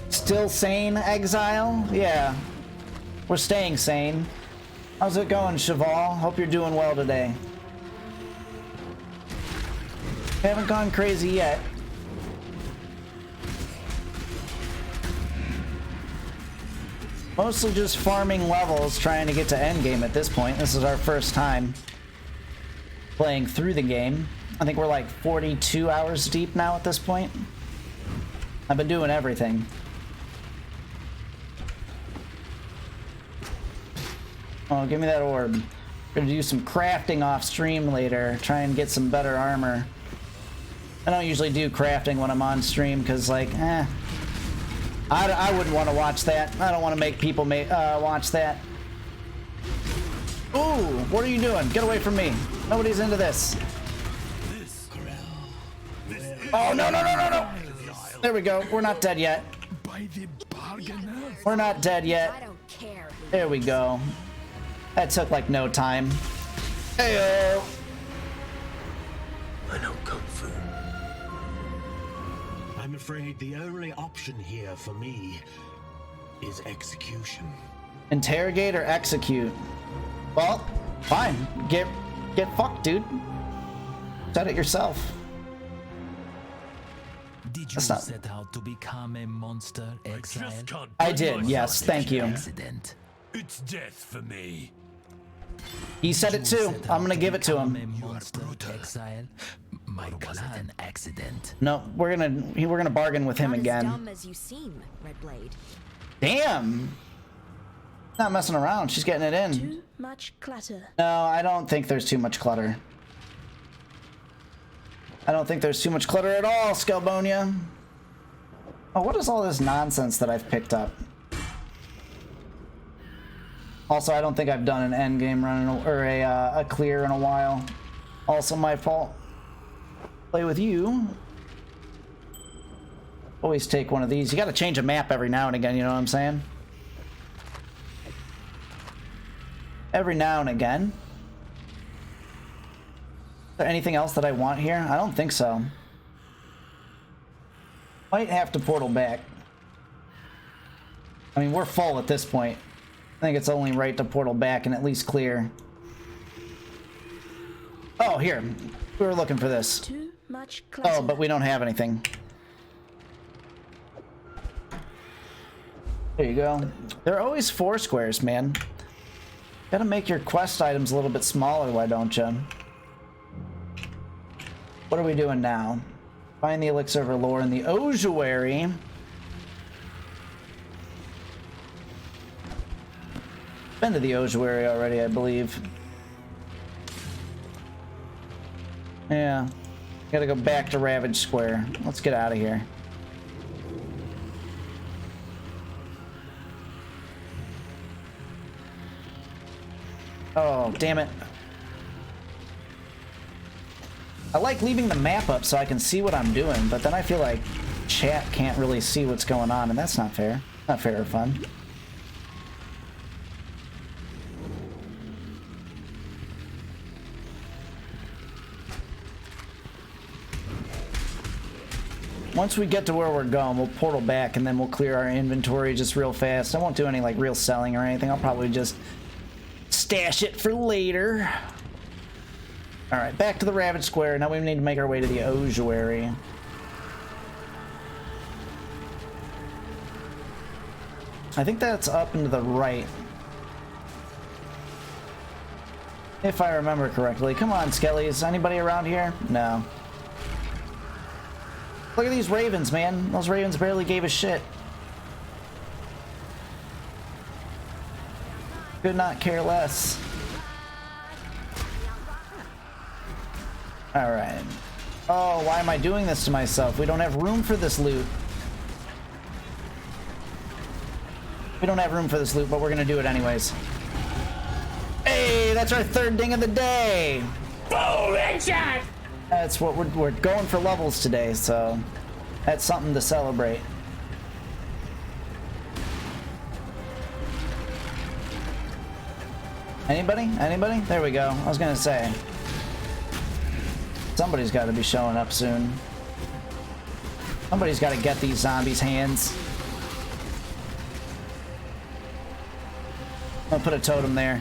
Still sane, Exile? Yeah. We're staying sane. How's it going, Cheval? Hope you're doing well today. Haven't gone crazy yet. Mostly just farming levels, trying to get to endgame at this point. This is our first time playing through the game. I think we're like 42 hours deep now at this point. I've been doing everything. Oh, give me that orb. Gonna do some crafting off stream later. Try and get some better armor. I don't usually do crafting when I'm on stream because, like, I wouldn't want to watch that. I don't want to make people watch that. Ooh, what are you doing? Get away from me. Nobody's into this. Oh, no, no, no, no, no. There we go. We're not dead yet. We're not dead yet. There we go. That took like no time. Heyo. I know Kung Fu. I'm afraid the only option here for me is execution. Interrogate or execute? Well, fine. Get fucked, dude. Said it yourself. Did you set out to become a monster, Exile? I did, yes, thank you. Accident. It's death for me. He said it too. I'm gonna give it to him. Exile. My clan accident. No, we're gonna bargain with him Not again. as dumb as you seem, Redblade. Damn. Not messing around. She's getting it in. Too much clutter. No, I don't think there's too much clutter. I don't think there's too much clutter at all, Scalbonia. Oh, what is all this nonsense that I've picked up? Also, I don't think I've done an end game run or a clear in a while. Also my fault. Play with you. Always take one of these. You gotta change a map every now and again, you know what I'm saying? Every now and again. there anything else that I want here? I don't think so. Might have to portal back. I mean, we're full at this point. I think it's only right to portal back and at least clear. Oh, here. We were looking for this. Too much clutter. Oh, but we don't have anything. There you go. There are always 4 squares, man. Gotta make your quest items a little bit smaller, why don't you? What are we doing now? Find the elixir of lore in the ossuary. Been to the ossuary already, I believe. Yeah. Gotta go back to Ravage Square. Let's get out of here. Oh, damn it. I like leaving the map up so I can see what I'm doing, but then I feel like chat can't really see what's going on, and that's not fair. Not fair or fun. Once we get to where we're going, we'll portal back and then we'll clear our inventory just real fast. I won't do any like real selling or anything. I'll probably just stash it for later. All right, back to the Ravage Square. Now we need to make our way to the ossuary. I think that's up and to the right. If I remember correctly. Come on, Skellies. Anybody around here? No. Look at these ravens, man. Those ravens barely gave a shit. Could not care less. Alright. Oh, why am I doing this to myself? We don't have room for this loot. We don't have room for this loot, but we're gonna do it anyways. Hey, that's our 3rd ding of the day! Boom, headshot! That's what we're going for levels today, so that's something to celebrate. Anybody? Anybody? There we go. I was gonna say. Somebody's got to be showing up soon. Somebody's got to get these zombies' hands. I'll put a totem there.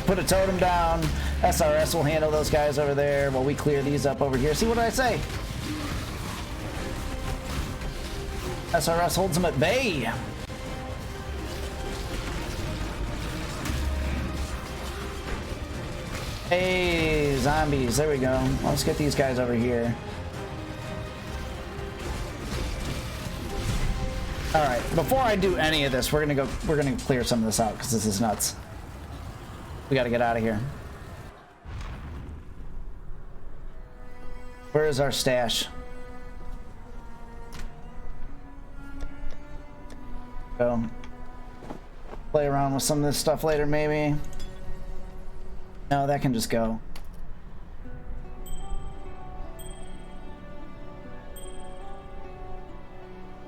Put a totem down. SRS will handle those guys over there while we clear these up over here. See, what did I say? SRS holds them at bay. Hey, zombies. There we go. Let's get these guys over here. All right, before I do any of this, we're gonna clear some of this out because this is nuts. We gotta get out of here. Where is our stash? Go. Play around with some of this stuff later, maybe. No, that can just go.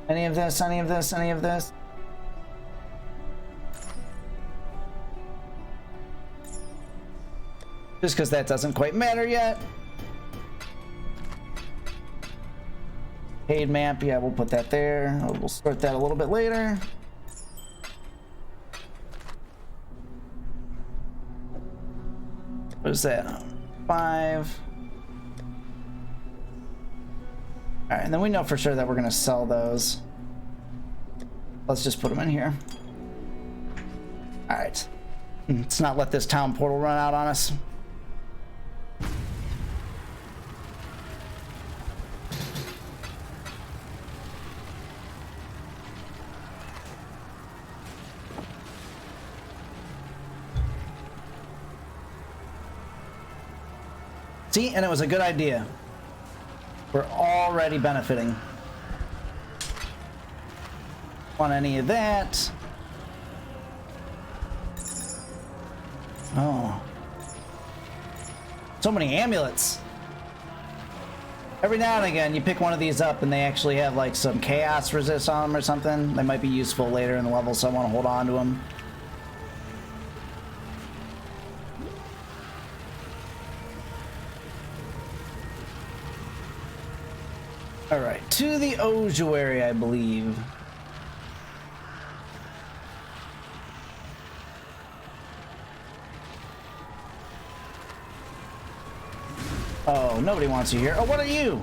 Any of this, any of this, any of this? Just because that doesn't quite matter yet. Paid map, yeah, we'll put that there. We'll sort that a little bit later. What is that? 5. Alright, and then we know for sure that we're gonna sell those. Let's just put them in here. Alright. Let's not let this town portal run out on us. See, and it was a good idea. We're already benefiting. Want any of that? Oh. So many amulets. Every now and again, you pick one of these up and they actually have like some chaos resist on them or something. They might be useful later in the level, so I want to hold on to them. Alright, to the ossuary, I believe. Oh, nobody wants you here. Oh, what are you?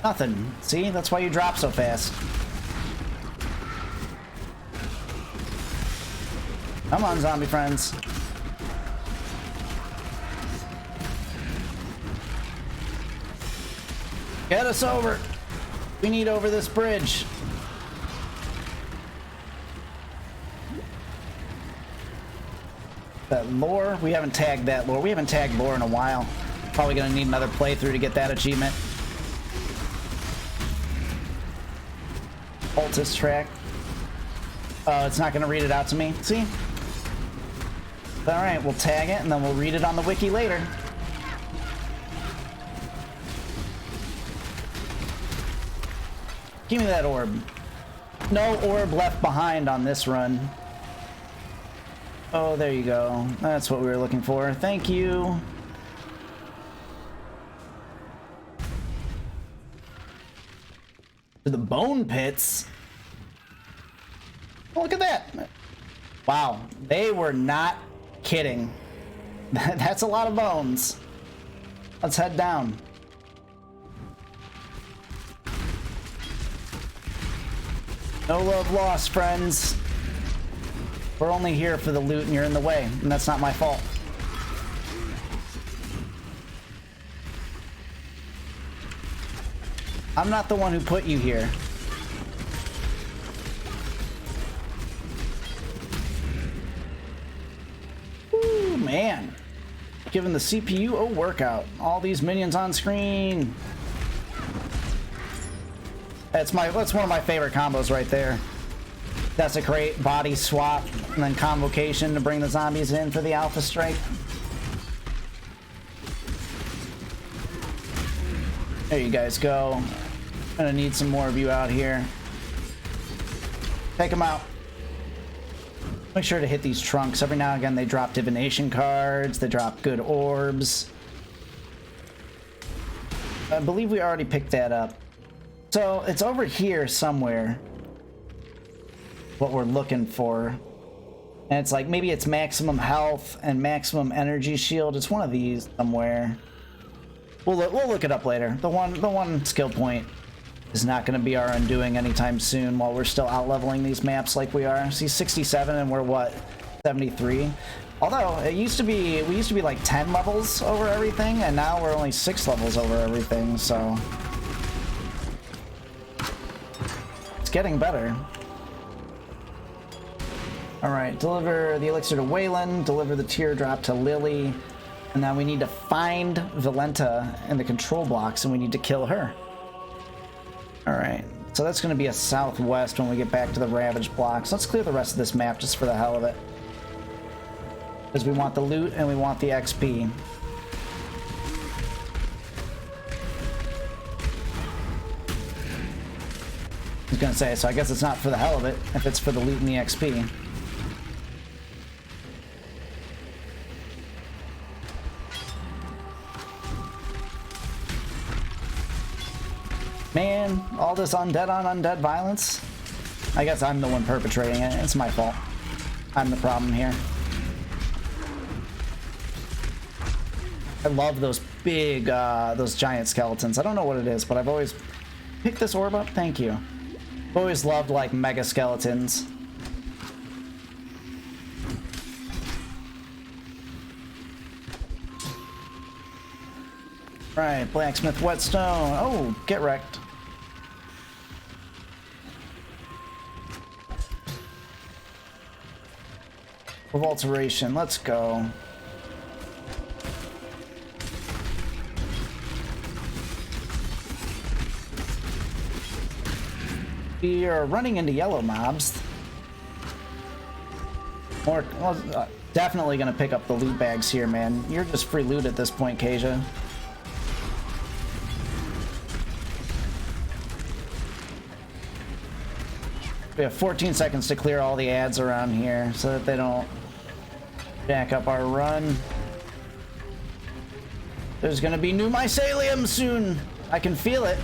Nothing. See? That's why you drop so fast. Come on, zombie friends. Get us over. We need over this bridge. That lore? We haven't tagged that lore. We haven't tagged lore in a while. Probably gonna need another playthrough to get that achievement. Cultist track. Oh, it's not gonna read it out to me. See? Alright, we'll tag it and then we'll read it on the wiki later. Give me that orb. No orb left behind on this run. Oh, there you go. That's what we were looking for. Thank you. To the bone pits. Oh, look at that. Wow, they were not kidding. That's a lot of bones. Let's head down. No love lost, friends. We're only here for the loot and you're in the way, and that's not my fault. I'm not the one who put you here. Ooh, man. Giving the CPU a workout. All these minions on screen. That's one of my favorite combos right there. Desecrate, body swap, and then convocation to bring the zombies in for the alpha strike. There you guys go. Gonna need some more of you out here. Take them out. Make sure to hit these trunks. Every now and again they drop divination cards, they drop good orbs. I believe we already picked that up. So it's over here somewhere. What we're looking for. And it's like, maybe it's maximum health and maximum energy shield. It's one of these somewhere. We'll look it up later. The one skill point is not going to be our undoing anytime soon while we're still out leveling these maps like we are. See, 67 and we're what? 73? Although it used to be, we used to be like 10 levels over everything, and now we're only 6 levels over everything, so it's getting better. Alright, deliver the elixir to Waylon, deliver the teardrop to Lily, and now we need to find Valenta in the control blocks, and we need to kill her. Alright, so that's going to be a southwest when we get back to the Ravaged blocks. Let's clear the rest of this map just for the hell of it. Because we want the loot and we want the XP. I was going to say, so I guess it's not for the hell of it, if it's for the loot and the XP. Man, all this undead on undead violence? I guess I'm the one perpetrating it. It's my fault. I'm the problem here. I love those big, those giant skeletons. I don't know what it is, but I've always picked this orb up. Thank you. I've always loved, like, mega skeletons. Right, blacksmith whetstone. Oh, get wrecked. Of alteration, let's go. We are running into yellow mobs. More, well, definitely gonna pick up the loot bags here, man. You're just free loot at this point, Kasia. We have 14 seconds to clear all the ads around here so that they don't jack up our run. There's gonna be new mycelium soon. I can feel it.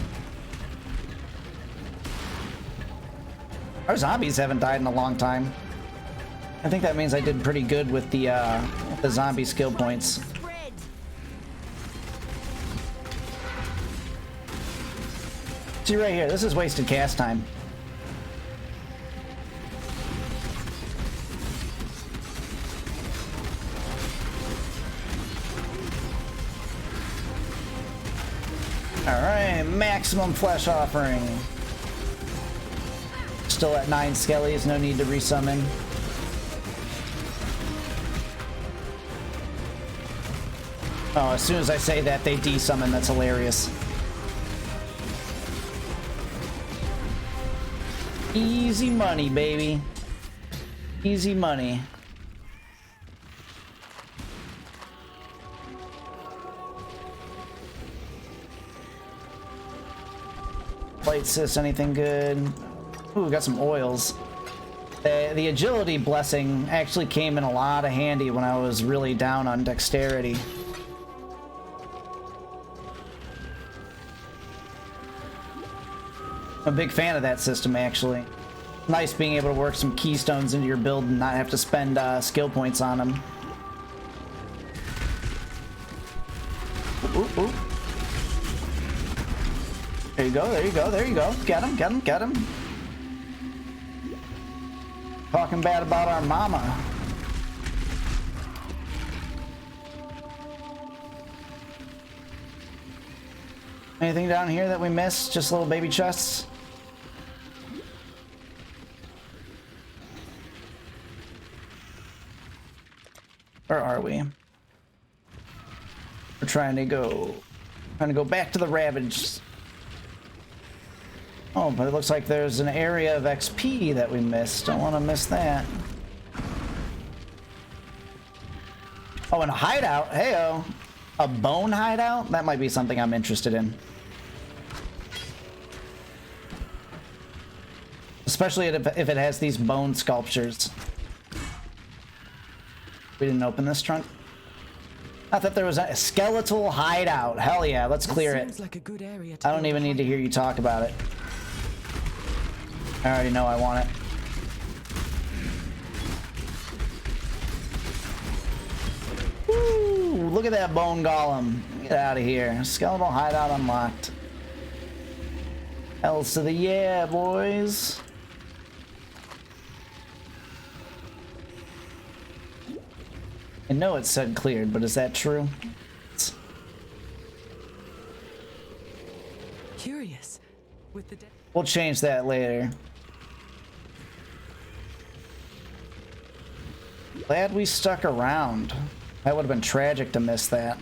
Our zombies haven't died in a long time. I think that means I did pretty good with the zombie skill points. See right here, this is wasted cast time. Alright, maximum flesh offering. Still at 9 skellies, no need to resummon. Oh, as soon as I say that, they desummon. That's hilarious. Easy money, baby. Easy money. Light assist, anything good? Ooh, we got some oils. The agility blessing actually came in a lot of handy when I was really down on dexterity. I'm a big fan of that system, actually. Nice being able to work some keystones into your build and not have to spend skill points on them. Ooh, ooh. There you go, there you go, there you go. Get him, get him, get him. Talking bad about our mama. Anything down here that we missed? Just little baby chests? Where are we? We're trying to go back to the Ravaged. Oh, but it looks like there's an area of XP that we missed. Don't want to miss that. Oh, and a hideout. Heyo. A bone hideout? That might be something I'm interested in. Especially if it has these bone sculptures. We didn't open this trunk. I thought there was a skeletal hideout. Hell yeah, let's clear it. Like a good area I don't even need to hear you talk about it. I already know I want it. Woo! Look at that bone golem. Get out of here. Skeletal hideout unlocked. Else to the yeah, boys. I know it said cleared, but is that true? Curious. With the We'll change that later. Glad we stuck around. That would have been tragic to miss that.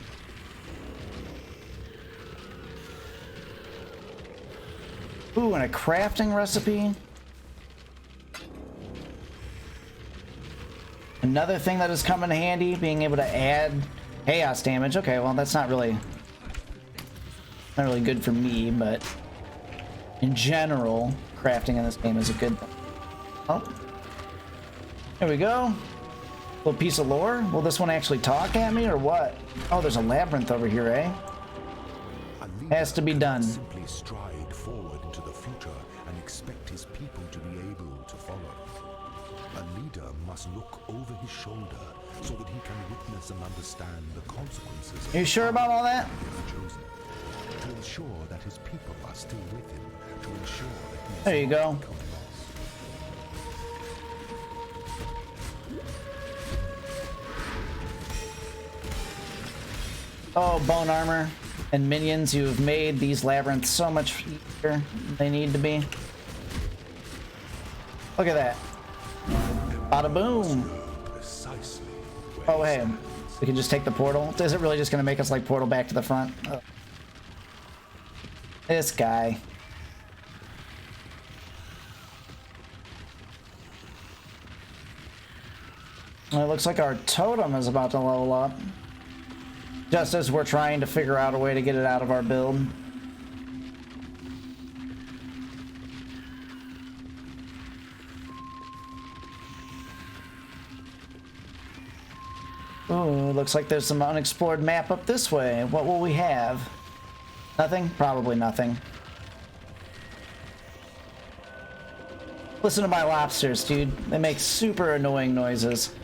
Ooh, and a crafting recipe. Another thing that has come in handy, being able to add chaos damage. Okay, well that's not really good for me, but in general, crafting in this game is a good thing. Oh, there we go. Little piece of lore. Will this one actually talk at me or what? Oh, there's a labyrinth over here, eh? Has to be done. Simply stride forward into the future and expect his people to be able to follow. A leader must look over his shoulder so that he can witness and understand the consequences. Are you sure about all that? To ensure that his people are still with him. To ensure that he there you go. Oh, bone armor and minions, you have made these labyrinths so much easier than they need to be. Look at that. Bada boom. Oh, hey. We can just take the portal. Is it really just going to make us like portal back to the front? Oh. This guy. Well, it looks like our totem is about to level up. Just as we're trying to figure out a way to get it out of our build. Ooh, looks like there's some unexplored map up this way. What will we have? Nothing? Probably nothing. Listen to my lobsters, dude. They make super annoying noises.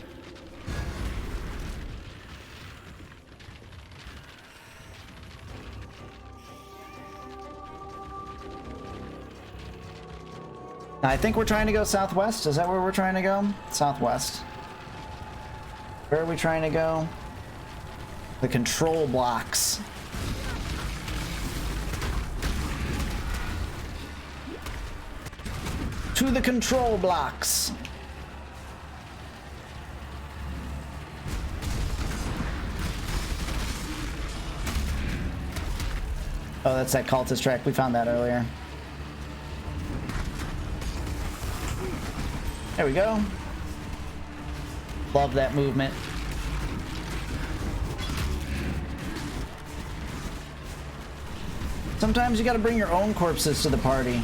I think we're trying to go southwest. Is that where we're trying to go? Southwest. Where are we trying to go? The control blocks. To the control blocks. Oh, that's that cultist track. We found that earlier. There we go. Love that movement. Sometimes you gotta bring your own corpses to the party.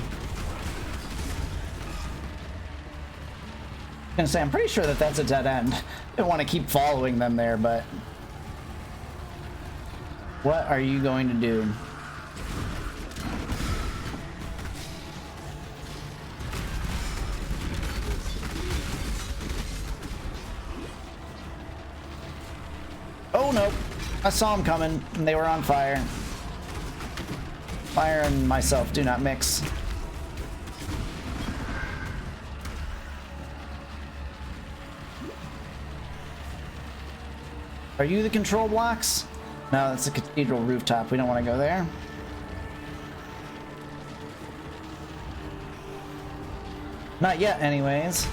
I'm gonna say, I'm pretty sure that that's a dead end. I don't want to keep following them there, but... What are you going to do? Oh no, I saw them coming and they were on fire. Fire and myself do not mix. Are you the control blocks? No, that's the cathedral rooftop. We don't want to go there. Not yet, anyways.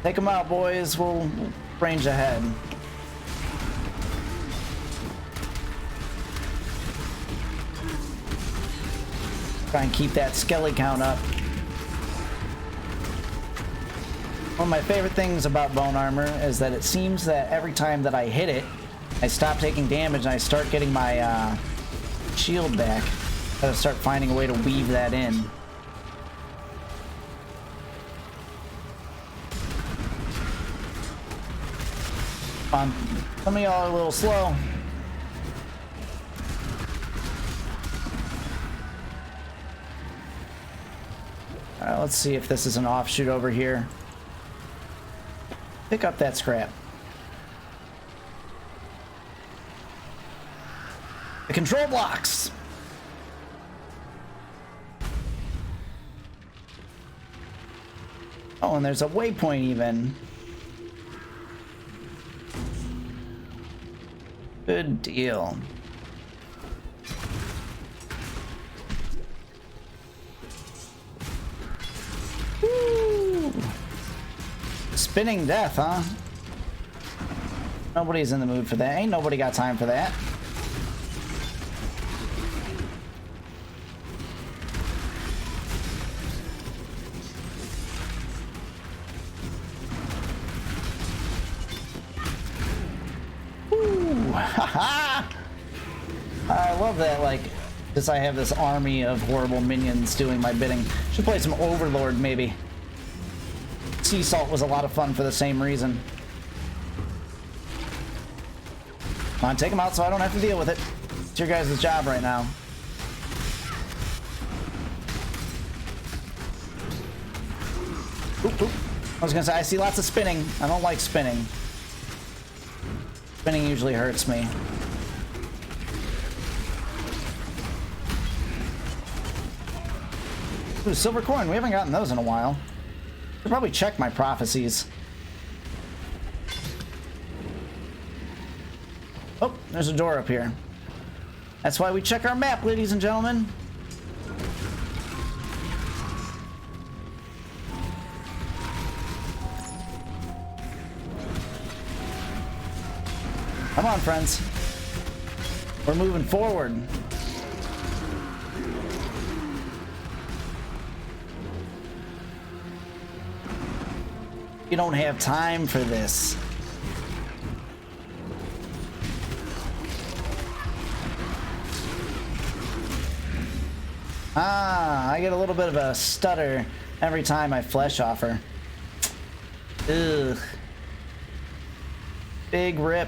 Take them out, boys. We'll range ahead. Try and keep that skelly count up. One of my favorite things about bone armor is that it seems that every time that I hit it, I stop taking damage and I start getting my shield back. Gotta start finding a way to weave that in. Some of y'all are a little slow. Alright, let's see if this is an offshoot over here. Pick up that scrap. The control blocks! Oh, and there's a waypoint even. Good deal. Woo. Spinning death, huh? Nobody's in the mood for that. Ain't nobody got time for that. I love that, like, just I have this army of horrible minions doing my bidding. Should play some Overlord, maybe. Sea Salt was a lot of fun for the same reason. Come on, take them out so I don't have to deal with it. It's your guys' job right now. Oop, oop. I was gonna say, I see lots of spinning. I don't like spinning. Spinning usually hurts me. Ooh, silver coin. We haven't gotten those in a while. Should probably check my prophecies. Oh, there's a door up here. That's why we check our map, ladies and gentlemen. Come on, friends. We're moving forward. You don't have time for this. Ah, I get a little bit of a stutter every time I flesh offer. Ugh. Big rip.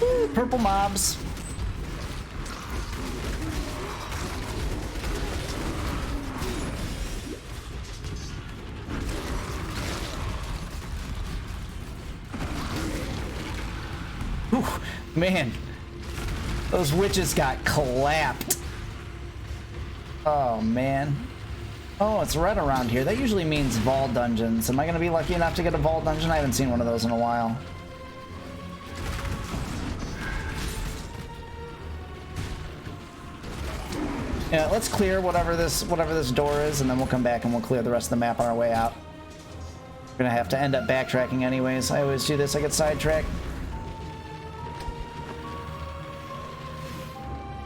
Woo, purple mobs. Whew, man, those witches got clapped. Oh man. Oh, it's red around here. That usually means vault dungeons. Am I gonna be lucky enough to get a vault dungeon? I haven't seen one of those in a while. Yeah, let's clear whatever this door is, and then we'll come back and we'll clear the rest of the map on our way out. We're gonna have to end up backtracking anyways. I always do this. I get sidetracked.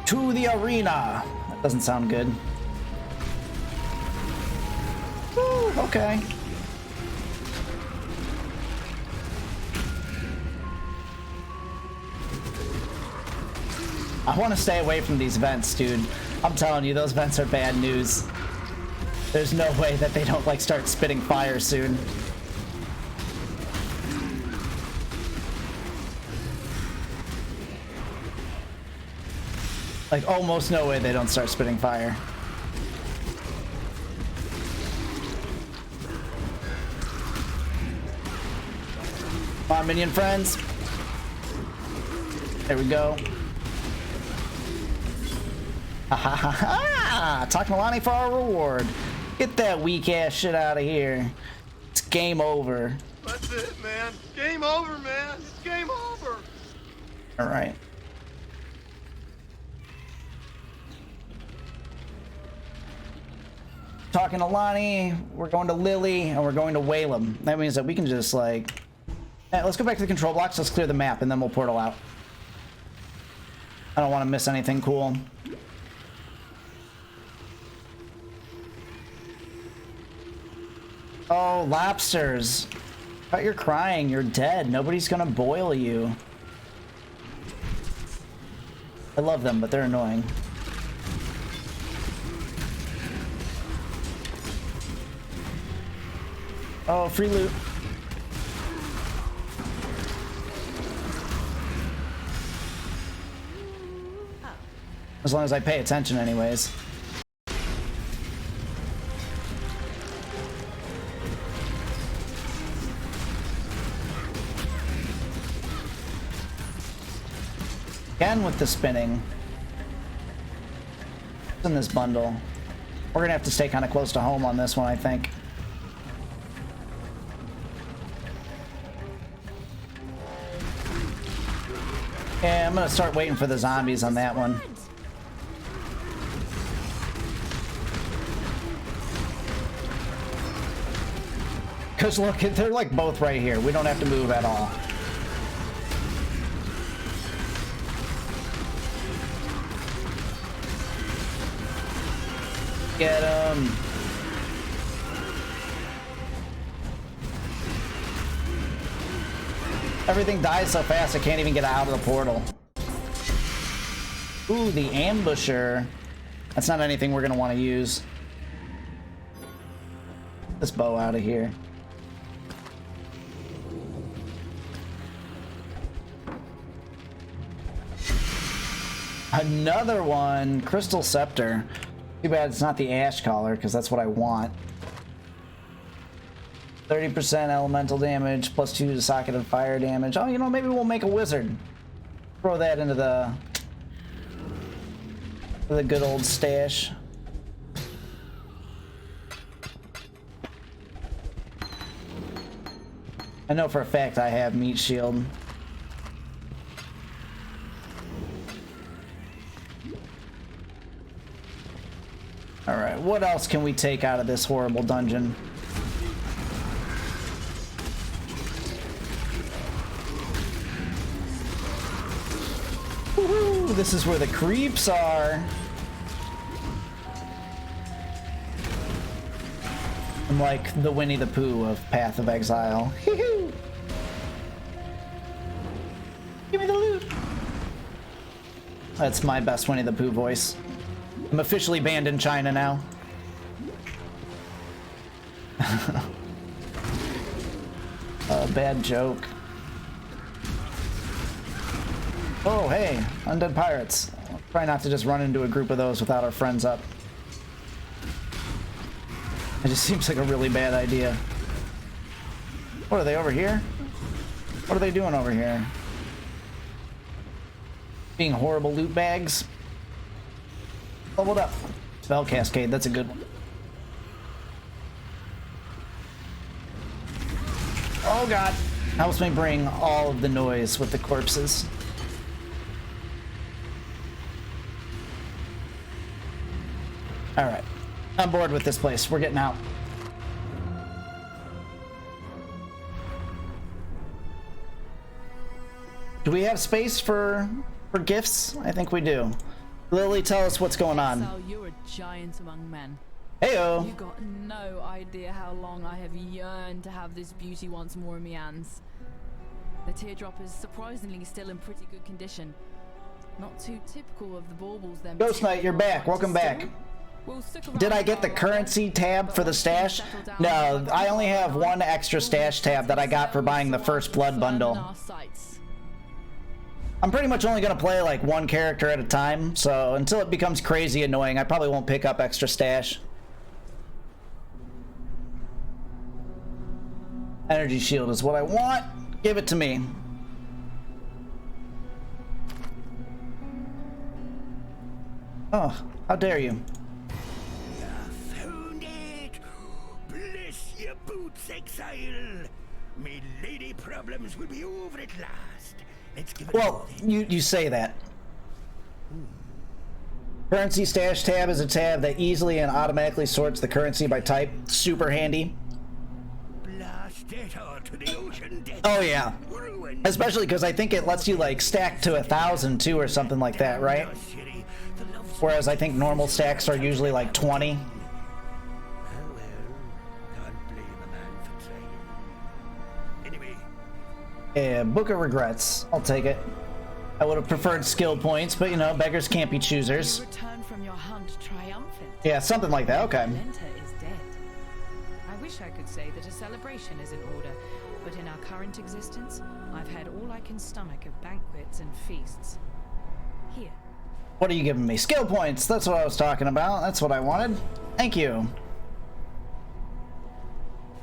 To the arena. That doesn't sound good. Woo, okay. I want to stay away from these vents, dude. I'm telling you, those vents are bad news. There's no way that they don't, like, start spitting fire soon. Like, almost no way they don't start spitting fire. Come on, minion friends. There we go. Ha ha ha ha! Talk Milani for our reward. Get that weak ass shit out of here. It's game over. That's it, man. Game over, man. It's game over. All right. Talking to Lonnie, we're going to Lily, and we're going to Whalem. That means that we can just, like... let's go back to the control blocks, let's clear the map, and then we'll portal out. I don't want to miss anything cool. Oh, lobsters. But you're crying, you're dead. Nobody's gonna boil you. I love them, but they're annoying. Oh, free loot. As long as I pay attention anyways. Again with the spinning. What's in this bundle? We're gonna have to stay kind of close to home on this one, I think. Yeah, I'm gonna start waiting for the zombies on that one. Because look, they're like both right here. We don't have to move at all. Get him. Everything dies so fast I can't even get out of the portal. Ooh, the ambusher. That's not anything we're gonna want to use. Get this bow out of here. Another one, Crystal Scepter. Too bad it's not the Ash Collar, because that's what I want. 30% elemental damage, plus 2 to socket and fire damage. Oh, you know, maybe we'll make a wizard. Throw that into the good old stash. I know for a fact I have meat shield. Alright, what else can we take out of this horrible dungeon? Woohoo! This is where the creeps are. I'm like the Winnie the Pooh of Path of Exile. Hee-hoo! Give me the loot! That's my best Winnie the Pooh voice. I'm officially banned in China now. Bad joke. Oh, hey, undead pirates. Try not to just run into a group of those without our friends up. It just seems like a really bad idea. What are they over here? What are they doing over here? Being horrible loot bags. Leveled up. Spell Cascade, that's a good one. Oh god. Helps me bring all of the noise with the corpses. Alright. I'm bored with this place. We're getting out. Do we have space for gifts? I think we do. Lily, tell us what's going on. Exile, you're a giant among men. Heyo. You got no idea how long I have yearned to have this beauty once more in my hands. The teardrop is surprisingly still in pretty good condition. Not too typical of the baubles then. Ghost Knight, you're back. Welcome back. Did I get the currency tab for the stash? No, I only have one extra stash tab that I got for buying the first blood bundle. I'm pretty much only going to play like one character at a time, so until it becomes crazy annoying, I probably won't pick up extra stash. Energy shield is what I want. Give it to me. Oh, how dare you. Found it! Bless your boots, Exile! Me lady problems will be over at last. Let's give it well, you say that. Currency stash tab is a tab that easily and automatically sorts the currency by type. Super handy. Blast it all to the ocean depths. Oh yeah. Especially because I think it lets you like stack to 1,000 too or something like that, right? Whereas I think normal stacks are usually like 20. Yeah, Book of Regrets. I'll take it. I would have preferred skill points, but you know, beggars can't be choosers. You return from your hunt triumphant. Yeah, something like that. Okay. Lenta is dead. I wish I could say that a celebration is in order, but in our current existence, I've had all I can stomach of banquets and feasts. Here. What are you giving me? Skill points. That's what I was talking about. That's what I wanted. Thank you.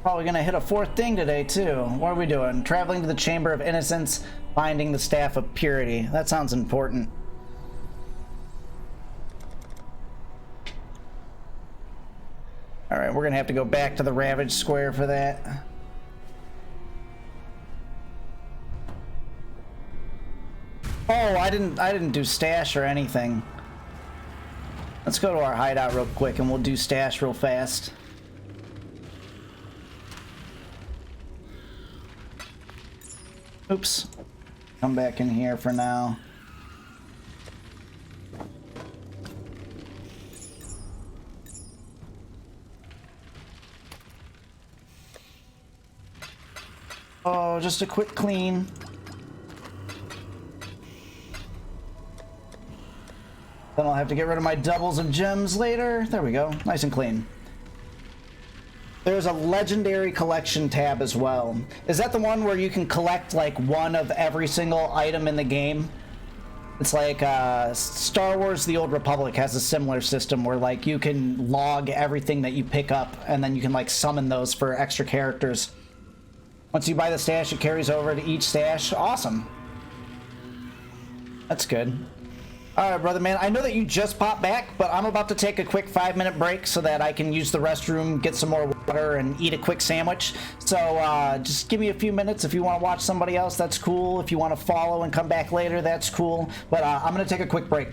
Probably gonna hit a fourth thing today too. What are we doing? Traveling to the Chamber of Innocence, finding the Staff of Purity. That sounds important. Alright, we're gonna have to go back to the Ravaged Square for that. Oh, I didn't do stash or anything. Let's go to our hideout real quick and we'll do stash real fast. Oops. Come back in here for now. Oh, just a quick clean. Then I'll have to get rid of my doubles of gems later. There we go. Nice and clean. There's a legendary collection tab as well. Is that the one where you can collect like one of every single item in the game? It's like Star Wars The Old Republic has a similar system where like you can log everything that you pick up and then you can like summon those for extra characters. Once you buy the stash, it carries over to each stash. Awesome. That's good. Alright, brother man, I know that you just popped back, but I'm about to take a quick 5-minute break so that I can use the restroom, get some more water, and eat a quick sandwich. So, just give me a few minutes. If you want to watch somebody else, that's cool. If you want to follow and come back later, that's cool. But, I'm going to take a quick break.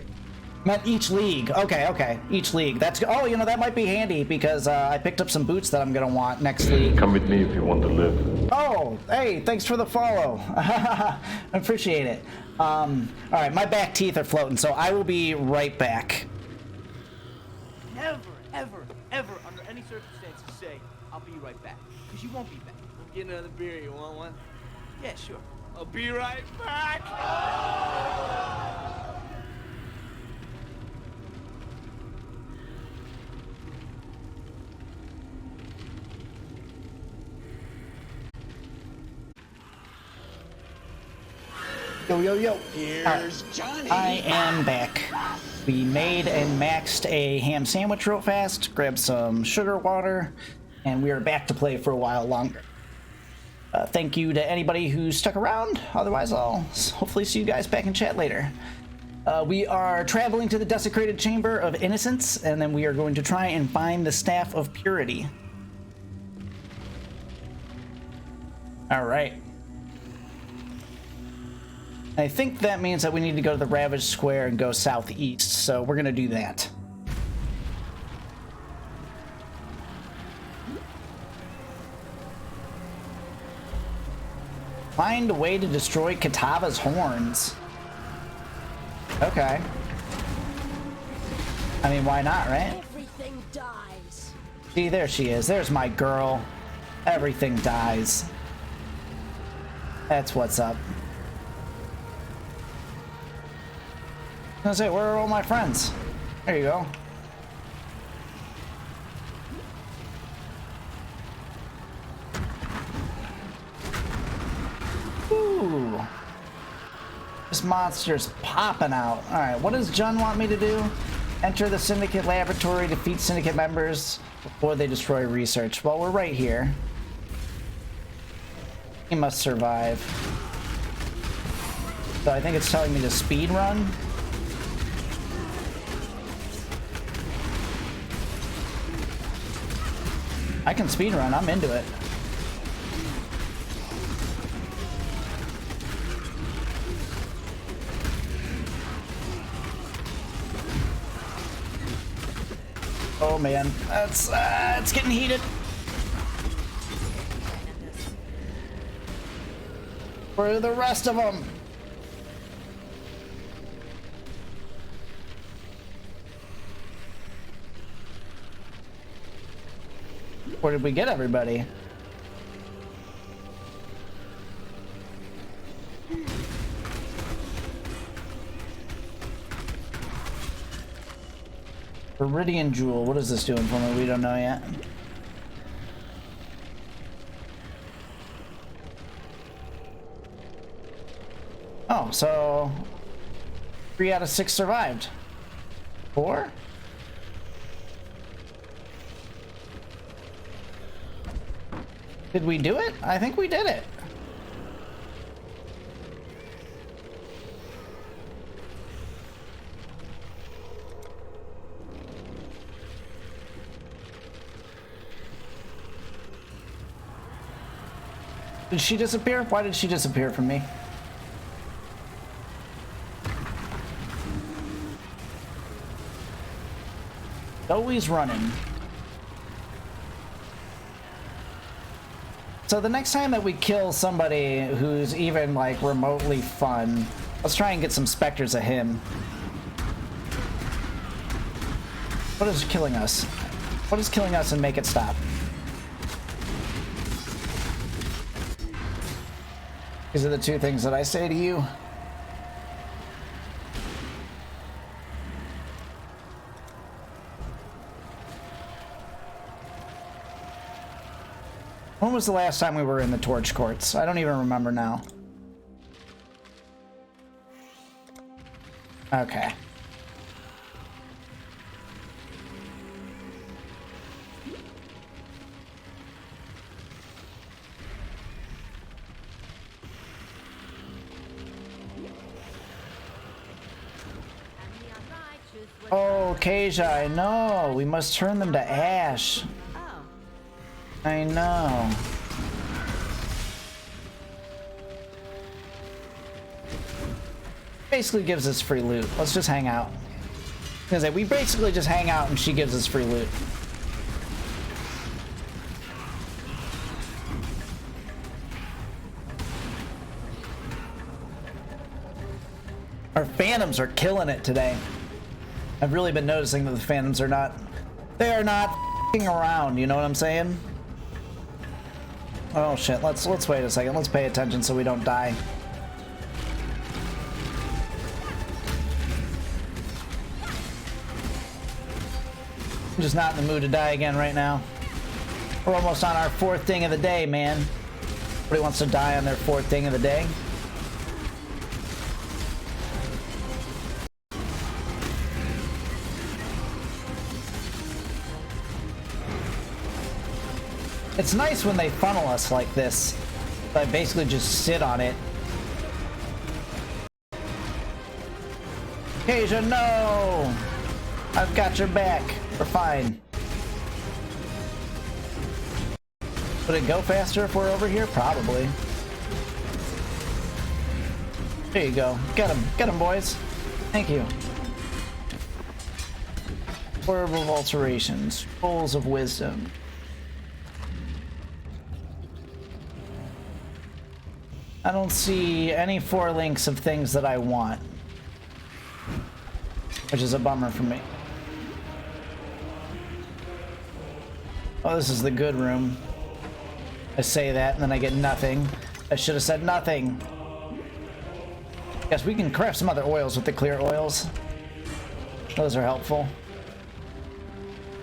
Meant each league. Okay. Each league. That's oh, you know, that might be handy because I picked up some boots that I'm gonna want next league. Come with me if you want to live. Oh, hey, thanks for the follow. I appreciate it. All right, my back teeth are floating, so I will be right back. Never, ever, ever, under any circumstances, say I'll be right back, because you won't be back. Get another beer. You want one? Yeah, sure. I'll be right back. Yo, yo, yo. Here's Johnny. I am back. We made and maxed a ham sandwich real fast, grabbed some sugar water, and we are back to play for a while longer. Thank you to anybody who stuck around. Otherwise, I'll hopefully see you guys back in chat later. We are traveling to the Desecrated Chamber of Innocence, and then we are going to try and find the Staff of Purity. All right. I think that means that we need to go to the Ravaged Square and go southeast, so we're gonna do that. Find a way to destroy Kitava's horns. Okay. I mean, why not, right? Everything dies. See, there she is. There's my girl. Everything dies. That's what's up. I was gonna say, where are all my friends? There you go. Ooh. This monster's popping out. Alright, what does Jun want me to do? Enter the Syndicate laboratory, defeat Syndicate members before they destroy research. Well, we're right here. He must survive. So I think it's telling me to speed run. I can speed run, I'm into it. Oh man, that's it's getting heated. Where are the rest of them? Where did we get everybody? Viridian Jewel, what is this doing for me? We don't know yet. Oh, so 3 out of 6 survived. 4? Did we do it? I think we did it. Did she disappear? Why did she disappear from me? Always running. So the next time that we kill somebody who's even like remotely fun, let's try and get some specters of him. What is killing us? What is killing us and make it stop? These are the 2 things that I say to you. When was the last time we were in the Torch Courts? I don't even remember now. Okay. Oh, Kasia, I know. We must turn them to ash. I know. Basically gives us free loot. Let's just hang out. Because we basically just hang out and she gives us free loot. Our Phantoms are killing it today. I've really been noticing that the Phantoms are not... They are not f***ing around, you know what I'm saying? Oh shit, let's wait a second. Let's pay attention so we don't die. I'm just not in the mood to die again right now. We're almost on our 4th thing of the day, man. Everybody wants to die on their 4th thing of the day. It's nice when they funnel us like this. I basically just sit on it. Asia, no! I've got your back. We're fine. Would it go faster if we're over here? Probably. There you go. Get him, boys. Thank you. Orb of alterations. Scrolls of wisdom. I don't see any 4 links of things that I want, which is a bummer for me. Oh, this is the good room. I say that and then I get nothing. I should have said nothing. Yes, we can craft some other oils with the clear oils. Those are helpful.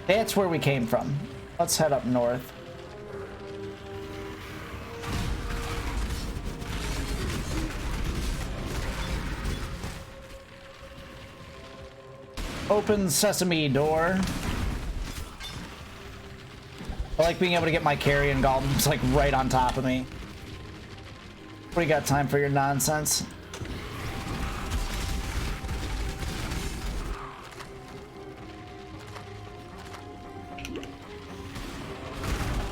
That's where we came from. Let's head up north. Open sesame door. I like being able to get my carrion golems like right on top of me. What do you got time for your nonsense?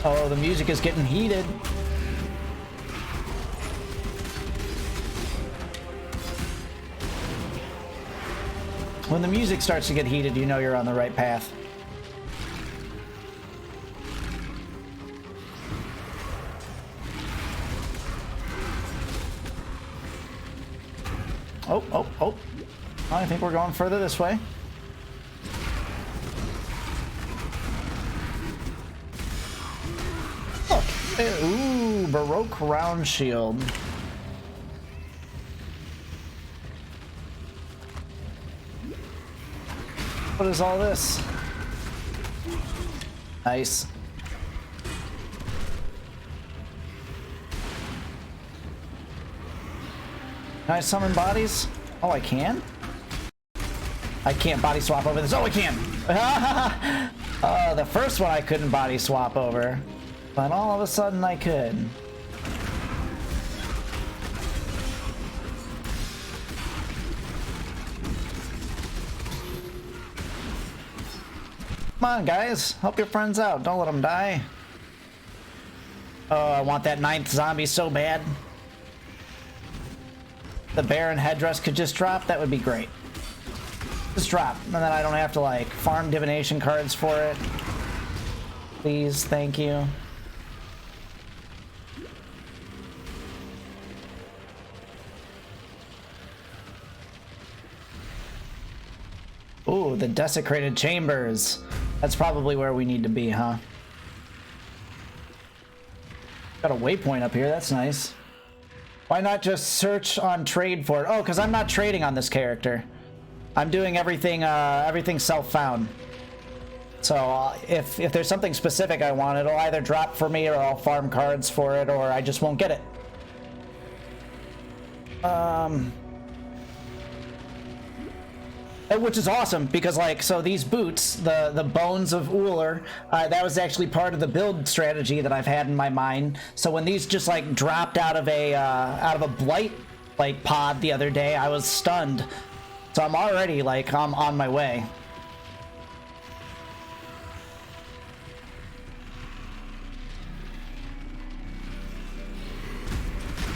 Oh, the music is getting heated. When the music starts to get heated, you know you're on the right path. Oh. I think we're going further this way. Look. Ooh, Baroque round shield. What is all this? Nice. Can I summon bodies? Oh, I can? I can't body swap over this. Oh, I can! The first one I couldn't body swap over. But all of a sudden I could. Come on, guys. Help your friends out. Don't let them die. Oh, I want that 9th zombie so bad. The Baron headdress could just drop. That would be great. Just drop. And then I don't have to, like, farm divination cards for it. Please. Thank you. Ooh, the desecrated chambers. That's probably where we need to be, huh? Got a waypoint up here. That's nice. Why not just search on trade for it? Oh, because I'm not trading on this character. I'm doing everything, everything self-found. So if there's something specific I want, it'll either drop for me or I'll farm cards for it, or I just won't get it. Which is awesome, because, like, so these boots, the bones of Uller, that was actually part of the build strategy that I've had in my mind. So when these just, like, dropped out of a blight, like, pod the other day, I was stunned. So I'm already, like, I'm on my way.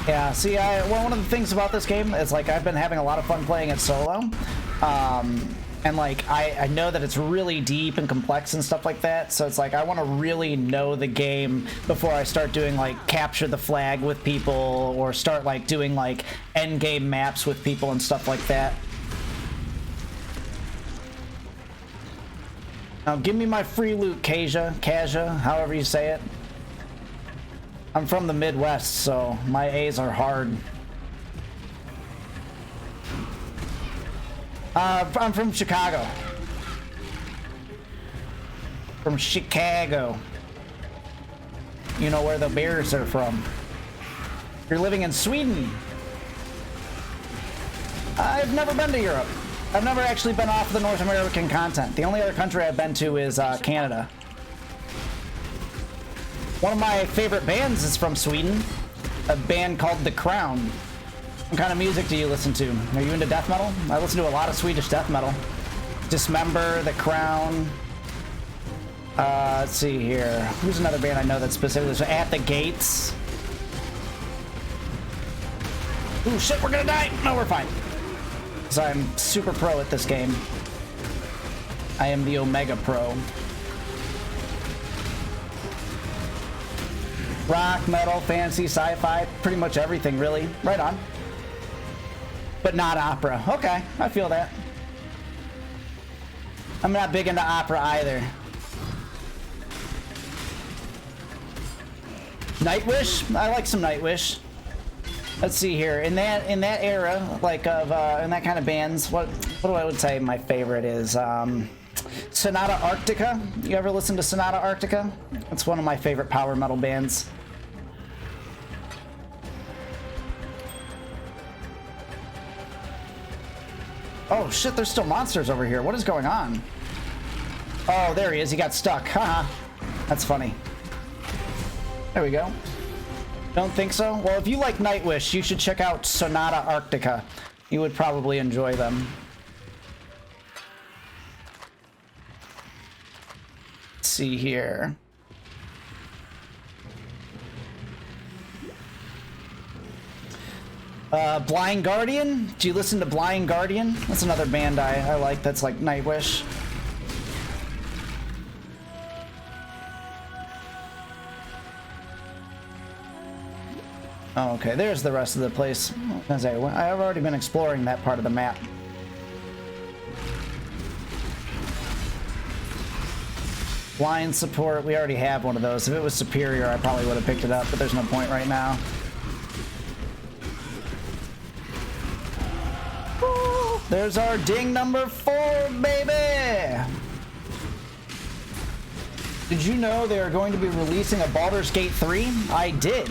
Yeah, see, well, one of the things about this game is, like, I've been having a lot of fun playing it solo. And, like, I know that it's really deep and complex and stuff like that, so it's like I want to really know the game before I start doing, like, capture the flag with people, or start, like, doing, like, end game maps with people and stuff like that. Now, give me my free loot, Kaja, however you say it. I'm from the Midwest, so my A's are hard. I'm from Chicago. From Chicago. You know where the Bears are from. You're living in Sweden. I've never been to Europe. I've never actually been off the North American continent. The only other country I've been to is Canada. One of my favorite bands is from Sweden, a band called The Crown. What kind of music do you listen to? Are you into death metal? I listen to a lot of Swedish death metal. Dismember, The Crown. Let's see here. Who's another band I know that's specifically At the Gates? Ooh, shit, we're gonna die! No, we're fine. So I'm super pro at this game. I am the Omega Pro. Rock, metal, fantasy, sci-fi, pretty much everything, really. Right on. But not opera. Okay, I feel that. I'm not big into opera either. Nightwish? I like some Nightwish. Let's see here. In that era, like of in that kind of bands, what do I would say my favorite is? Sonata Arctica. You ever listen to Sonata Arctica? It's one of my favorite power metal bands. Oh shit, there's still monsters over here. What is going on? Oh, there he is. He got stuck. Haha. That's funny. There we go. Don't think so? Well, if you like Nightwish, you should check out Sonata Arctica. You would probably enjoy them. Let's see here. Blind Guardian? Do you listen to Blind Guardian? That's another band I like that's like Nightwish. Oh, okay, there's the rest of the place. As I've already been exploring that part of the map. Blind support, we already have one of those. If it was superior, I probably would have picked it up, but there's no point right now. Woo! There's our ding number 4, baby! Did you know they are going to be releasing a Baldur's Gate 3? I did.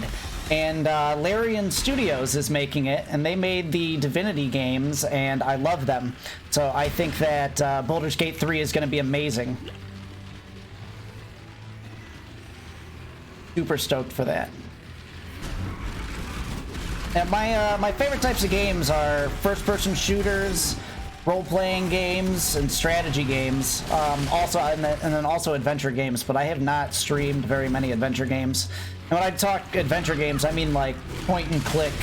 And Larian Studios is making it, and they made the Divinity games, and I love them. So I think that Baldur's Gate 3 is going to be amazing. Super stoked for that. And my favorite types of games are first-person shooters, role-playing games, and strategy games. And then also adventure games, but I have not streamed very many adventure games. And when I talk adventure games, I mean like point-and-click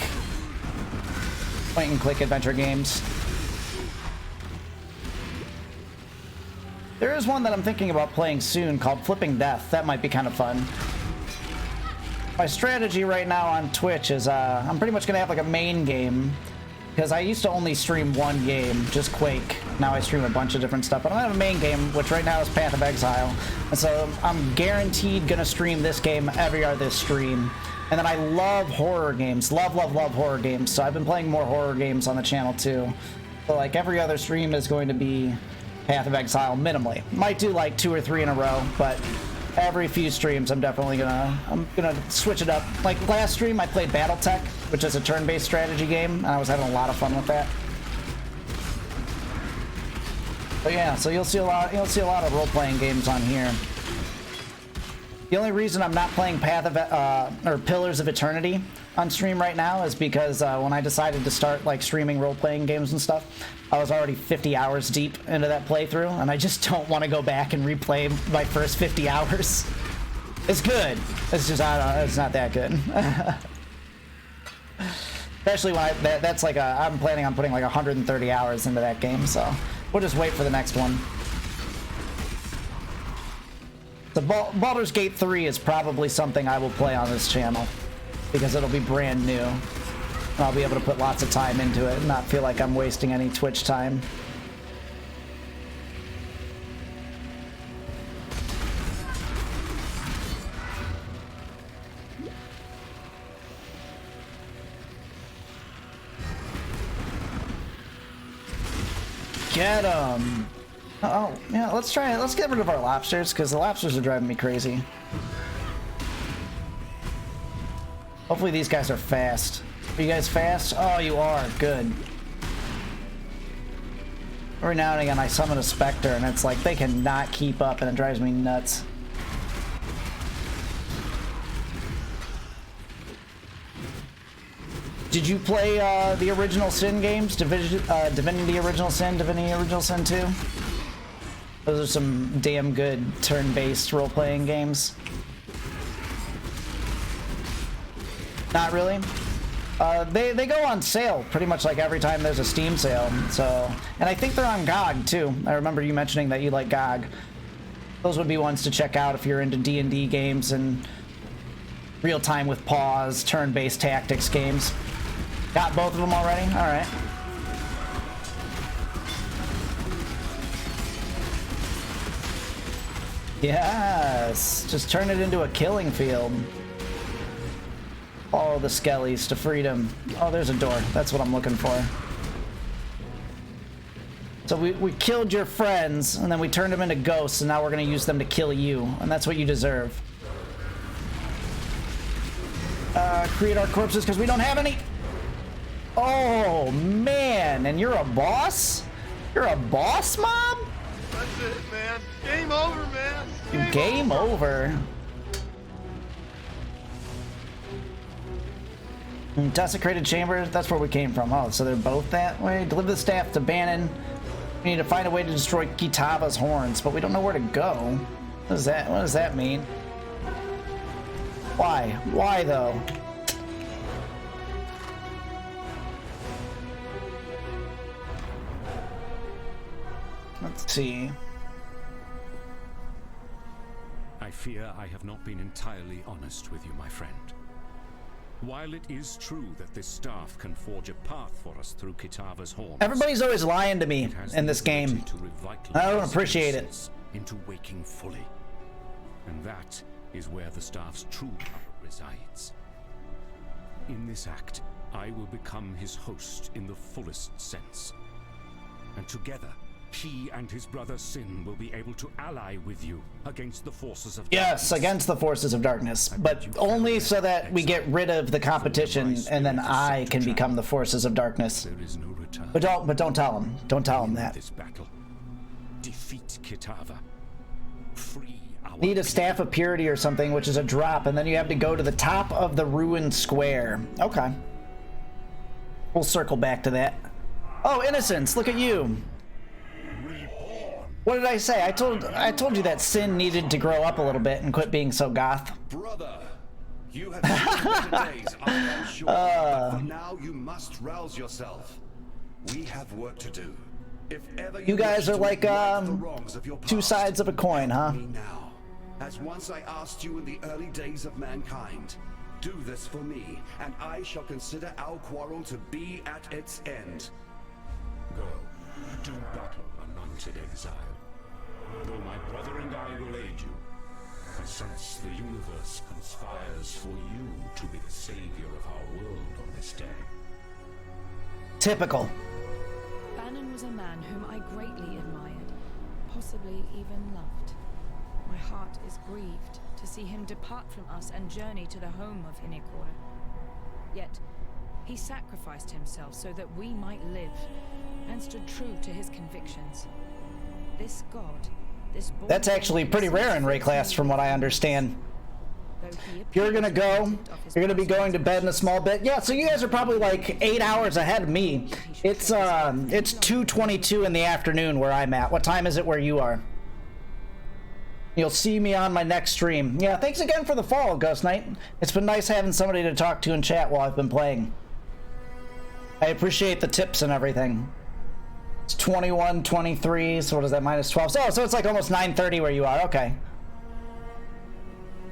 adventure games. There is one that I'm thinking about playing soon called Flipping Death. That might be kind of fun. My strategy right now on Twitch is I'm pretty much going to have like a main game, because I used to only stream one game, just Quake. Now I stream a bunch of different stuff, but I'm going to have a main game, which right now is Path of Exile. And so I'm guaranteed going to stream this game every other stream. And then I love horror games. Love, love, love horror games. So I've been playing more horror games on the channel too. So like every other stream is going to be Path of Exile minimally. Might do like 2 or 3 in a row, but every few streams I'm definitely gonna switch it up. Like last stream I played Battletech, which is a turn-based strategy game, and I was having a lot of fun with that. But yeah, so you'll see a lot of role-playing games on here. The only reason I'm not playing Pillars of Eternity on stream right now is because when I decided to start like streaming role-playing games and stuff, I was already 50 hours deep into that playthrough, and I just don't want to go back and replay my first 50 hours. It's good. It's just it's not that good. Especially when that's like I'm planning on putting like 130 hours into that game, so we'll just wait for the next one. The Baldur's Gate 3 is probably something I will play on this channel, because it'll be brand new. I'll be able to put lots of time into it and not feel like I'm wasting any Twitch time. Get 'em! Oh, yeah, let's try it. Let's get rid of our lobsters, because the lobsters are driving me crazy. Hopefully these guys are fast. Are you guys fast? Oh, you are. Good. Every now and again I summon a Spectre, and it's like they cannot keep up, and it drives me nuts. Did you play the original Sin games? Divinity Original Sin, Divinity Original Sin 2? Those are some damn good turn-based role-playing games. Not really? They go on sale pretty much like every time there's a Steam sale. So, and I think they're on GOG too. I remember you mentioning that you like GOG. Those would be ones to check out if you're into D&D games and real-time with pause, turn-based tactics games. Got both of them already? All right. Yes, just turn it into a killing field. Follow the skellies to freedom. Oh, there's a door. That's what I'm looking for. So we killed your friends, and then we turned them into ghosts, and now we're going to use them to kill you, and that's what you deserve. Create our corpses because we don't have any. Oh, man. And you're a boss? You're a boss, Mob? That's it, man. Game over, man. Game over. Desecrated chamber, that's where we came from. Oh, so they're both that way? Deliver the staff to Bannon. We need to find a way to destroy Kitava's horns, but we don't know where to go. What does that mean? Why? Why, though? Let's see. I fear I have not been entirely honest with you, my friend. While it is true that this staff can forge a path for us through Kitava's horns, Everybody's always lying to me in this game. I don't appreciate it. Into waking fully. And that is where the staff's true power resides. In this act, I will become his host in the fullest sense. And together, he and his brother Sin will be able to ally with you against the forces of Yes, against the forces of darkness, but only so that we get rid of the competition, and then I can become the forces of darkness. There is no return. But don't tell him. Don't tell him that. This battle. Defeat Kitava. Free our Need a staff of purity or something, which is a drop, and then you have to go to the top of the ruined square. Okay. We'll circle back to that. Oh, Innocence, look at you. What did I say? I told you that Sin needed to grow up a little bit and quit being so goth. Brother, you have seen better days, I am sure. But for now, you must rouse yourself. We have work to do. If ever you guys are like two sides of a coin, huh? Now, as once I asked you in the early days of mankind, do this for me, and I shall consider our quarrel to be at its end. Go, do battle, anointed exile. Though my brother and I will aid you, I sense the universe conspires for you to be the savior of our world on this day. Typical. Bannon was a man whom I greatly admired, possibly even loved. My heart is grieved to see him depart from us and journey to the home of Hinekora. Yet, he sacrificed himself so that we might live, and stood true to his convictions. This god, this boy... That's actually pretty rare in Ray Class, from what I understand. You're gonna go. You're gonna be going to bed in a small bit. Yeah, so you guys are probably like 8 hours ahead of me. It's 2:22 in the afternoon where I'm at. What time is it where you are? You'll see me on my next stream. Yeah, thanks again for the follow, Ghost Knight. It's been nice having somebody to talk to and chat while I've been playing. I appreciate the tips and everything. It's 21:23, so what is that, minus 12? So it's like almost 9:30 where you are. Okay.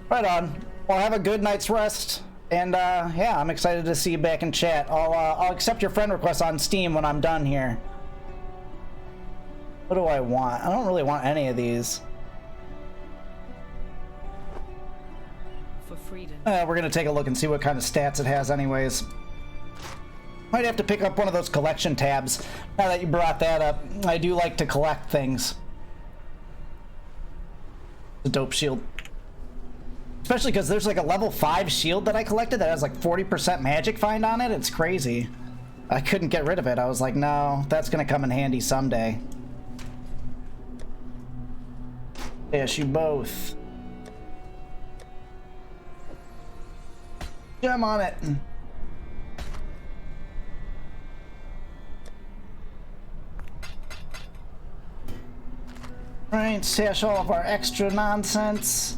Right on. Well, have a good night's rest, and yeah, I'm excited to see you back in chat. I'll accept your friend request on Steam when I'm done here. What do I want? I don't really want any of these. For freedom. We're gonna take a look and see what kind of stats it has anyways. Might have to pick up one of those collection tabs. Now that you brought that up, I do like to collect things. The dope shield. Especially because there's like a level 5 shield that I collected that has like 40% magic find on it. It's crazy. I couldn't get rid of it. I was like, no, that's gonna come in handy someday. Yes, you both. Gem on it. Alright, stash all of our extra nonsense.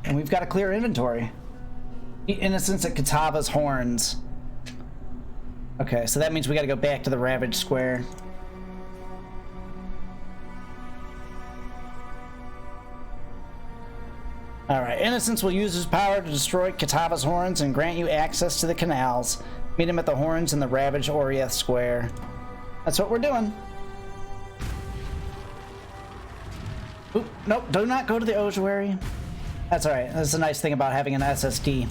And we've got to clear inventory. Innocence at Kitava's horns. Okay, so that means we got to go back to the Ravaged Square. Alright, Innocence will use his power to destroy Kitava's horns and grant you access to the canals. Meet him at the horns in the Ravaged Orieth Square. That's what we're doing. Oop, nope, do not go to the ossuary. That's alright. That's the nice thing about having an SSD.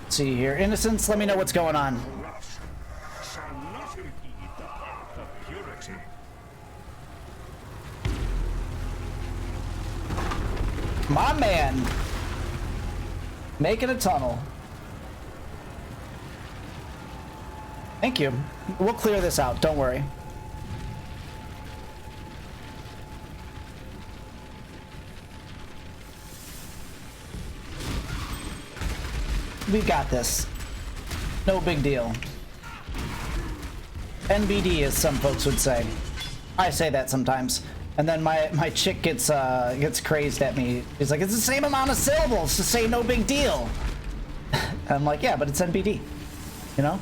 Let's see here. Innocence, let me know what's going on. My man! Making a tunnel. Thank you. We'll clear this out, don't worry. We got this. No big deal. NBD, as some folks would say. I say that sometimes. And then my chick gets crazed at me. She's like, it's the same amount of syllables to say no big deal. I'm like, yeah, but it's NBD. You know?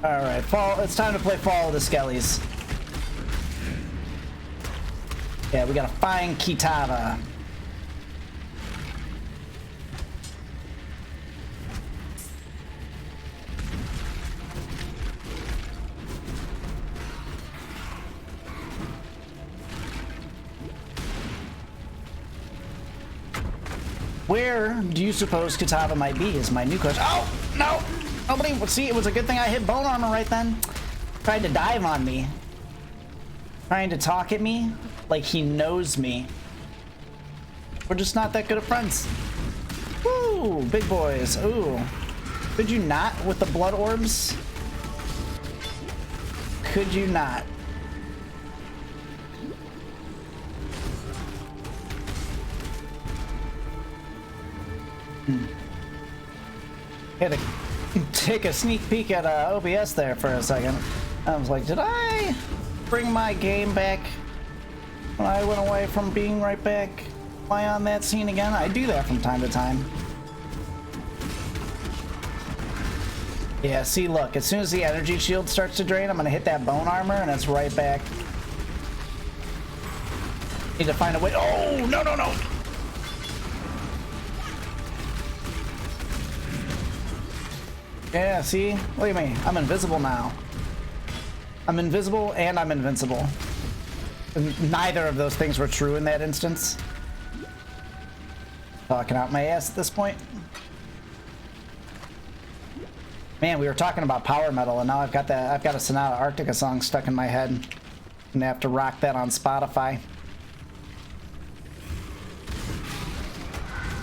Alright, it's time to play Fall of the Skellies. Yeah, we gotta find Kitava. Where do you suppose Kitava might be is my new question. Oh, no! Nobody, see, it was a good thing I hit bone armor right then. Tried to dive on me. Trying to talk at me like he knows me. We're just not that good of friends. Woo, big boys. Ooh. Could you not with the blood orbs? Could you not? Had to take a sneak peek at OBS there for a second. I was like, did I bring my game back when I went away from being right back? Am I on that scene again? I do that from time to time. Yeah, see, look, as soon as the energy shield starts to drain, I'm gonna hit that bone armor and it's right back. Need to find a way. Oh, no, no, no! Yeah, see? Look at me. I'm invisible now. I'm invisible and I'm invincible. And neither of those things were true in that instance. Talking out my ass at this point. Man, we were talking about power metal and now I've got a Sonata Arctica song stuck in my head. I'm gonna have to rock that on Spotify.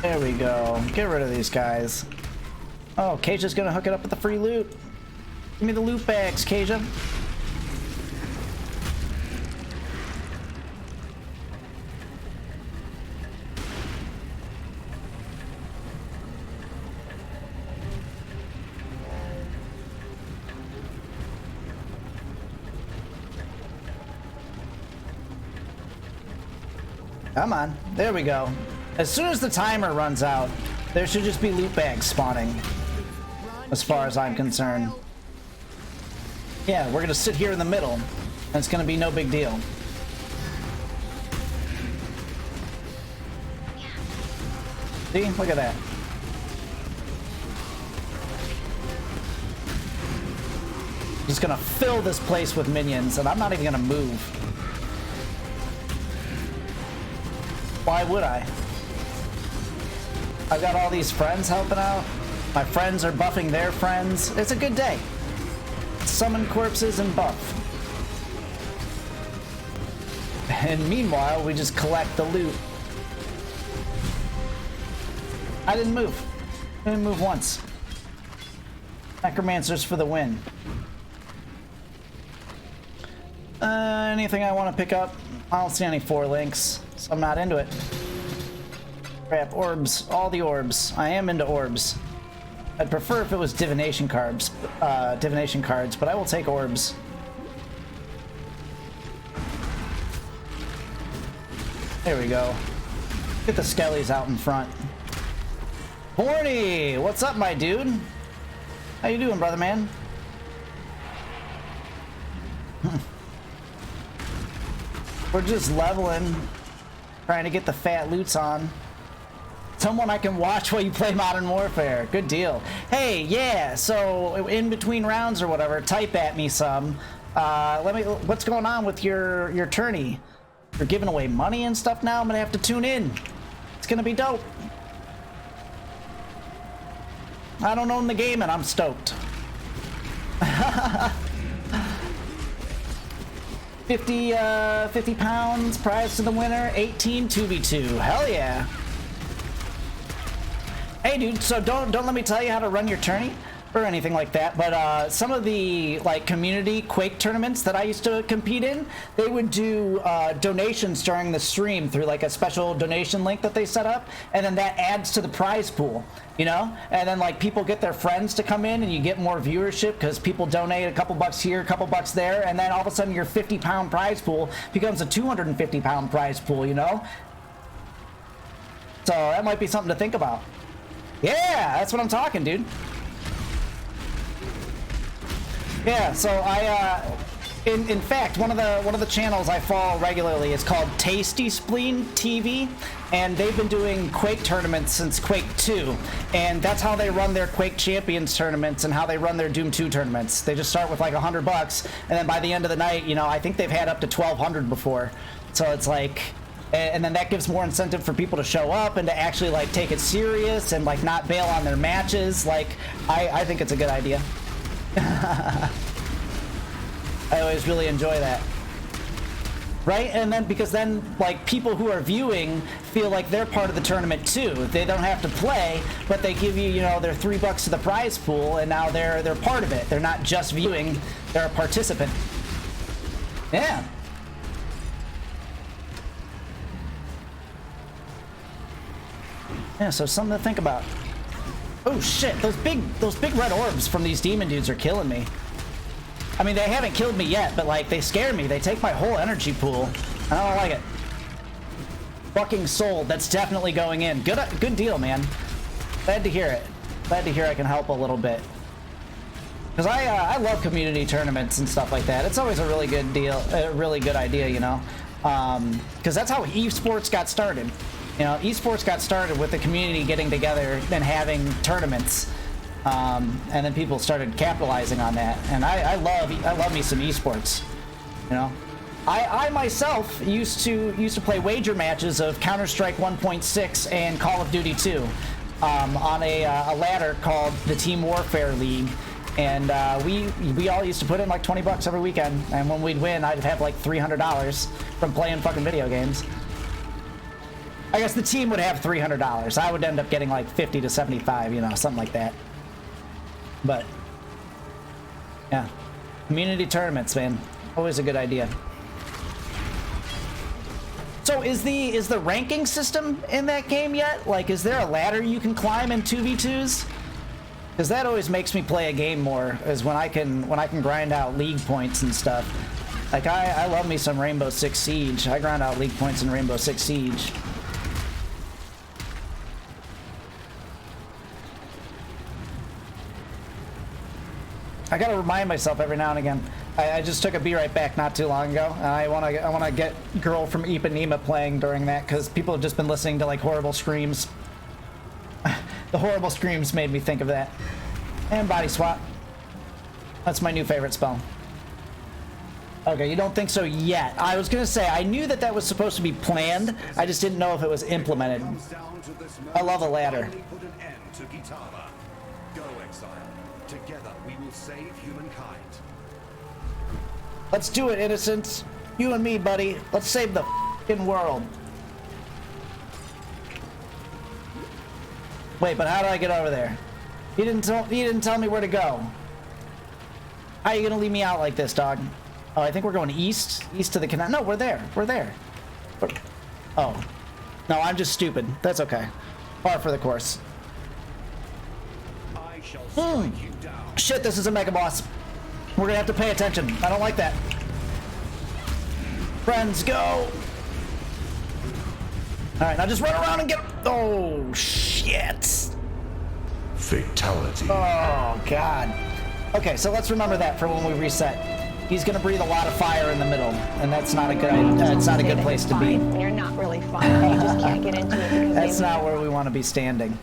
There we go. Get rid of these guys. Oh, Keisha's gonna hook it up with the free loot. Give me the loot bags, Keisha. Come on, there we go. As soon as the timer runs out, there should just be loot bags spawning. As far as I'm concerned. Yeah, we're gonna sit here in the middle, and it's gonna be no big deal. See? Look at that. Just gonna fill this place with minions, and I'm not even gonna move. Why would I? I've got all these friends helping out. My friends are buffing their friends. It's a good day. Summon corpses and buff. And meanwhile, we just collect the loot. I didn't move. I didn't move once. Necromancers for the win. Anything I want to pick up? I don't see any 4 links, so I'm not into it. Crap, orbs. All the orbs. I am into orbs. I'd prefer if it was divination cards, but I will take orbs. There we go. Get the skellies out in front. Horny! What's up, my dude? How you doing, brother man? We're just leveling, trying to get the fat loots on. Someone I can watch while you play Modern Warfare. Good deal. Hey, yeah, so in between rounds or whatever, type at me some. What's going on with your tourney? You're giving away money and stuff now? I'm gonna have to tune in. It's gonna be dope. I don't own the game and I'm stoked. 50 pounds, prize to the winner, 18 2v2. Hell yeah. Hey dude, so don't let me tell you how to run your tourney or anything like that, but some of the like community Quake tournaments that I used to compete in, they would do donations during the stream through like a special donation link that they set up, and then that adds to the prize pool, you know? And then like people get their friends to come in and you get more viewership because people donate a couple bucks here, a couple bucks there, and then all of a sudden your 50-pound prize pool becomes a 250-pound prize pool, you know? So that might be something to think about. Yeah, that's what I'm talking, dude. Yeah, so in fact, one of the channels I follow regularly is called Tasty Spleen TV, and they've been doing Quake tournaments since Quake 2, and that's how they run their Quake Champions tournaments and how they run their Doom 2 tournaments. They just start with like $100, and then by the end of the night, you know, I think they've had up to 1,200 before. So it's like, and then that gives more incentive for people to show up and to actually like take it serious and like not bail on their matches. Like, I think it's a good idea. I always really enjoy that. Right? And then, because then, like, people who are viewing feel like they're part of the tournament too. They don't have to play, but they give you, you know, their $3 to the prize pool, and now they're part of it. They're not just viewing, they're a participant. Yeah. Yeah, so something to think about. Oh shit, those big red orbs from these demon dudes are killing me. I mean, they haven't killed me yet, but like, they scare me. They take my whole energy pool. I don't like it. Fucking sold. That's definitely going in. Good deal, man. Glad to hear it. Glad to hear I can help a little bit. Because I love community tournaments and stuff like that. It's always a really good deal, a really good idea, you know? Because that's how esports got started. You know, esports got started with the community getting together and having tournaments, and then people started capitalizing on that. And I love me some esports. You know, I myself used to play wager matches of Counter-Strike 1.6 and Call of Duty 2 on a ladder called the Team Warfare League, and we all used to put in like $20 every weekend, and when we'd win, I'd have like $300 from playing fucking video games. I guess the team would have $300. I would end up getting like 50 to 75, you know, something like that. But yeah, community tournaments, man, always a good idea. So is the ranking system in that game yet? Like, is there a ladder you can climb in 2v2s? Because that always makes me play a game more, is when I can grind out league points and stuff. Like I love me some Rainbow Six Siege. I grind out league points in Rainbow Six Siege. I gotta remind myself every now and again. I just took a Be Right Back not too long ago, and I wanna get Girl from Ipanema playing during that, because people have just been listening to like horrible screams. The horrible screams made me think of that. And body swap. That's my new favorite spell. Okay, you don't think so yet. I was gonna say, I knew that was supposed to be planned. I just didn't know if it was implemented. I love a ladder. Go, Exile. Together we will save humankind. Let's do it, innocents. You and me, buddy. Let's save the f***ing world. Wait, but how do I get over there? You didn't tell me where to go. How are you gonna leave me out like this, dog? Oh, I think we're going east to the canal. No, we're there. Oh, No, I'm just stupid. That's okay. Par for the course. I shall strike you down. Shit, this is a mega boss. We're gonna have to pay attention. I don't like that. Friends, go! Alright, now just run around and get... Oh, shit. Fatality. Oh, God. Okay, so let's remember that for when we reset. He's gonna breathe a lot of fire in the middle, and that's not a good. It's not a good place to be. You're not really fine. You just can't get into it because that's not where we want to be standing.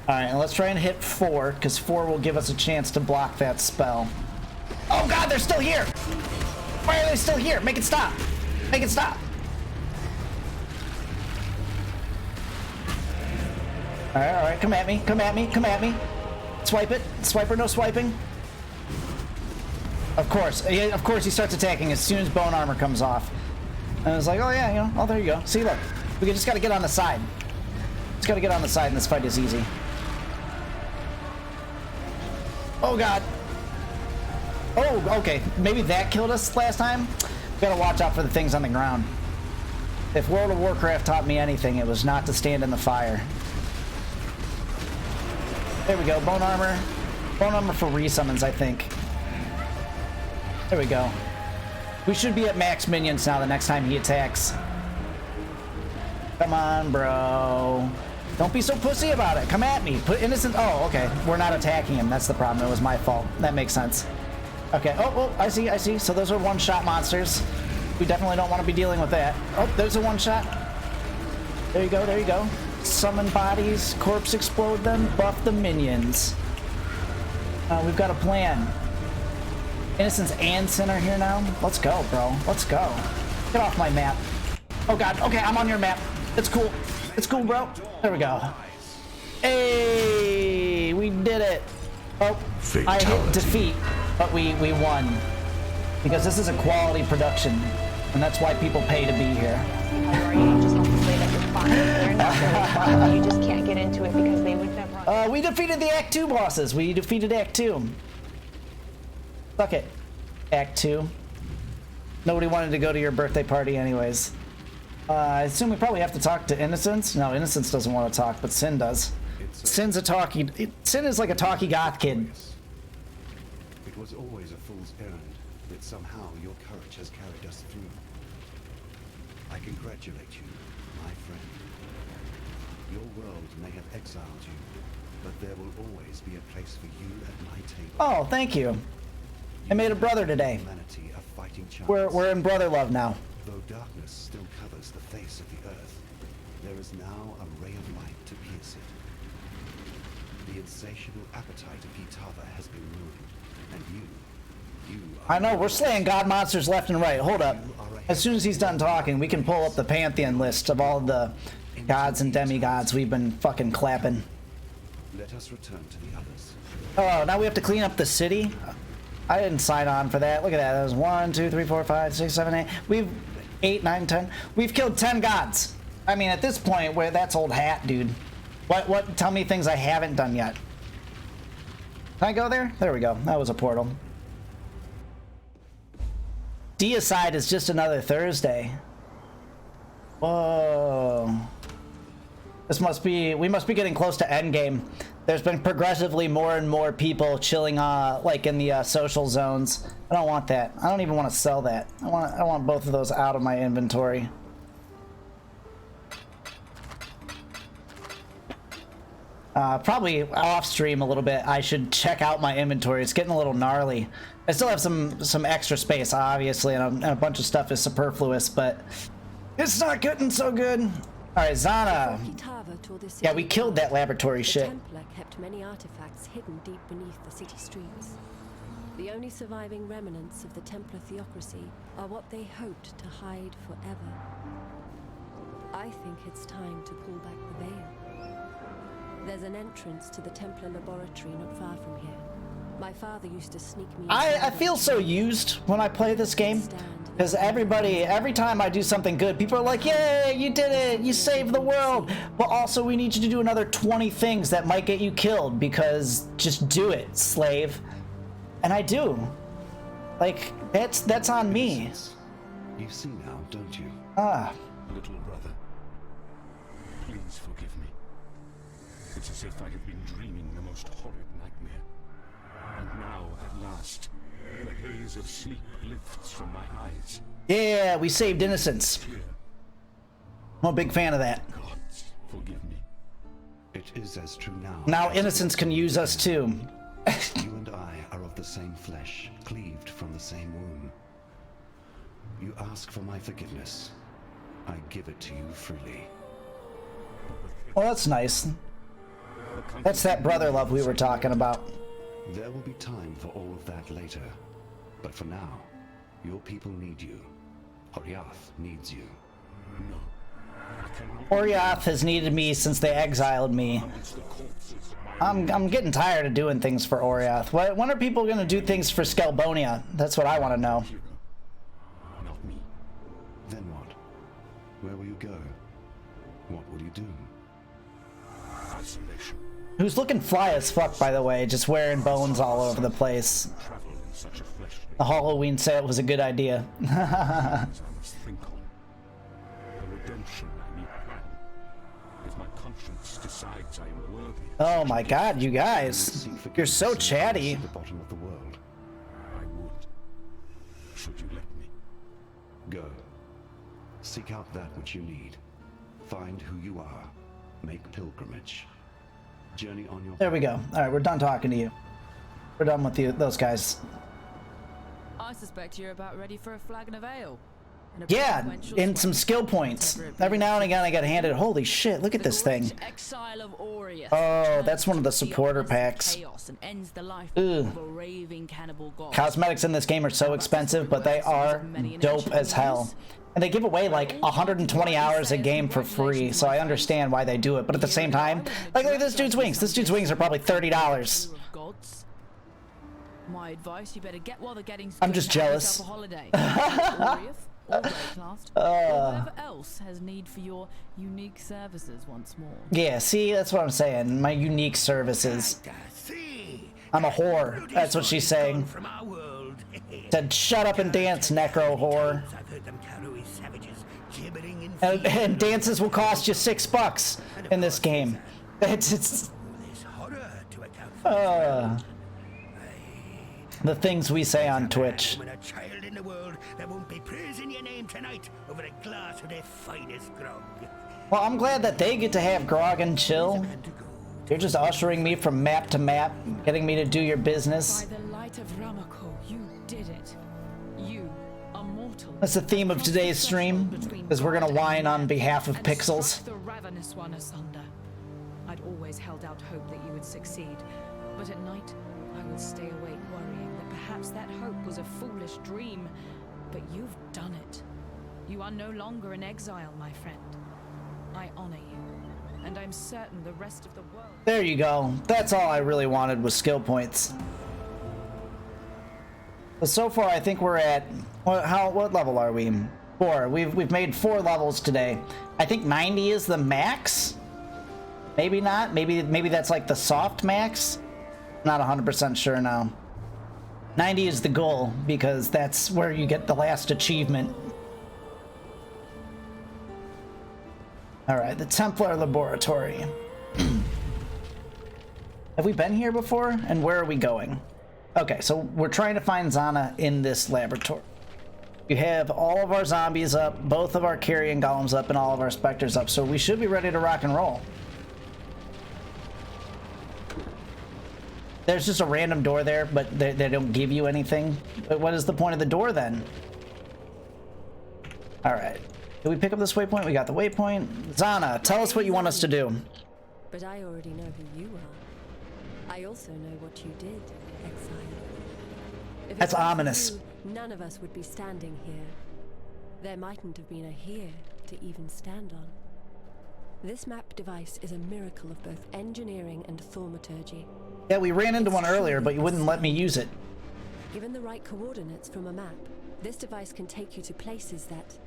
All right, and let's try and hit 4, because 4 will give us a chance to block that spell. Oh God, they're still here! Why are they still here? Make it stop! Make it stop! All right, come at me, come at me, come at me. Swipe it, swipe or no swiping. Of course he starts attacking as soon as bone armor comes off. And I was like, oh yeah, you know, oh there you go. See, look, we just gotta get on the side. Just gotta get on the side and this fight is easy. Oh God. Oh, okay, maybe that killed us last time. We gotta watch out for the things on the ground. If World of Warcraft taught me anything, it was not to stand in the fire. There we go, bone armor. Bone armor for resummons, I think. There we go. We should be at max minions now the next time he attacks. Come on, bro. Don't be so pussy about it. Come at me. Put innocent... Oh, okay. We're not attacking him. That's the problem. It was my fault. That makes sense. Okay. Oh, I see, I see. So those are one-shot monsters. We definitely don't want to be dealing with that. Oh, there's a one-shot. There you go, there you go. Summon bodies, corpse explode them, buff the minions. We've got a plan. Innocence and Sin are here now. Let's go, bro. Let's go. Get off my map. Oh God. Okay, I'm on your map. It's cool. It's cool, bro. There we go. Hey, we did it. Oh, I hit defeat, but we won because this is a quality production, and that's why people pay to be here. You just have to say that you're fine. You're not really fine. You just can't get into it because they would never. We defeated the Act 2 bosses. We defeated Act 2. Fuck it. Act 2. Nobody wanted to go to your birthday party anyways. I assume we probably have to talk to Innocence. No, Innocence doesn't want to talk, but Sin does. Sin's a talkie. Sin is like a talkie goth kid. It was always a fool's errand, but somehow your courage has carried us through. I congratulate you, my friend. Your world may have exiled you, but there will always be a place for you at my table. Oh, thank you. I made a brother today. We're in brother love now. Though darkness still covers the face of the earth, there is now a ray of light to pierce it. The insatiable appetite of Kitava has been ruined, and you I know, we're slaying god monsters left and right. Hold up. As soon as he's done talking, we can pull up the pantheon list of all the gods and demigods we've been fucking clapping. Let us return to the others. Oh, now we have to clean up the city? I didn't sign on for that. Look at that. That was 1, 2, 3, 4, 5, 6, 7, 8. We've 8, 9, 10. We've killed 10 gods. I mean, at this point, where that's old hat, dude. What? Tell me things I haven't done yet. Can I go there? There we go. That was a portal. Deicide is just another Thursday. Whoa. We must be getting close to endgame. There's been progressively more and more people chilling, like in the social zones. I don't want that. I don't even want to sell that. I want both of those out of my inventory. Probably off stream a little bit. I should check out my inventory. It's getting a little gnarly. I still have some extra space, obviously, and a bunch of stuff is superfluous, but it's not getting so good. All right, Zana. Yeah, we killed that laboratory shit. The Templar kept many artifacts hidden deep beneath the city streets. The only surviving remnants of the Templar theocracy are what they hoped to hide forever. I think it's time to pull back the veil. There's an entrance to the Templar laboratory not far from here. My father used to sneak me. I feel so used when I play this game. Because every time I do something good, people are like, yay, you did it, you saved the world. But also we need you to do another 20 things that might get you killed, because just do it, slave. And I do. Like, that's on me. You see now, don't you? Ah. Little brother. Please forgive me. It's as if I have been dreaming the most horrid nightmare. And now, at last, the haze of sleep lifts from my eyes. Yeah, we saved innocents. I'm a big fan of that. Gods, forgive me. It is as true now. Now innocents can use us too. You and I are of the same flesh, cleaved from the same womb. You ask for my forgiveness. I give it to you freely. Well, that's nice. That's that brother love we were talking about. There will be time for all of that later. But for now, your people need you. Oriath needs you. No. Oriath has needed me since they exiled me. I'm getting tired of doing things for Oriath. When are people gonna do things for Skelbonia? That's what I want to know. Not me. Then what? Where will you go? What will you do? Isolation. Who's looking fly as fuck, by the way, just wearing bones all over the place. Travel in such a fleshly. The Halloween sale was a good idea. I must think on. The redemption I need plan. If my conscience decides I am worthy. Oh my god, you guys. You're so chatty. At the bottom of the world. I would. Should you let me? Go. Seek out that which you need. Find who you are. Make pilgrimage. Journey on your... There we go. Alright, we're done talking to you. We're done with you, those guys. I suspect you're about ready for a flagon of ale. Yeah, and some skill points. Every now and again I get handed, holy shit, look at this thing. Exile of Aureus. Oh, that's one of the supporter packs. And ends the life Ugh. of a raving cannibal god. Cosmetics in this game are so expensive, but they are dope as hell. And they give away like 120 hours a game for free, so I understand why they do it. But at the same time, like look at this dude's wings. This dude's wings are probably $30. My advice, you better get while the getting's I'm good just and have jealous. yourself a holiday. Or Greyclast, or whoever else has need for your unique services once more. Yeah, see, that's what I'm saying. My unique services. I'm a whore. That's what she's saying. Said, shut up and dance, necro whore. And dances will cost you $6 in this game. It's the things we say on Twitch. Child in the world that won't be praising your name tonight over a glass of their finest grog. Well, I'm glad that they get to have grog and chill. You're just ushering me from map to map, getting me to do your business. By the light of Ramako, you did it. You, a mortal. That's the theme of today's stream, because we're gonna whine on behalf of Pixels. The ravenous one asunder. I'd always held out hope that you would succeed, but at night I would stay awake worrying that perhaps that hope was a foolish dream. But you've done it. You are no longer an exile, my friend. I honor you, and I'm certain the rest of the world... There you go. That's all I really wanted was skill points. But so far, I think we're at... What level are we? 4. We've made 4 levels today. I think 90 is the max? Maybe not. Maybe that's like the soft max? Not 100% sure now. 90 is the goal, because that's where you get the last achievement. Alright, the Templar Laboratory. Have we been here before? And where are we going? Okay, so we're trying to find Zana in this laboratory. You have all of our zombies up, both of our carrion golems up, and all of our specters up, so we should be ready to rock and roll. There's just a random door there, but they don't give you anything. But what is the point of the door then? Alright. Did we pick up this waypoint? We got the waypoint. Zana, tell us what you want us to do. But I already know who you are. I also know what you did, Exile. If That's it wasn't ominous. you, none of us would be standing here. There mightn't have been a here to even stand on. This map device is a miracle of both engineering and thaumaturgy. Yeah, we ran into one earlier, but you wouldn't let me use it. Given the right coordinates from a map, this device can take you to places that,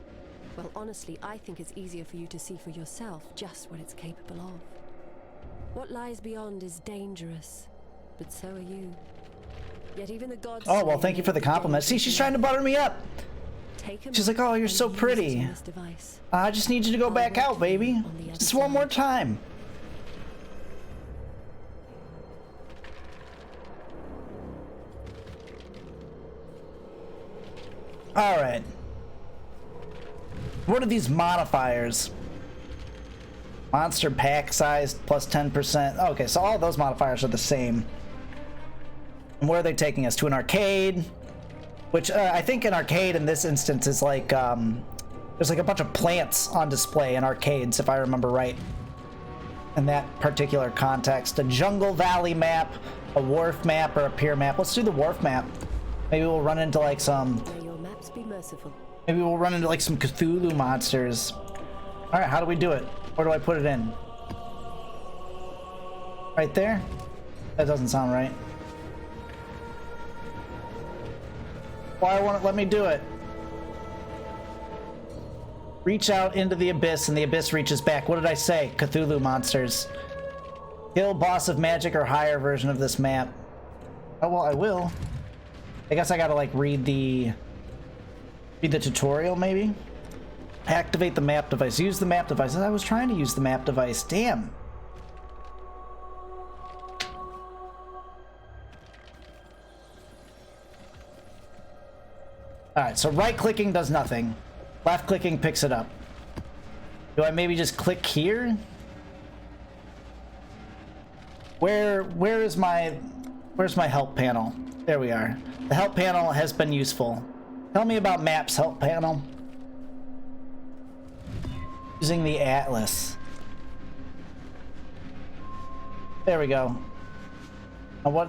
well, honestly, I think it's easier for you to see for yourself just what it's capable of. What lies beyond is dangerous, but so are you. Yet even the gods... Oh, well, thank you for the compliment. See, she's trying to butter me up. Take a She's like, oh, you're so and use it pretty. on this device. I just need you to go back out, baby. Just one more time. All right. What are these modifiers? Monster pack size plus 10%. Okay, so all those modifiers are the same. And where are they taking us? To an arcade? Which I think an arcade in this instance is like, there's like a bunch of plants on display in arcades, if I remember right. In that particular context. A jungle valley map, a wharf map, or a pier map. Let's do the wharf map. Maybe we'll run into like some... May your maps be merciful. Maybe we'll run into like some Cthulhu monsters. Alright, how do we do it? Where do I put it in? Right there? That doesn't sound right. Why won't it let me do it? Reach out into the abyss and the abyss reaches back. What did I say? Cthulhu monsters. Kill boss of magic or higher version of this map. Oh, well, I will. I guess I gotta like read the tutorial maybe? Activate the map device. Use the map device. I was trying to use the map device. Damn. Alright, so right clicking does nothing. Left clicking picks it up. Do I maybe just click here? Where's my help panel? There we are. The help panel has been useful. Tell me about maps, help panel. Using the atlas. There we go.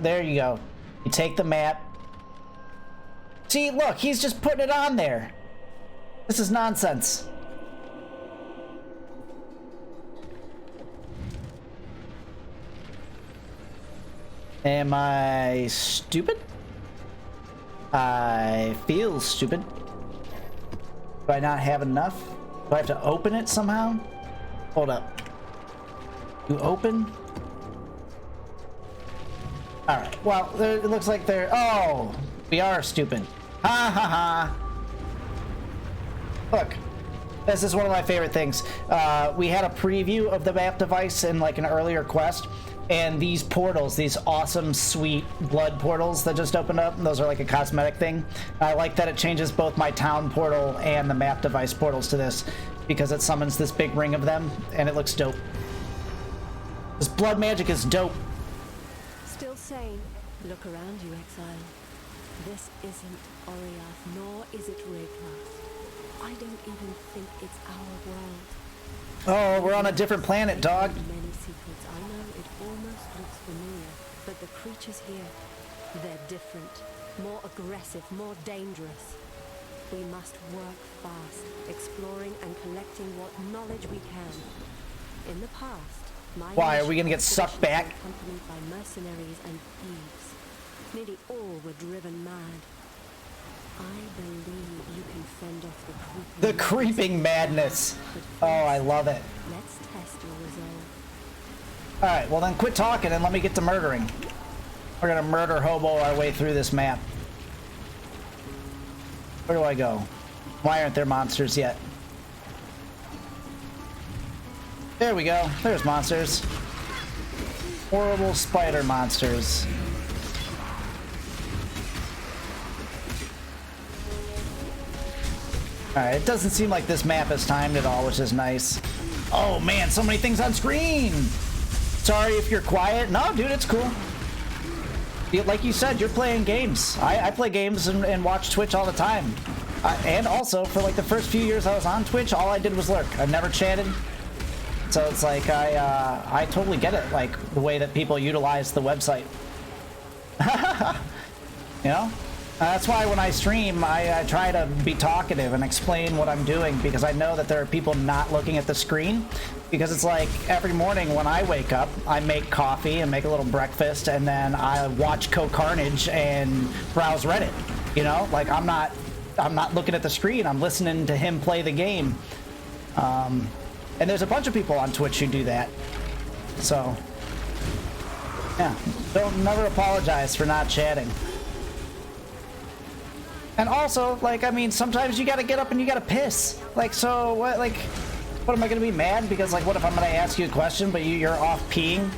There you go. You take the map. See, look, he's just putting it on there. This is nonsense. Am I stupid? I feel stupid. Do I not have enough? Do I have to open it somehow? Hold up. You open? Alright, well, it looks like they're... Oh! We are stupid. Ha ha ha! Look. This is one of my favorite things. We had a preview of the map device in like an earlier quest. And these portals, these awesome, sweet blood portals that just opened up, those are like a cosmetic thing. I like that it changes both my town portal and the map device portals to this, because it summons this big ring of them, and it looks dope. This blood magic is dope. Still sane. Look around you, Exile. This isn't Oriath, nor is it Wraithcraft. I don't even think it's our world. Oh, we're on a different planet, dog. Many secrets. I know it almost looks familiar, but the creatures here, they're different, more aggressive, more dangerous. We must work fast, exploring and collecting what knowledge we can. In the past, Why, are we gonna get sucked back? Accompanied by mercenaries and thieves. Nearly all were driven mad. I believe you can fend off the creeping madness. Oh, I love it. Let's test your resolve. Alright, well then quit talking and let me get to murdering. We're gonna murder hobo our way through this map. Where do I go? Why aren't there monsters yet? There we go. There's monsters. Horrible spider monsters. Alright, it doesn't seem like this map is timed at all, which is nice. Oh man, so many things on screen! Sorry if you're quiet. No, dude, it's cool. Like you said, you're playing games. I play games and watch Twitch all the time. And also, for like the first few years I was on Twitch, all I did was lurk. I never chatted. So it's like, I totally get it, like, the way that people utilize the website. You know? That's why when I stream, I try to be talkative and explain what I'm doing, because I know that there are people not looking at the screen. Because it's like every morning when I wake up, I make coffee and make a little breakfast, and then I watch Co-Carnage and browse Reddit. You know, like I'm not looking at the screen. I'm listening to him play the game. And there's a bunch of people on Twitch who do that. So yeah, don't never apologize for not chatting. And also, like, I mean, sometimes you gotta get up and you gotta piss. Like, so what? Like, what am I gonna be mad because, like, what if I'm gonna ask you a question but you're off peeing?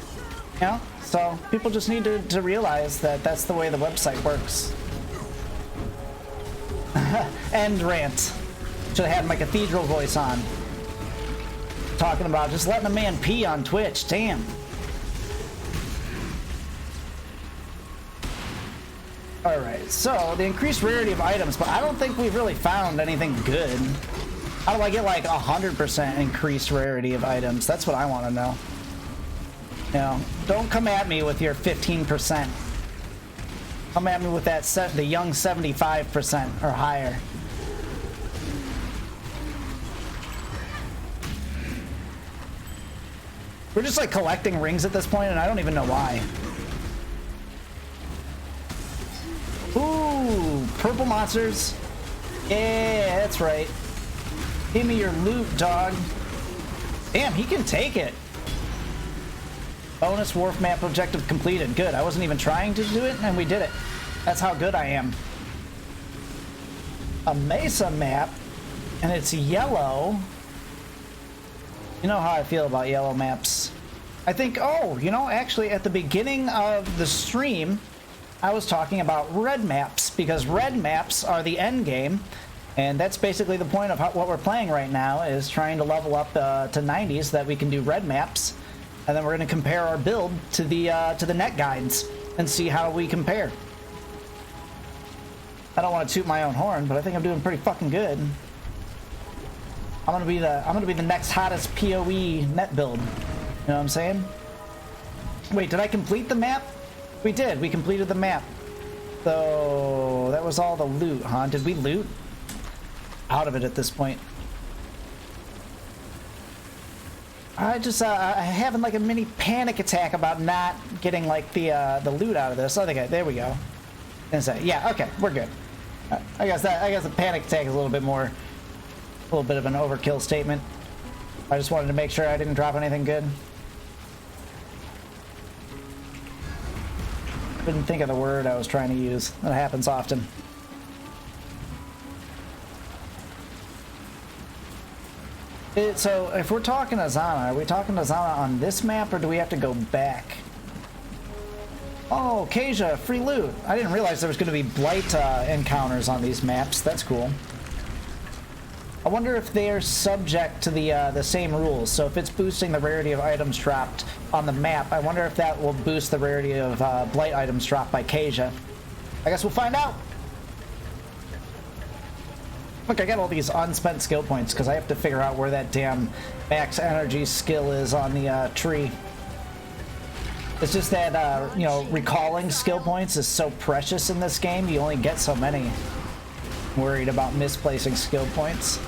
You know? So people just need to realize that that's the way the website works. End rant. Should have had my cathedral voice on. Talking about just letting a man pee on Twitch. Damn. Alright, so the increased rarity of items, but I don't think we've really found anything good. How do I get like 100% increased rarity of items? That's what I want to know. You know, don't come at me with your 15%. Come at me with that the young 75% or higher. We're just like collecting rings at this point, and I don't even know why. Ooh, purple monsters. Yeah, that's right. Give me your loot, dog. Damn, he can take it. Bonus wharf map objective completed. Good. I wasn't even trying to do it, and we did it. That's how good I am. A mesa map, and it's yellow. You know how I feel about yellow maps. I think, oh, you know, actually at the beginning of the stream, I was talking about red maps, because red maps are the end game, and that's basically the point of what we're playing right now, is trying to level up to 90s so that we can do red maps, and then we're going to compare our build to the net guides and see how we compare. I don't want to toot my own horn, but I think I'm doing pretty fucking good. I'm gonna be the next hottest PoE net build. You know what I'm saying? Wait, did I complete the map? We did. We completed the map. So that was all the loot, huh? Did we loot? Out of it at this point. I just having like a mini panic attack about not getting like the loot out of this. Okay, there we go. Yeah, okay, we're good. I guess the panic attack is a little bit of an overkill statement. I just wanted to make sure I didn't drop anything good. Couldn't think of the word I was trying to use. That happens often. So if we're talking to Zana, are we talking to Zana on this map, or do we have to go back? Oh, Kasia, free loot. I didn't realize there was going to be blight encounters on these maps. That's cool. I wonder if they're subject to the same rules. So if it's boosting the rarity of items dropped on the map, I wonder if that will boost the rarity of blight items dropped by Kasia. I guess we'll find out. Look, I got all these unspent skill points because I have to figure out where that damn max energy skill is on the tree. It's just that, you know, recalling skill points is so precious in this game. You only get so many. I'm worried about misplacing skill points.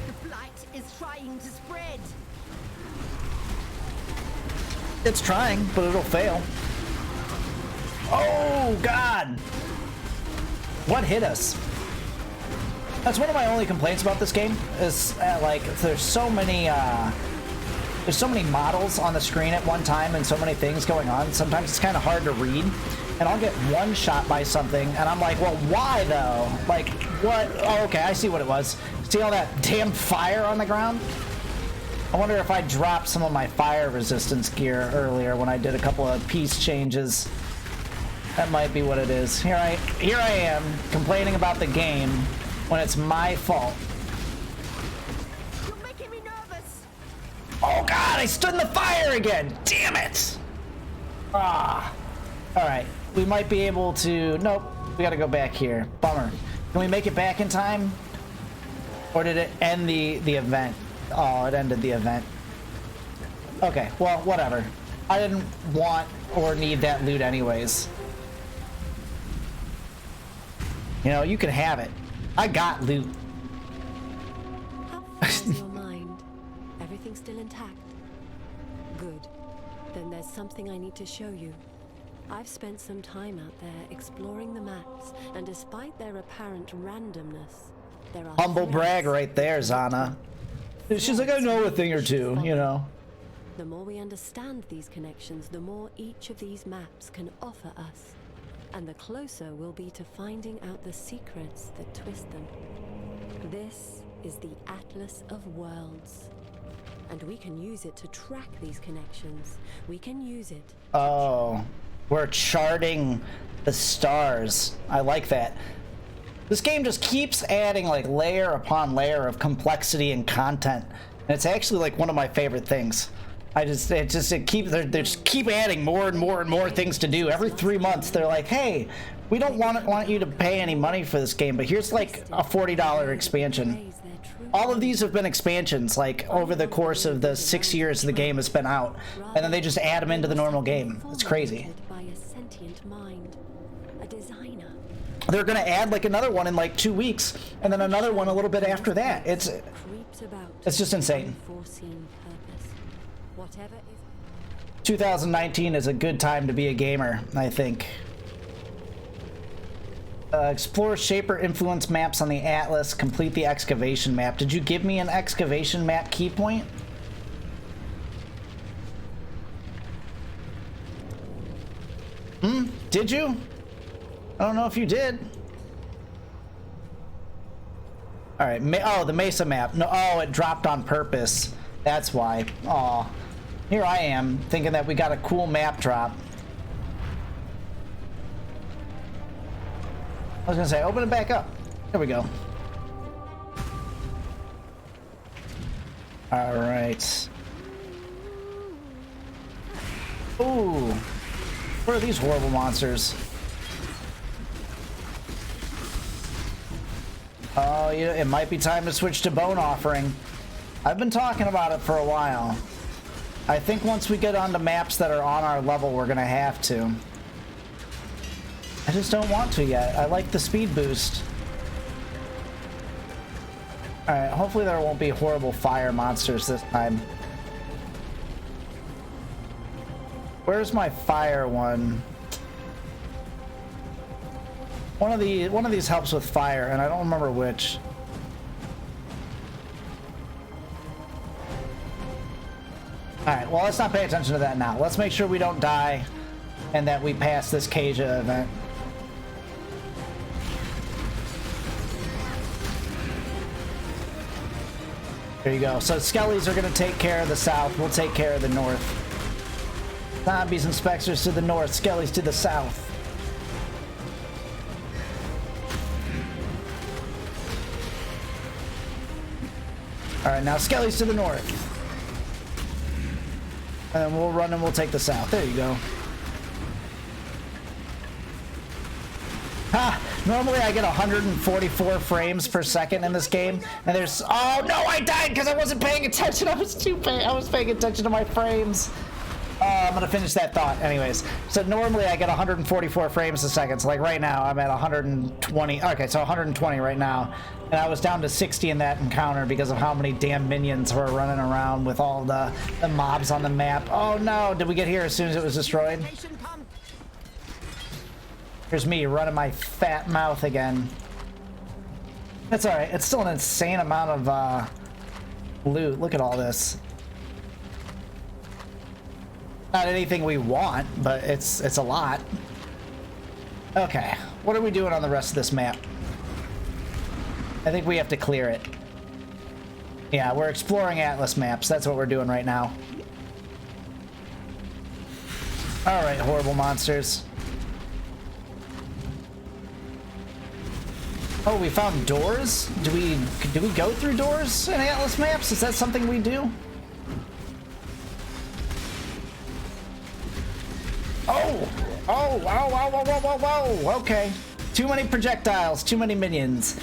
The blight is trying to spread. It's trying, but it'll fail. Oh, God! What hit us? That's one of my only complaints about this game, is like, there's so many models on the screen at one time and so many things going on. Sometimes it's kind of hard to read, and I'll get one shot by something and I'm like, well, why though? Like, what? Oh, okay, I see what it was. See all that damn fire on the ground? I wonder if I dropped some of my fire resistance gear earlier when I did a couple of piece changes. That might be what it is. Here I am complaining about the game when it's my fault. You're making me nervous. Oh God, I stood in the fire again! Damn it! Ah. Alright, we might be able to... Nope, we gotta go back here. Bummer. Can we make it back in time? Or did it end the event? Oh, it ended the event. Okay, well, whatever. I didn't want or need that loot anyways. You know, you can have it. I got loot. How fresh is your mind? Everything still intact? Good. Then there's something I need to show you. I've spent some time out there exploring the maps, and despite their apparent randomness, there are humble brag right there, Zana. She's like, I know a thing or two, you know. The more we understand these connections, the more each of these maps can offer us. and the closer we'll be to finding out the secrets that twist them. This is the Atlas of Worlds, and we can use it to track these connections. We can use it. Oh, we're charting the stars. I like that. This game just keeps adding like layer upon layer of complexity and content, and it's actually like one of my favorite things. They just keep adding more and more and more things to do. Every 3 months they're like, hey, we don't want you to pay any money for this game, but here's like a $40 expansion. All of these have been expansions like over the course of the 6 years the game has been out, and then they just add them into the normal game. It's crazy. By a sentient mind, a designer. They're gonna add like another one in like 2 weeks, and then another one a little bit after that. It's just insane. 2019 is a good time to be a gamer, I think. Explore Shaper influence maps on the Atlas. Complete the excavation map. Did you give me an excavation map key point? Did you? I don't know if you did. All right. Oh, the Mesa map. No. Oh, it dropped on purpose. That's why. Aw. Here I am, thinking that we got a cool map drop. I was gonna say, open it back up. There we go. All right. Ooh. What are these horrible monsters? Oh, it might be time to switch to Bone Offering. I've been talking about it for a while. I think once we get onto maps that are on our level, we're gonna have to. I just don't want to yet. I like the speed boost. Alright, hopefully there won't be horrible fire monsters this time. Where's my fire one? One of these helps with fire, and I don't remember which. Alright, well, let's not pay attention to that now. Let's make sure we don't die and that we pass this Kaja event. There you go. So Skellies are going to take care of the south. We'll take care of the north. Zombies and Spectres to the north. Skellies to the south. Alright, now Skellies to the north. And we'll run and we'll take the south. There you go. Ha! Normally I get 144 frames per second in this game, and there's... Oh no, I died because I wasn't paying attention. I was paying attention to my frames. I'm gonna finish that thought anyways. So normally I get 144 frames a second. So like right now I'm at 120. Okay, so 120 right now. And I was down to 60 in that encounter because of how many damn minions were running around with all the mobs on the map. Oh no, did we get here as soon as it was destroyed? Here's me running my fat mouth again. That's alright. It's still an insane amount of loot. Look at all this. Not anything we want, but it's a lot. Okay, what are we doing on the rest of this map? I think we have to clear it. Yeah, we're exploring Atlas maps. That's what we're doing right now. Alright, horrible monsters. Oh, we found doors? Do we go through doors in Atlas maps? Is that something we do? Oh! Oh! Whoa! Whoa! Whoa! Whoa! Whoa! Whoa! Okay. Too many projectiles. Too many minions.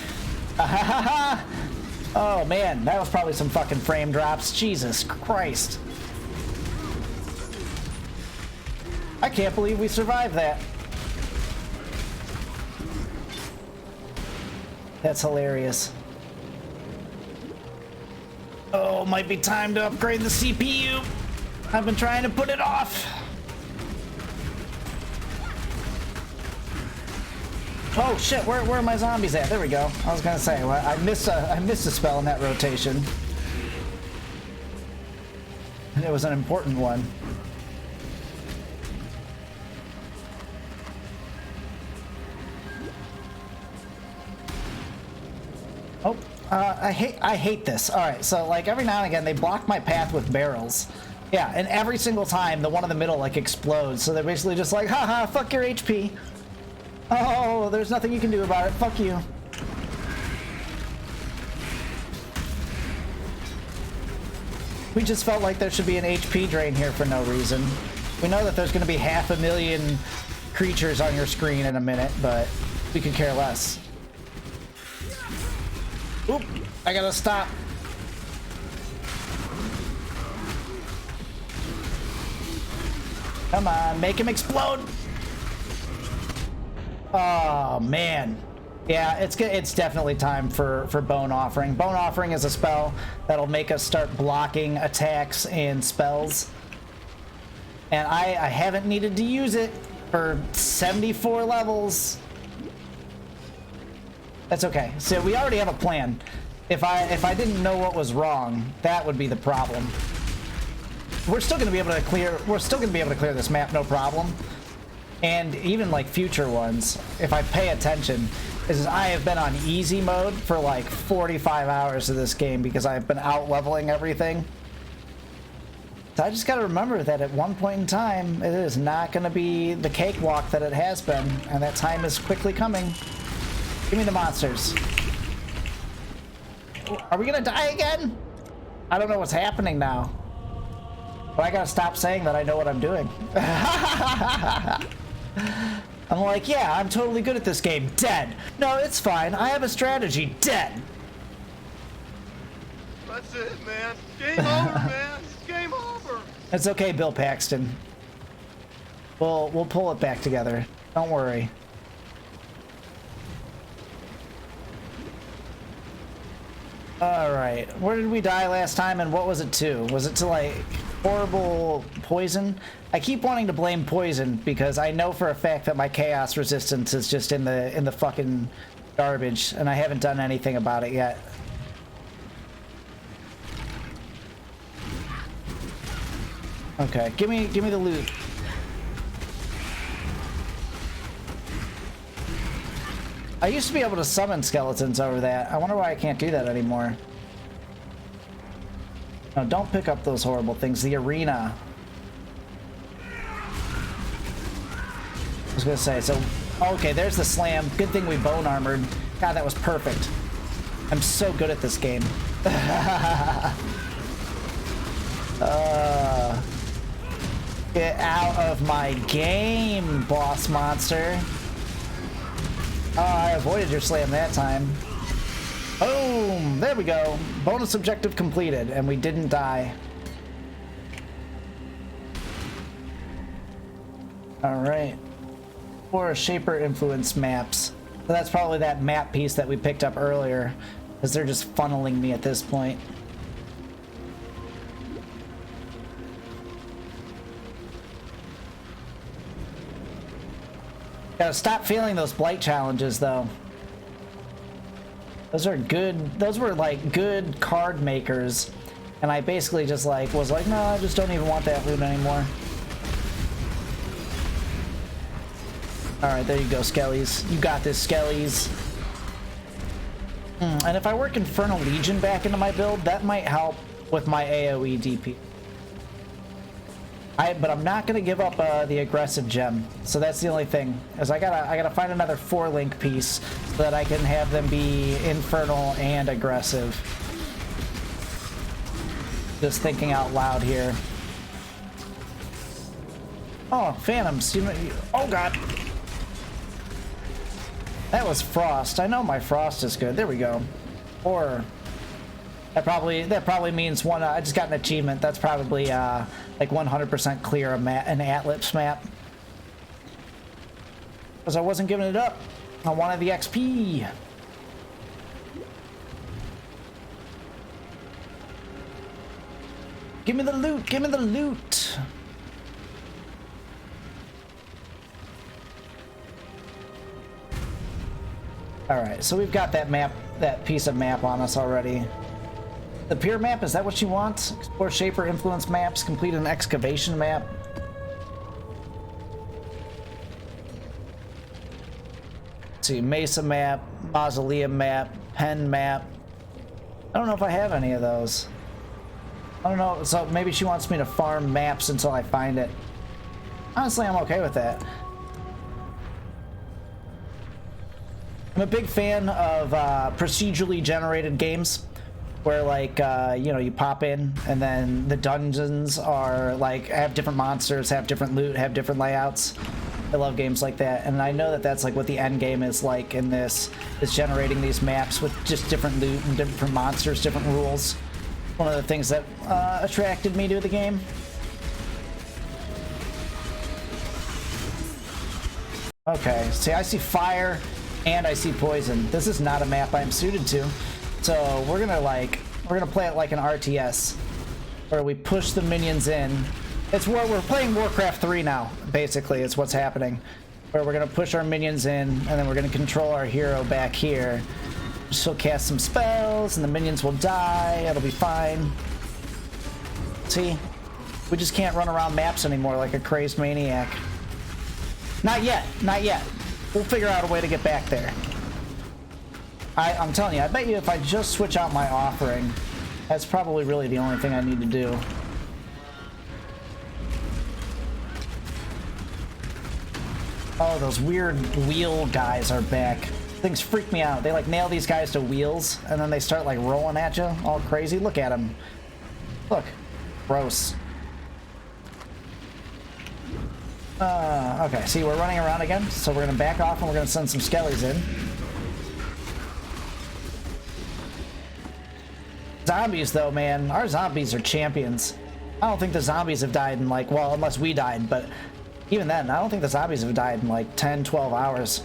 Oh man, that was probably some fucking frame drops. Jesus Christ. I can't believe we survived that. That's hilarious. Oh, might be time to upgrade the CPU. I've been trying to put it off. Oh shit, where are my zombies at? There we go. I was gonna say, well, I missed a spell in that rotation. And it was an important one. Oh, I hate this. All right, so like every now and again they block my path with barrels. Yeah, and every single time the one in the middle like explodes. So they're basically just like, haha, fuck your HP. Oh, there's nothing you can do about it. Fuck you. We just felt like there should be an HP drain here for no reason. We know that there's going to be 500,000 creatures on your screen in a minute, but we could care less. Oop, I gotta stop. Come on, make him explode. Oh, man. Yeah, it's definitely time for Bone Offering. Bone Offering is a spell that'll make us start blocking attacks and spells. And I haven't needed to use it for 74 levels. That's okay. So we already have a plan. If I didn't know what was wrong, that would be the problem. We're still gonna be able to clear this map, no problem. And even like future ones, if I pay attention, is I have been on easy mode for like 45 hours of this game because I've been out leveling everything. So I just gotta remember that at one point in time, it is not gonna be the cakewalk that it has been, and that time is quickly coming. Give me the monsters. Are we gonna die again? I don't know what's happening now. But I gotta stop saying that I know what I'm doing. I'm like, yeah, I'm totally good at this game. Dead. No, it's fine. I have a strategy. Dead. That's it, man. Game over, man. Game over. It's okay, Bill Paxton. We'll pull it back together. Don't worry. Alright, where did we die last time and what was it to? Was it to like horrible poison? I keep wanting to blame poison because I know for a fact that my chaos resistance is just in the fucking garbage and I haven't done anything about it yet. Okay, give me the loot. I used to be able to summon skeletons over that. I wonder why I can't do that anymore. No, don't pick up those horrible things. The arena. I was gonna say, so... Okay, there's the slam. Good thing we bone armored. God, that was perfect. I'm so good at this game. Get out of my game, boss monster. Oh, I avoided your slam that time. Boom! There we go. Bonus objective completed, and we didn't die. Alright. Or Shaper Influence maps. So that's probably that map piece that we picked up earlier, because they're just funneling me at this point. Gotta stop feeling those blight challenges, though. Those are good. Those were like good card makers, and I basically just like was like, no, I just don't even want that loot anymore. All right, there you go, Skellies. You got this, Skellies. And if I work Infernal Legion back into my build, that might help with my AoE DP. But I'm not gonna give up the aggressive gem, so that's the only thing. Is I gotta find another 4-link piece so that I can have them be infernal and aggressive. Just thinking out loud here. Oh, phantoms! Oh god, that was frost. I know my frost is good. There we go. Or that probably means one. I just got an achievement. That's probably like 100% clear an Atlas map. Because I wasn't giving it up. I wanted the XP. Give me the loot. Give me the loot. All right, so we've got that map, that piece of map on us already. The pier map, is that what you want? Explore Shaper Influence maps, complete an excavation map. Let's see, Mesa map, Mausoleum map, pen map. I don't know if I have any of those. I don't know, so maybe she wants me to farm maps until I find it. Honestly, I'm okay with that. I'm a big fan of procedurally generated games where, like, you know, you pop in and then the dungeons are like have different monsters, have different loot, have different layouts. I love games like that, and I know that that's like what the end game is like in this, is generating these maps with just different loot and different monsters, different rules. One of the things that attracted me to the game. Okay, see, I see fire and I see poison. This is not a map I'm suited to, so we're gonna play it like an RTS, where we push the minions in. It's where we're playing Warcraft 3 now, basically, is what's happening. Where we're gonna push our minions in, and then we're gonna control our hero back here. She'll cast some spells, and the minions will die. It'll be fine. See? We just can't run around maps anymore like a crazed maniac. Not yet. Not yet. We'll figure out a way to get back there. I'm telling you, I bet you if I just switch out my offering, that's probably really the only thing I need to do. Oh, those weird wheel guys are back. Things freak me out. They like nail these guys to wheels and then they start like rolling at you all crazy. Look at them. Look. Gross. Okay, see, we're running around again, so we're gonna back off and we're gonna send some skellies in. Zombies, though, man. Our zombies are champions. I don't think the zombies have died in, like, well, unless we died, but even then, I don't think the zombies have died in, like, 10, 12 hours.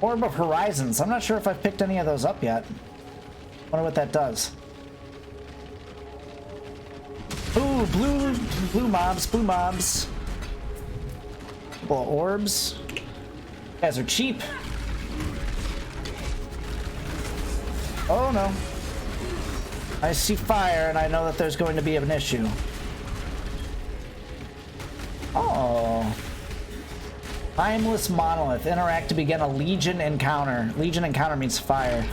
Orb of Horizons. I'm not sure if I've picked any of those up yet. Wonder what that does. Ooh, blue mobs, blue mobs. Couple of orbs. You guys are cheap. Oh no. I see fire and I know that there's going to be an issue. Oh. Timeless Monolith. Interact to begin a Legion encounter. Legion encounter means fire.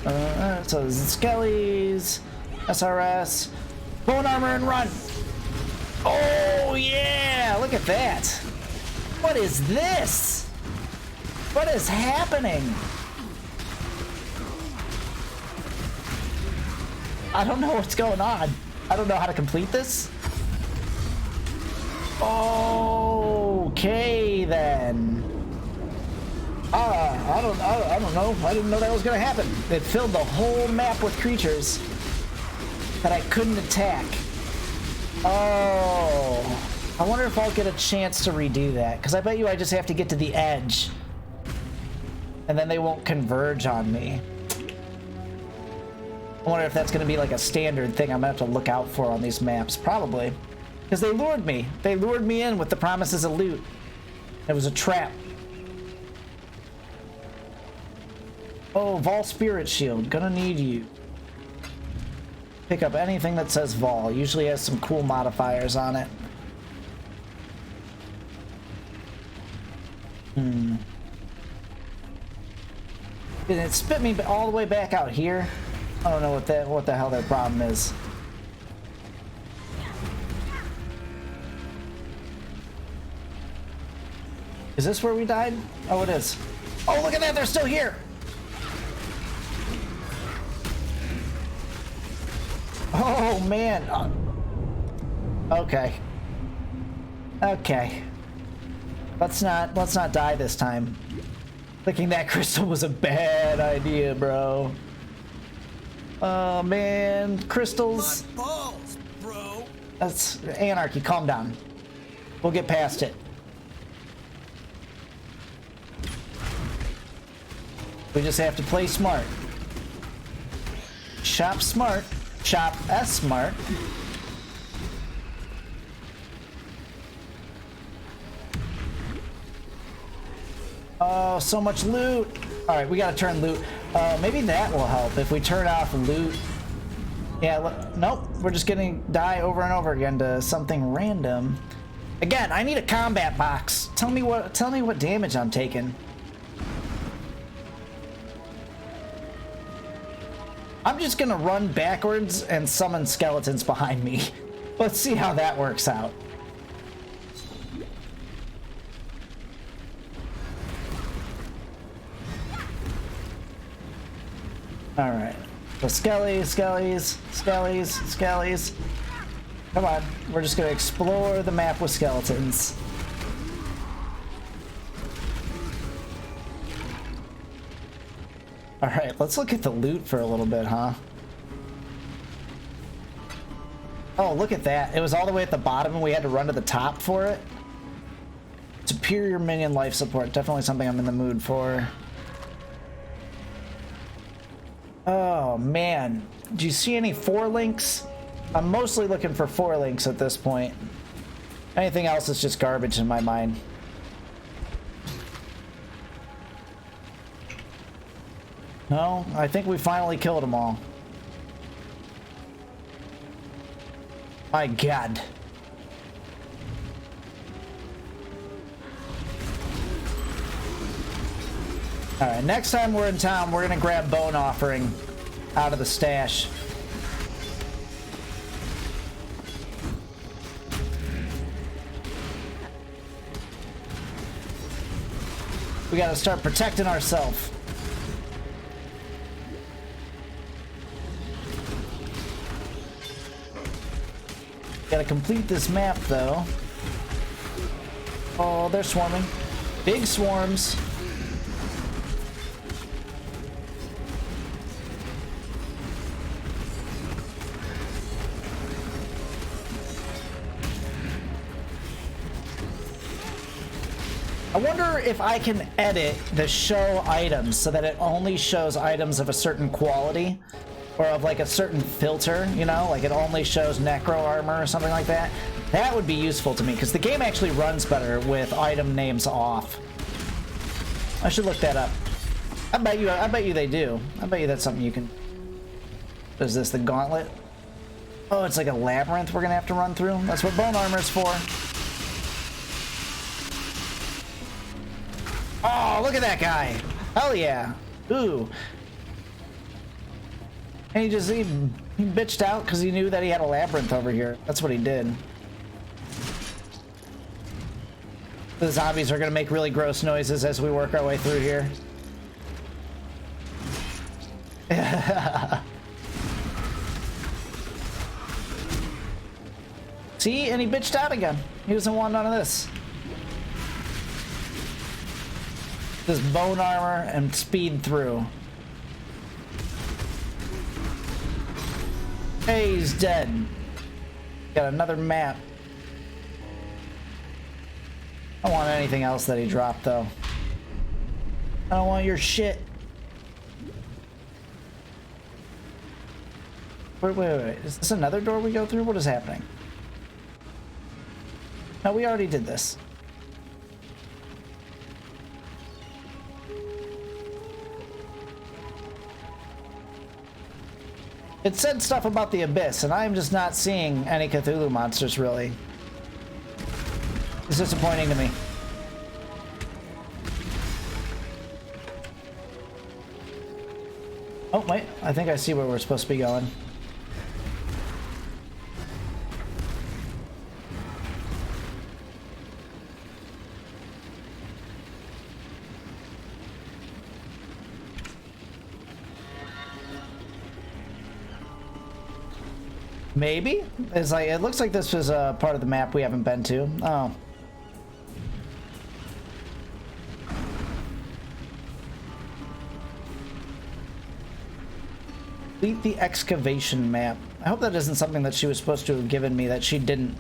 So Skellies, SRS, bone armor and run. Oh yeah, look at that. What is this? What is happening? I don't know what's going on. I don't know how to complete this. Okay then. I don't know. I didn't know that was gonna happen. It filled the whole map with creatures that I couldn't attack. Oh, I wonder if I'll get a chance to redo that, because I bet you I just have to get to the edge and then they won't converge on me. I wonder if that's going to be like a standard thing I'm going to have to look out for on these maps. Probably. Because they lured me. They lured me in with the promises of loot. It was a trap. Oh, Vol Spirit Shield. Gonna need you. Pick up anything that says Vol. Usually has some cool modifiers on it. Did it spit me all the way back out here? I don't know what the hell their problem is. Is this where we died? Oh, it is. Oh, look at that! They're still here! Oh, man. Okay. Okay. Let's not die this time. Clicking that crystal was a bad idea, bro. Oh, man. Crystals. My balls, bro. That's anarchy. Calm down. We'll get past it. We just have to play smart. Shop smart. Shop S smart. Oh, so much loot. All right, we gotta turn loot. Maybe that will help if we turn off loot. Yeah, nope. We're just gonna die over and over again to something random. Again, I need a combat box. Tell me what damage I'm taking. I'm just gonna run backwards and summon skeletons behind me. Let's see how that works out. Alright. So skellies. Come on. We're just gonna explore the map with skeletons. Alright, let's look at the loot for a little bit, huh? Oh, look at that. It was all the way at the bottom and we had to run to the top for it. Superior minion life support. Definitely something I'm in the mood for. Oh, man. Do you see any 4 links? I'm mostly looking for 4 links at this point. Anything else is just garbage in my mind. No, I think we finally killed them all. My God. Alright, next time we're in town, we're gonna grab Bone Offering out of the stash. We gotta start protecting ourselves. Gotta complete this map, though. Oh, they're swarming. Big swarms. I wonder if I can edit the show items so that it only shows items of a certain quality. Or of like a certain filter, you know, like it only shows necro armor or something like that. That would be useful to me because the game actually runs better with item names off. I should look that up. I bet you they do. I bet you that's something you can. What is this, the gauntlet? Oh, it's like a labyrinth we're gonna have to run through. That's what bone armor is for. Oh, look at that guy. Hell yeah. Ooh. And he bitched out because he knew that he had a labyrinth over here. That's what he did. The zombies are going to make really gross noises as we work our way through here. See? And he bitched out again. He doesn't want none of this. This bone armor and speed through. Hey, he's dead. Got another map. I don't want anything else that he dropped, though. I don't want your shit. Wait. Is this another door we go through? What is happening? No, we already did this. It said stuff about the Abyss, and I'm just not seeing any Cthulhu monsters, really. It's disappointing to me. Oh, wait. I think I see where we're supposed to be going. Maybe? It's like, it looks like this was a part of the map we haven't been to. Oh. Complete the excavation map. I hope that isn't something that she was supposed to have given me that she didn't.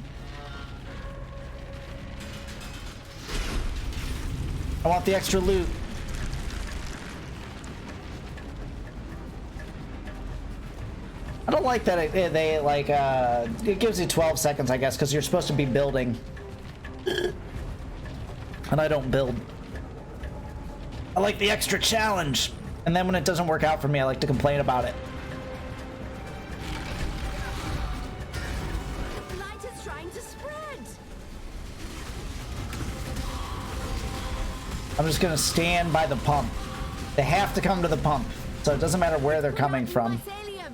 I want the extra loot. I don't like that they like it gives you 12 seconds, I guess, because you're supposed to be building. And I don't build. I like the extra challenge. And then when it doesn't work out for me, I like to complain about it. The light is trying to spread. I'm just gonna stand by the pump. They have to come to the pump, so it doesn't matter where they're coming from. Mycelia.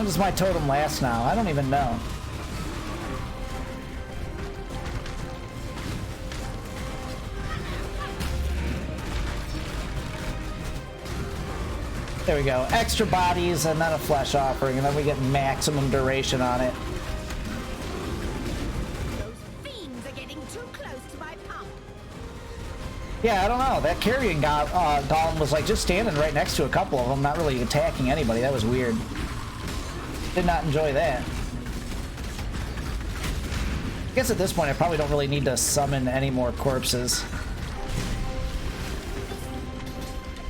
long does my totem last now? I don't even know. There we go. Extra bodies and then a flesh offering, and then we get maximum duration on it. Fiends are getting too close to my pump. Yeah, I don't know. That carrion golem was like just standing right next to a couple of them, not really attacking anybody. That was weird. Did not enjoy that. I guess at this point I probably don't really need to summon any more corpses.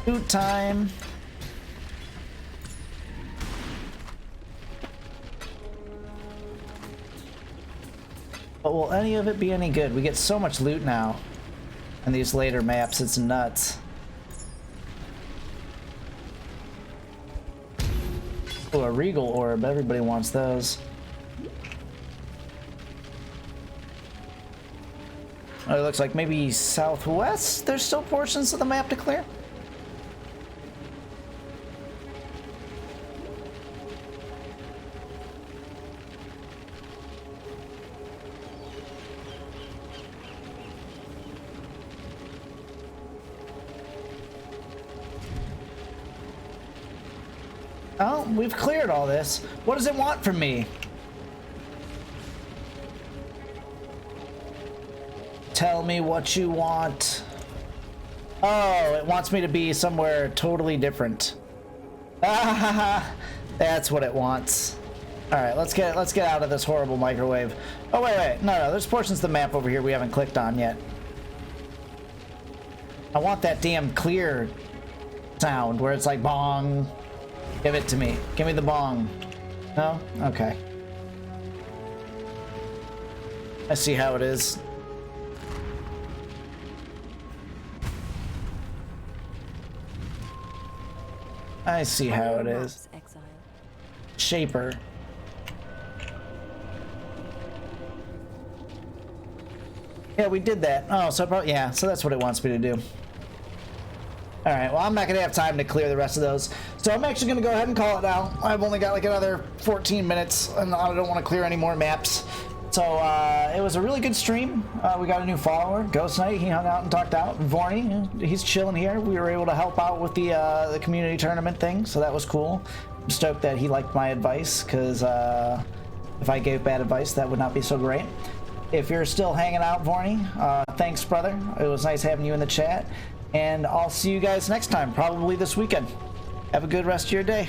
Loot time. But will any of it be any good? We get so much loot now in these later maps, it's nuts. Oh, a regal orb. Everybody wants those. Oh, it looks like maybe southwest there's still portions of the map to clear. Oh, we've cleared all this. What does it want from me? Tell me what you want. Oh, it wants me to be somewhere totally different. Ah, that's what it wants. All right, let's get out of this horrible microwave. Oh wait, no, there's portions of the map over here we haven't clicked on yet. I want that damn clear sound where it's like bong. Give it to me. Give me the bong. No? Okay. I see how it is. I see how it is. Exile. Shaper. Yeah, we did that. Oh, so yeah, so that's what it wants me to do. All right, well, I'm not gonna have time to clear the rest of those, so I'm actually gonna go ahead and call it out. I've only got like another 14 minutes, and I don't want to clear any more maps. So it was a really good stream. We got a new follower, Ghost Knight. He hung out and talked out. Vorny, he's chilling here. We were able to help out with the community tournament thing, so that was cool. I'm stoked that he liked my advice, because if I gave bad advice, that would not be so great. If you're still hanging out, Vorny, thanks, brother. It was nice having you in the chat. And I'll see you guys next time, probably this weekend. Have a good rest of your day.